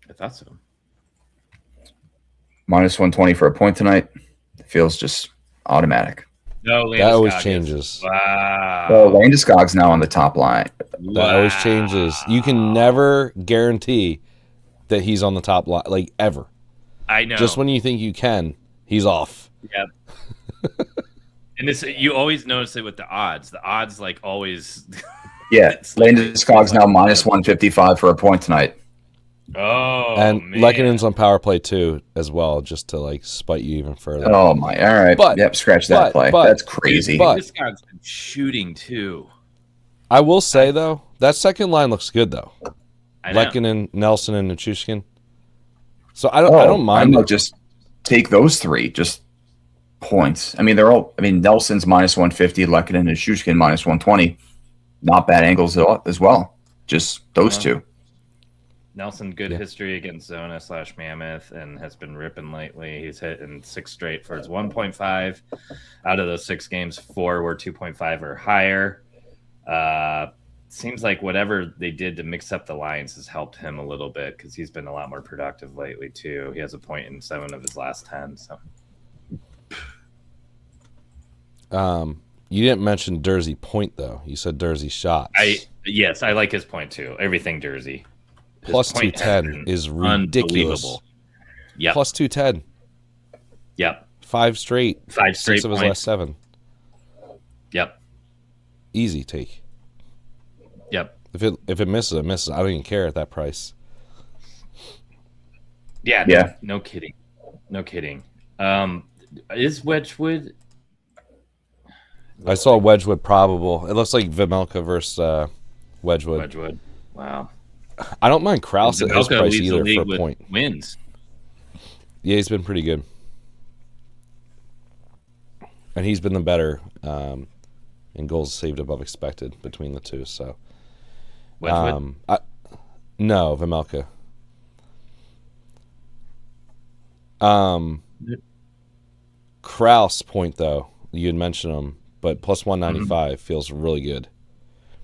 I thought so. Minus 120 for a point tonight. Feels just automatic. No, That always Landeskog changes. Wow. Well, Landeskog's now on the top line. That always changes. You can never guarantee that he's on the top line, like ever. I know. Just when you think you can, he's off. Yeah. And this, you always notice it with the odds. The odds, like, always. Yeah, It's like- Landeskog's now minus 155 for a point tonight. Oh, And man. Lekkonen's on power play too, as well, just to like spite you even further. Oh my! All right, But- yep, scratch that play. but- That's crazy. but- This guy's been shooting too. I will say though, that second line looks good though. I know. Lekkonen, Nelson, and Nichushkin. So I don't mind. I'll just take those three, just points. I mean, they're all. I mean, Nelson's minus 150, Lehkonen and Shushkin minus 120. Not bad angles as well. Just those two. Nelson, good Yeah. history against Zona/Mammoth and has been ripping lately. He's hit in 6 straight for his 1.5. Out of those 6 games, 4 were 2.5 or higher. Seems like whatever they did to mix up the lines has helped him a little bit because he's been a lot more productive lately too. He has a point in 7 of his last 10. So You didn't mention Dursey point though. You said Dursey shots. yes, I like his point too. Everything Jersey. plus point has 210 been is ridiculous. unbelievable. Yep. Plus 210. Yep. 5 straight. 5 straight 6 of his points. last 7. Yep. Easy take. Yep. If it misses, it misses. I don't even care at that price. Yeah. Yeah. No kidding. No kidding. Is Wedgwood? I saw Wedgwood probable. It looks like Vimelka versus Wedgwood. Wedgwood. Wow. I don't mind Krause at his Vimelka price leads the either league for a with point. wins. Yeah, he's been pretty good. And he's been the better in goals saved above expected between the two. So, Wedgwood? no, Vimelka. Krause point though, you had mentioned him, but plus 195 feels really good.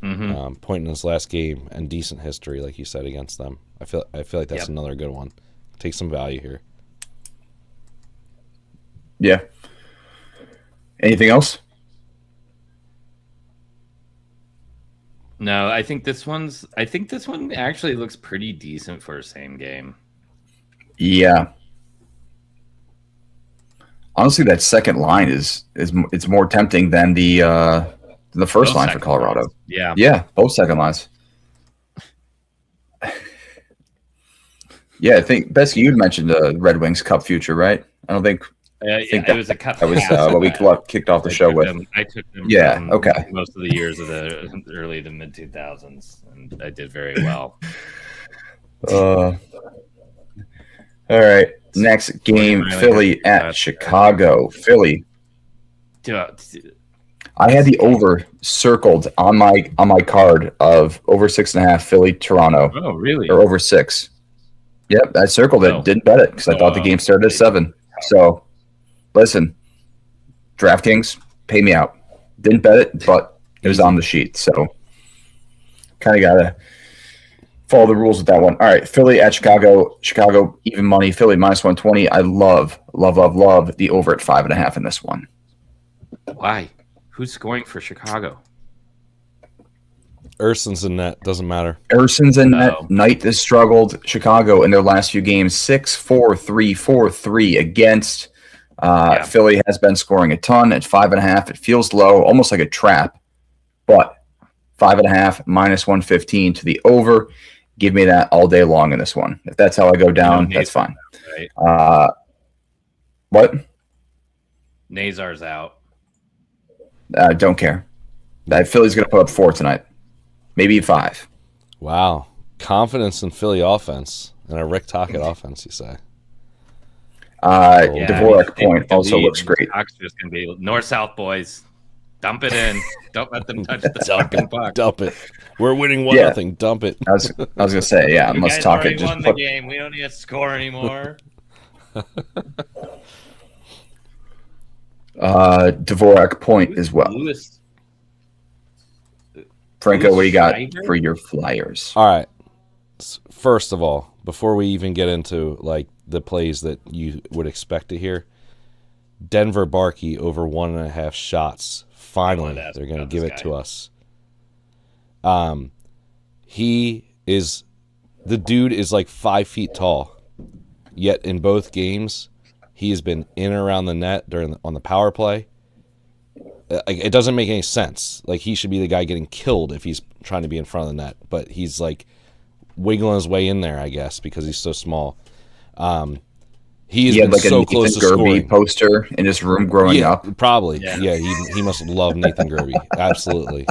Point in his last game and decent history, like you said, against them. I feel like that's another good one. Take some value here. Yeah. Anything else? No, I think this one actually looks pretty decent for a same game. Yeah. Honestly, that second line is it's more tempting than the first Both line for second Colorado. lines. Yeah. Yeah, both second lines. Yeah, I think Besky, you'd mentioned the Red Wings Cup future, right? I don't think. I think it was a cup. That was pass. what we kicked off the show with. I took them. Yeah, from okay. Most of the years of the early to mid 2000s, and I did very well. All right, next game, Philly at Chicago. Philly. I had the over circled on my card of over 6.5 Philly Toronto. Oh, really? Or over 6. Yep, I circled it. Didn't bet it because I thought the game started at 7. So, listen, DraftKings, pay me out. Didn't bet it, but it was on the sheet. So, kind of got to follow the rules with that one. All right, Philly at Chicago. Chicago, even money. Philly, minus 120. I love the over at 5.5 in this one. Why? Who's scoring for Chicago? Urson's in net. Doesn't matter. Urson's in net. Knight has struggled. Chicago in their last few games, 6-4-3, 4-3 against. Philly has been scoring a ton at 5.5. It feels low, almost like a trap. But 5.5, minus 115 to the over. Give me that all day long in this one. If that's how I go down, that's fine. Right? What? Nazar's out. Don't care. That Philly's going to put up 4 tonight. Maybe 5. Wow. Confidence in Philly offense and a Rick Tocchet offense, you say? Dvorak point also looks great. It's just going to be north-south, boys. Dump it in. Don't let them touch the fucking puck. Dump it. We're winning 1-0. Dump it. I was going to say, yeah, You unless guys Tocchet already just won put... the game. We don't need to score anymore. Dvorak point as well. Franco, what do you got for your Flyers? All right. First of all, before we even get into like the plays that you would expect to hear, Denver Barkey over 1.5 shots. Finally, they're going to give it to us. The dude is like 5 feet tall, yet in both games, he has been in and around the net on the power play. It doesn't make any sense. Like, he should be the guy getting killed if he's trying to be in front of the net, but he's like wiggling his way in there, I guess, because he's so small. He's been like so a close to Nathan Gerby scoring. Poster in his room growing up. Probably. Yeah, he must love Nathan Gerby. Absolutely.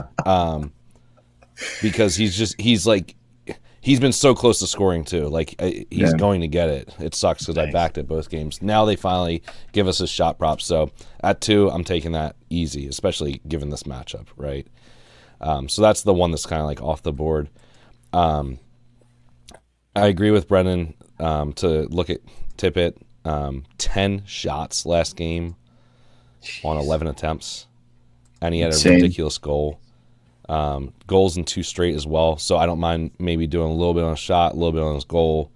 Because he's been so close to scoring too. Like, he's going to get it. It sucks because I backed it both games. Now they finally give us a shot prop. So at 2, I'm taking that easy, especially given this matchup, right? So that's the one that's kind of like off the board. I agree with Brennan to look at Tippett. 10 shots last game on 11 attempts, and he had a ridiculous goal. Goals in 2 straight as well, so I don't mind maybe doing a little bit on a shot, a little bit on his goal.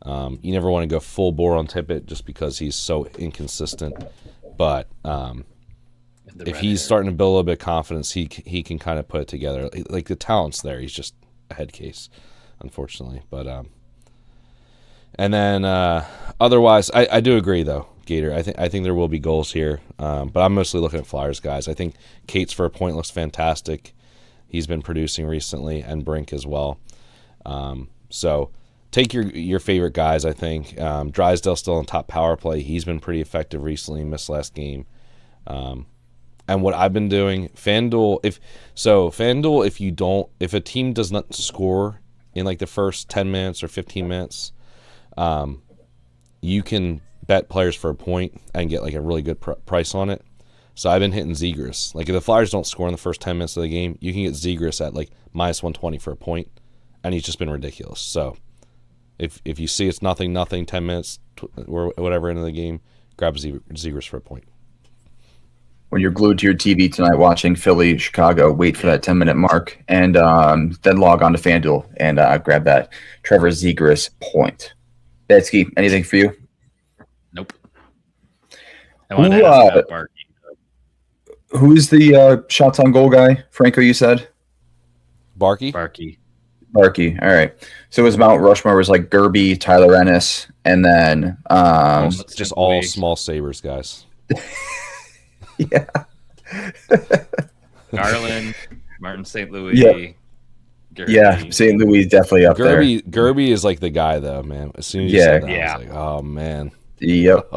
You never want to go full bore on Tippett just because he's so inconsistent, but if he's starting to build a little bit of confidence, he can kind of put it together. Like, the talent's there. He's just a head case, unfortunately. But And then otherwise, I do agree though, Gator. I think there will be goals here, but I'm mostly looking at Flyers guys. I think Cates for a point looks fantastic. He's been producing recently, and Brink as well. So take your favorite guys. I think Drysdale still on top power play. He's been pretty effective recently. Missed last game. And what I've been doing, FanDuel, if a team does not score in like the first 10 minutes or 15 minutes, you can bet players for a point and get like a really good price on it. So I've been hitting Zegras. Like if the Flyers don't score in the first 10 minutes of the game, you can get Zegras at like minus 120 for a point, and he's just been ridiculous. So if you see it's nothing, 10 minutes or whatever into the game, grab Zegras for a point. When you're glued to your TV tonight watching Philly, Chicago, wait for that 10-minute mark, and then log on to FanDuel and grab that Trevor Zegras point. Betsky, anything for you? Nope. I wanted to ask about Barkey. Who's the shots on goal guy? Franco, you said? Barkey? Barkey. All right. So his Mount Rushmore was like Gerby, Tyler Ennis, and then just all small Sabres guys. Yeah. Garland, Martin St. Louis. Yeah. Gerby. Yeah, St. Louis definitely up there. Gerby is like the guy though, man. As soon as you said that, I was like, oh man. Yep.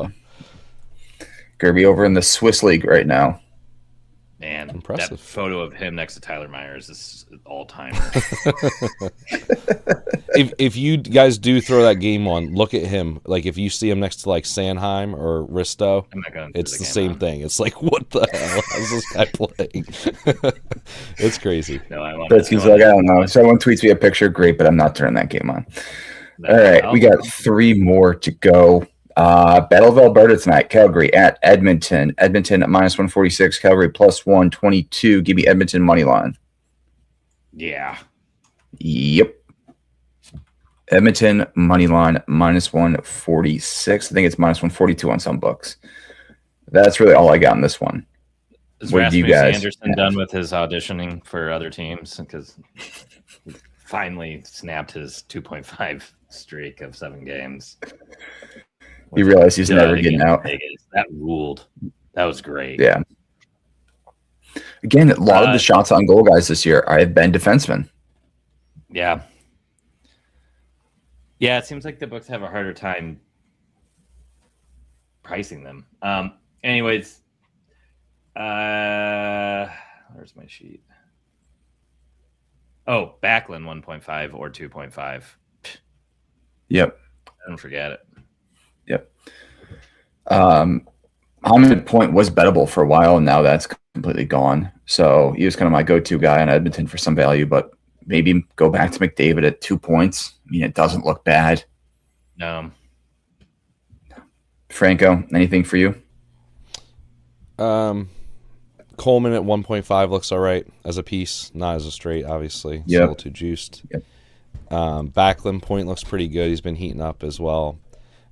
Gerby over in the Swiss League right now. Man, impressive. That photo of him next to Tyler Myers is all timer. if you guys do throw that game on, look at him. Like if you see him next to like Sanheim or Risto, it's the same thing. It's like, what the hell? How's this guy playing? It's crazy. No, I don't know. Someone tweets me a picture, great, but I'm not turning that game on. All right, we got 3 more to go. Battle of Alberta tonight. Calgary at Edmonton. Edmonton at minus 146. Calgary plus 122. Give me Edmonton money line. Yeah. Yep. Edmonton money line minus 146. I think it's minus 142 on some books. That's really all I got in this one. Is Rasmus Anderson done with his auditioning for other teams? Because he finally snapped his 2.5 streak of 7 games. He realized he's never getting out. That ruled. That was great. Yeah. Again, a lot of the shots on goal guys this year have been defensemen. Yeah. Yeah, it seems like the books have a harder time pricing them. Anyways, where's my sheet? Oh, Backlund 1.5 or 2.5. Yep. Don't forget it. Yep. Hamid Point was bettable for a while, and now that's completely gone. So he was kind of my go-to guy on Edmonton for some value, but maybe go back to McDavid at 2 points. I mean, it doesn't look bad. No. Franco, anything for you? Coleman at 1.5 looks all right as a piece, not as a straight, obviously. It's a little too juiced. Yep. Backlund point looks pretty good. He's been heating up as well.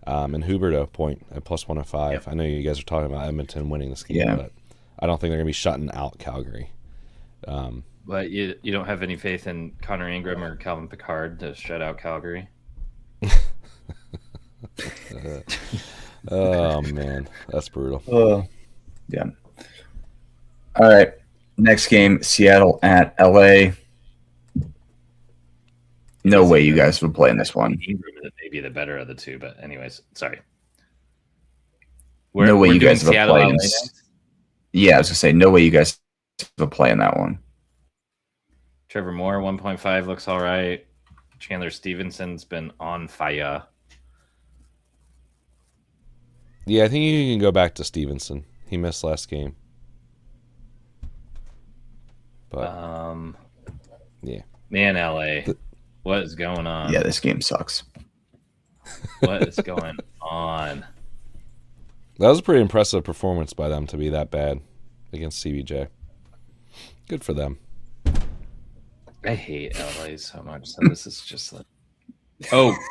And Huberdeau point at plus 105. Yep. I know you guys are talking about Edmonton winning this game, but I don't think they're going to be shutting out Calgary. But you don't have any faith in Connor Ingram or Calvin Pickard to shut out Calgary? Oh, man. That's brutal. Yeah. All right. Next game, Seattle at LA. No way you guys would play in this one. Ingram may be the better of the two, but anyways, sorry. No way you guys have a play in this. Yeah, I was going to say, no way you guys have a play in that one. Trevor Moore, 1.5 looks all right. Chandler Stevenson's been on fire. Yeah, I think you can go back to Stevenson. He missed last game. But yeah. Man, LA. What is going on? Yeah, this game sucks. What is going on? That was a pretty impressive performance by them to be that bad against CBJ. Good for them. I hate LA so much. So this is just like,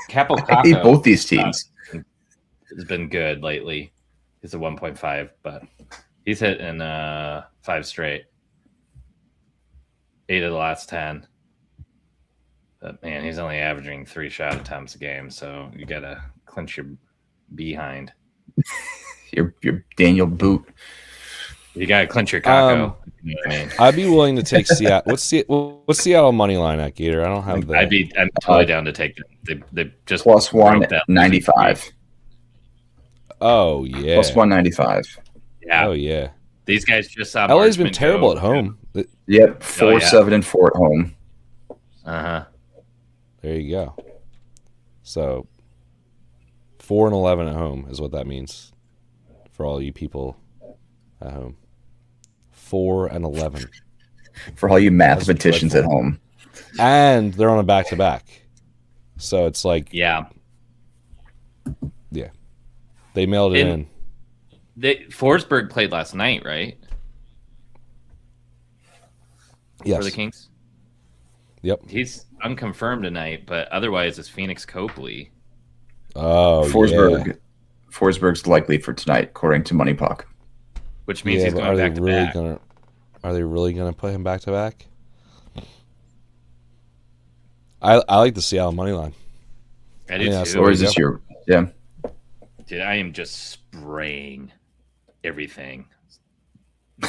Capo I hate both these teams. Has been good lately. He's a 1.5, but he's hitting 5 straight. 8 of the last 10. But man, he's only averaging 3 shot attempts a game, so you gotta clench your behind. Your Daniel Boot. You gotta clench your caco. You know what I mean? I'd be willing to take Seattle. What's Seattle money line at, Gator? I don't have the. I'm totally down to take them. They just plus broke that 195. Oh yeah. Plus 195. Yeah. Oh yeah. These guys just saw. LA's been Marchman terrible go. at home. Yep, 4-7-4 at home. There you go. So 4-11 at home is what that means for all you people at home. 4-11. For all you mathematicians at home. And they're on a back-to-back. So it's like... Yeah. They mailed it in. Forsberg played last night, right? Yes. For the Kings? Yep. He's unconfirmed tonight, but otherwise it's Phoenix Copley. Oh, Forsberg. yeah. Forsberg's likely for tonight, according to Money Puck. Which means he's going back to back. Are they really going to put him back to back? I like the Seattle money line. I do too. Or is this your... Yeah. Dude, I am just spraying everything.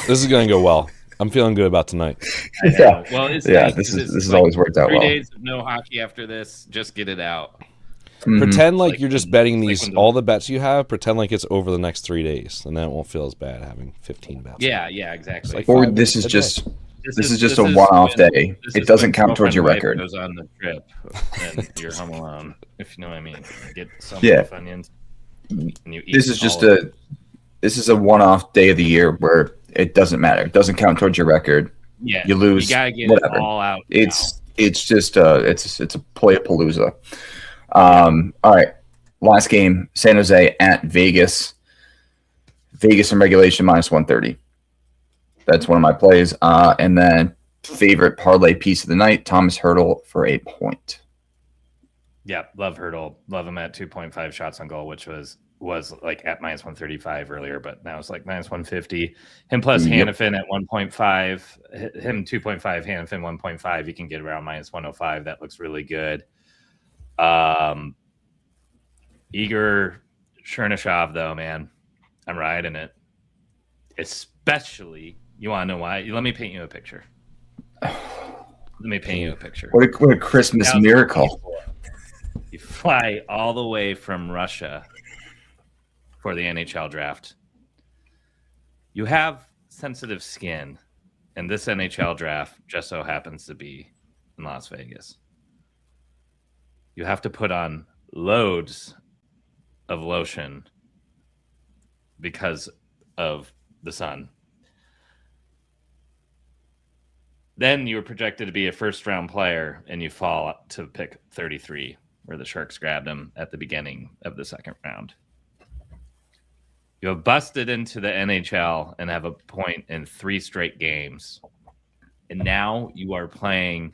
This is going to go well. I'm feeling good about tonight. Yeah. Well, it's nice. This is always worked out 3 well. 3 days of no hockey after this. Just get it out. Mm-hmm. Pretend like you're just betting these, all the bets you have, pretend like it's over the next 3 days, and then it won't feel as bad having 15 bets. Yeah, exactly. Like or this is just a one-off day. It doesn't count towards your record. Goes on the trip, and you're home alone. If you know what I mean. Get some onions. And you eat This is a one-off day of the year where it doesn't matter. It doesn't count towards your record. Yeah, you lose. You gotta get whatever. it all out. It's just it's a play-a-palooza. All right, last game: San Jose at Vegas. Vegas in regulation -130. That's one of my plays. And then favorite parlay piece of the night: Thomas Hertl for a point. Yeah, love Hertl. Love him at 2.5 shots on goal, which was like at -135 earlier, but now it's like -150. Him plus Hannafin at 1.5. Him 2.5, Hannafin 1.5. You can get around -105. That looks really good. Igor Chernyshov, though, man, I'm riding it. Especially, you want to know why? Let me paint you a picture. What a Christmas miracle. You fly all the way from Russia for the NHL draft. You have sensitive skin, and this NHL draft just so happens to be in Las Vegas. You have to put on loads of lotion because of the sun. Then you were projected to be a first-round player, and you fall to pick 33, where the Sharks grabbed him at the beginning of the second round. You have busted into the NHL and have a point in 3 straight games. And now you are playing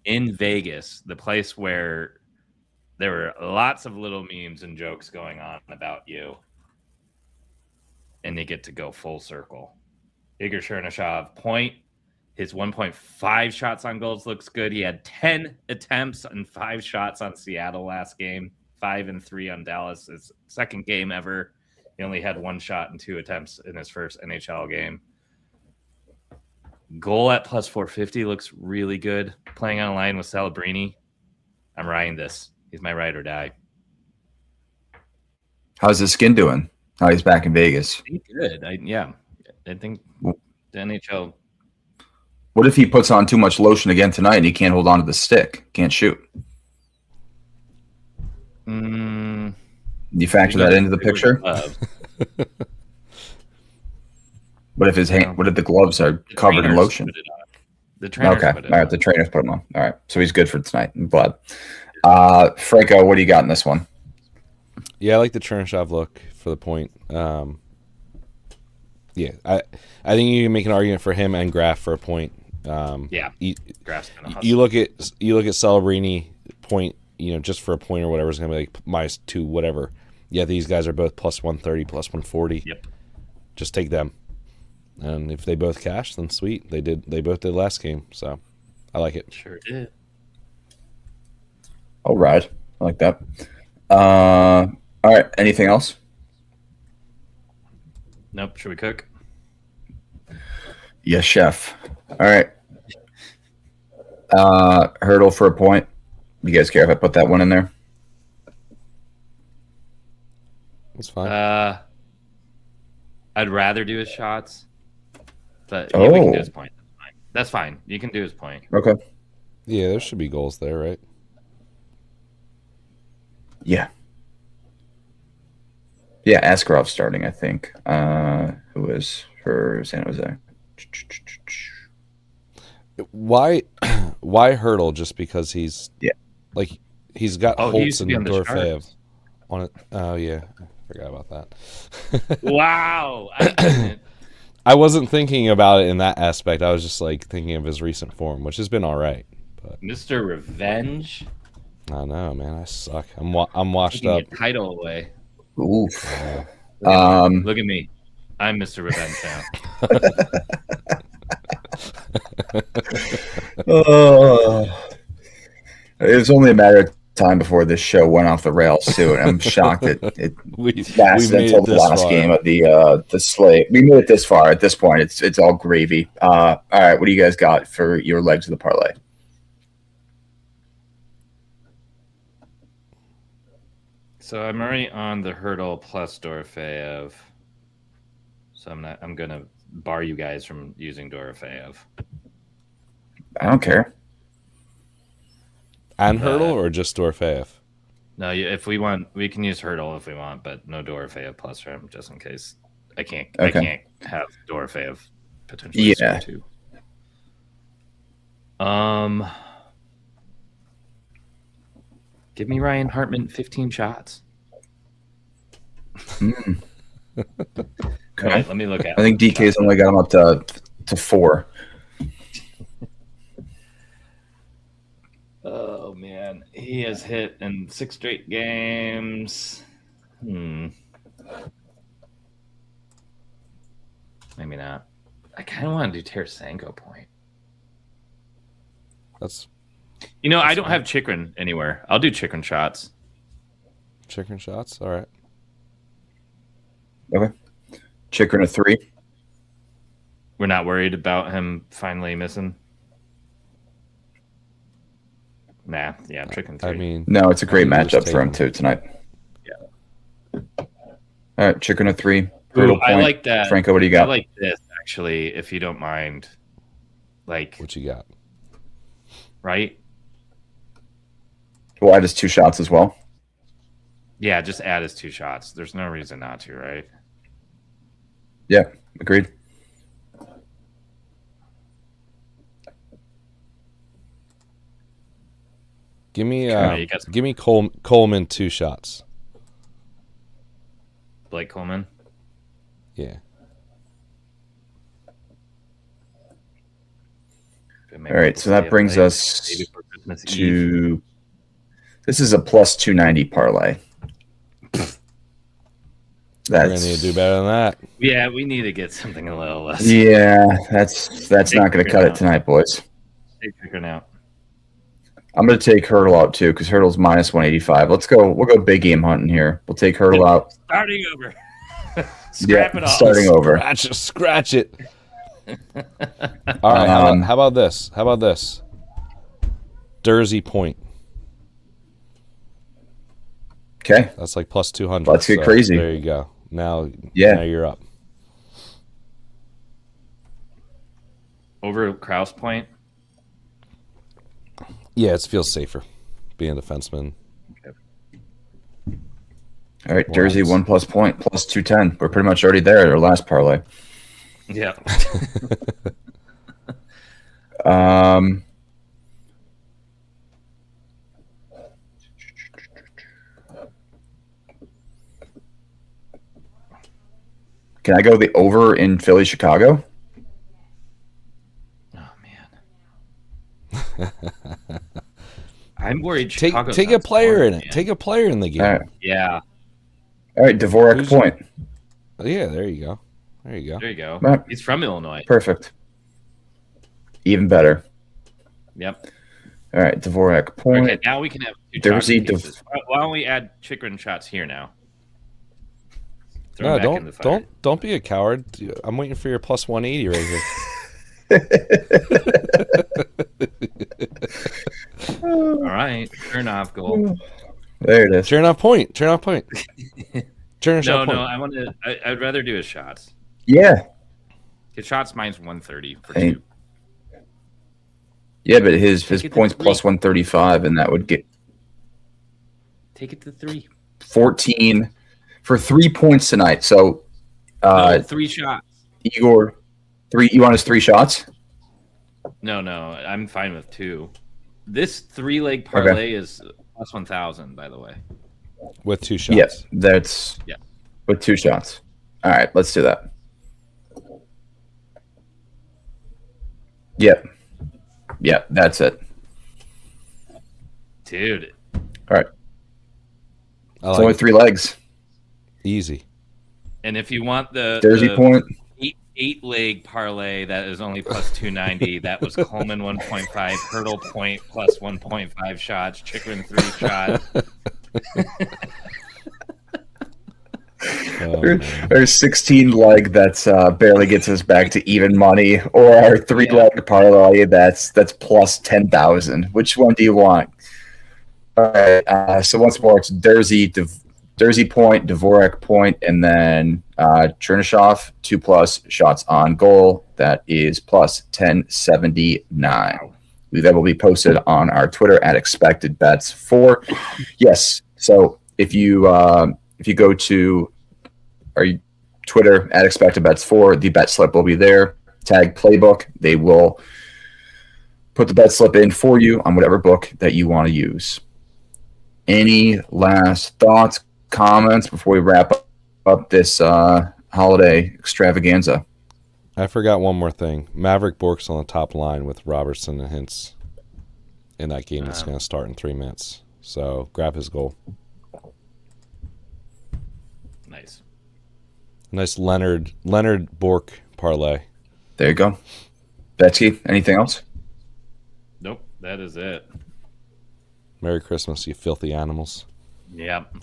in Vegas, the place where there were lots of little memes and jokes going on about you. And you get to go full circle. Igor Chernyshov, point. His 1.5 shots on goals looks good. He had 10 attempts and 5 shots on Seattle last game, 5 and 3 on Dallas. His second game ever. He only had 1 shot and 2 attempts in his first NHL game. Goal at plus 450 looks really good. Playing on a line with Celebrini. I'm riding this. He's my ride or die. How's his skin doing? Oh, he's back in Vegas. Good. I think the NHL. What if he puts on too much lotion again tonight and he can't hold on to the stick? Can't shoot. You factor that into the picture? What if what if the gloves are covered in lotion? The trainers okay. put it All right. The trainers put them on. All right. So he's good for tonight. I'm glad. Franco, what do you got in this one? Yeah, I like the Chernyshov look for the point. Yeah, I think you can make an argument for him and Graf for a point. You look at Celebrini point, just for a point or whatever, it's gonna be like -2 whatever. Yeah, these guys are both plus 130, plus 140. Yep. Just take them, and if they both cash, then sweet. They both did last game, so I like it. Sure did. All right. I like that. All right. Anything else? Nope. Should we cook? Yes, chef. All right. Hurdle for a point. You guys care if I put that one in there? That's fine. I'd rather do his shots, but yeah, we can do his point. That's fine. You can do his point. Okay. Yeah, there should be goals there, right? Yeah. Yeah, Askarov starting, I think. Who is for San Jose? Why Hurdle? Just because he's like he's got Holtz and Dorofeyev on it. Oh yeah, I forgot about that. Wow, I didn't. I wasn't thinking about it in that aspect. I was just like thinking of his recent form, which has been all right. But Mr. Revenge. I know, man. I suck. I'm washed up. Your title away. Oof. Look at me. I'm Mr. Revenge now. It was only a matter of time before this show went off the rails too, and I'm shocked that we lasted made until it the this last far. game of the slate. We made it this far. At this point, it's all gravy. All right, what do you guys got for your legs of the parlay? So I'm already on the Hurdle plus Dorofeyev. So I'm gonna bar you guys from using Dorofeyev. I don't care. And Hurdle or just Dorofeyev? No, if we want, we can use Hurdle if we want, but no Dorofeyev plus for him, just in case. I can't have Dorofeyev potentially score too. Give me Ryan Hartman 15 shots. Okay. Right, let me look at. I think DK's only got him up to 4. Oh man, he has hit in 6 straight games. Maybe not. I kind of want to do Tarasenko point. I don't have Chikrin anywhere. I'll do Chikrin shots. Chikrin shots? All right. Okay. Chikrin a 3. We're not worried about him finally missing. Nah, yeah, Chikrin 3. I mean, No, it's a great I think matchup just for him take too tonight. Yeah. All right, Chikrin a 3. Ooh, Hurdle I point. like that. Franco, what do you got? I like this actually, if you don't mind. Like, what you got? Right? We'll add his 2 shots as well. Yeah, just add his 2 shots. There's no reason not to, right? Yeah, agreed. Give me you got give me Coleman 2 shots. Blake Coleman. Yeah. All right, so that brings us to this is a plus 290 parlay. We're gonna need to do better than that. Yeah, we need to get something a little less. Yeah, that's not going to cut it tonight, boys. Take Chikrin out. I'm going to take Hurdle out too because Hurdle's minus 185. Let's go. We'll go big game hunting here. We'll take Hurdle out. Starting over. Scrap it off. Starting over. Scratch it. All right. How about this? Dursey point. Okay. That's like plus 200. Let's get crazy. There you go. Now you're up. Over Kraus point. Yeah, it feels safer being a defenseman. Okay. All right, Dursey 1+ point plus 210. We're pretty much already there at our last parlay. Yeah. Can I go the over in Philly, Chicago? Oh man. I'm worried. Take a player in it. Take a player in the game. All right. Yeah. All right, Dvorak point. Yeah, there you go. There you go. Right. He's from Illinois. Perfect. Even better. Yep. All right, Dvorak point. Okay, now we can have two Dersey, chocolate pieces. Why don't we add chicken shots here now? Throw No, them back in the fire. don't be a coward. I'm waiting for your plus 180 right here. All right, turn off goal. There it is. Turn off point. No, Point. I want to. I'd rather do a shots. Yeah. His shots mine's 130 for Hey. 2. Yeah, but his Take it to points 3. plus 135, and that would get Take it to 3. 14 for 3 points tonight. So, No, 3 shots. Igor, 3. You want his 3 shots? No, I'm fine with 2. This 3-leg parlay is plus 1,000, by the way. With 2 shots. Yes, that's with 2 shots. All right, let's do that. Yep. Yep, that's it. Dude. All right. I It's only like 3 legs. easy. And if you want the Jersey point. 8-leg parlay, that is only plus 290. That was Coleman 1.5, Hurdle point plus 1.5 shots, Chikrin 3 shot. Our 16 leg that's barely gets us back to even money, or our 3 leg parlay that's plus 10,000. Which one do you want? All right. So once more, it's Dersey point, Dvorak point, and then Chernyshov 2+ shots on goal. That is plus 1079. That will be posted on our Twitter at Expected Bets 4. Yes. So if you go to our Twitter at Expected Bets 4, the bet slip will be there. Tag Playbook. They will put the bet slip in for you on whatever book that you want to use. Any last thoughts, comments before we wrap up this holiday extravaganza? I forgot one more thing. Maverick Bork's on the top line with Robertson and Hintz in that game that's going to start in 3 minutes. So grab his goal. Nice. Nice Leonard Bork parlay. There you go. Betsy, anything else? Nope, that is it. Merry Christmas, you filthy animals. Yep.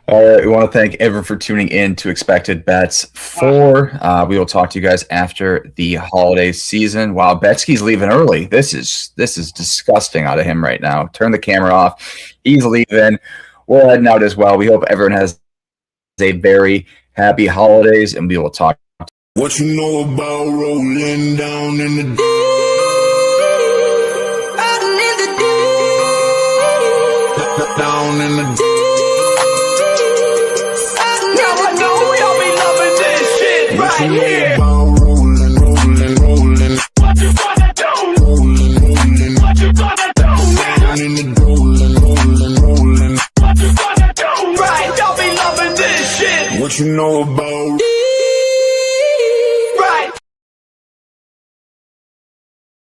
All right, we want to thank everyone for tuning in to Expected Bets 4. We will talk to you guys after the holiday season. Wow, Betsky's leaving early. This is disgusting out of him right now. Turn the camera off. He's leaving. We're heading out as well. We hope everyone has a very happy holidays, and we will talk. What you know about rolling down in the down in the right here. Rolling. What you gonna do? Rolling. What you gonna do? Down in the rolling. What you gonna do? Right, y'all be loving this shit. What you know about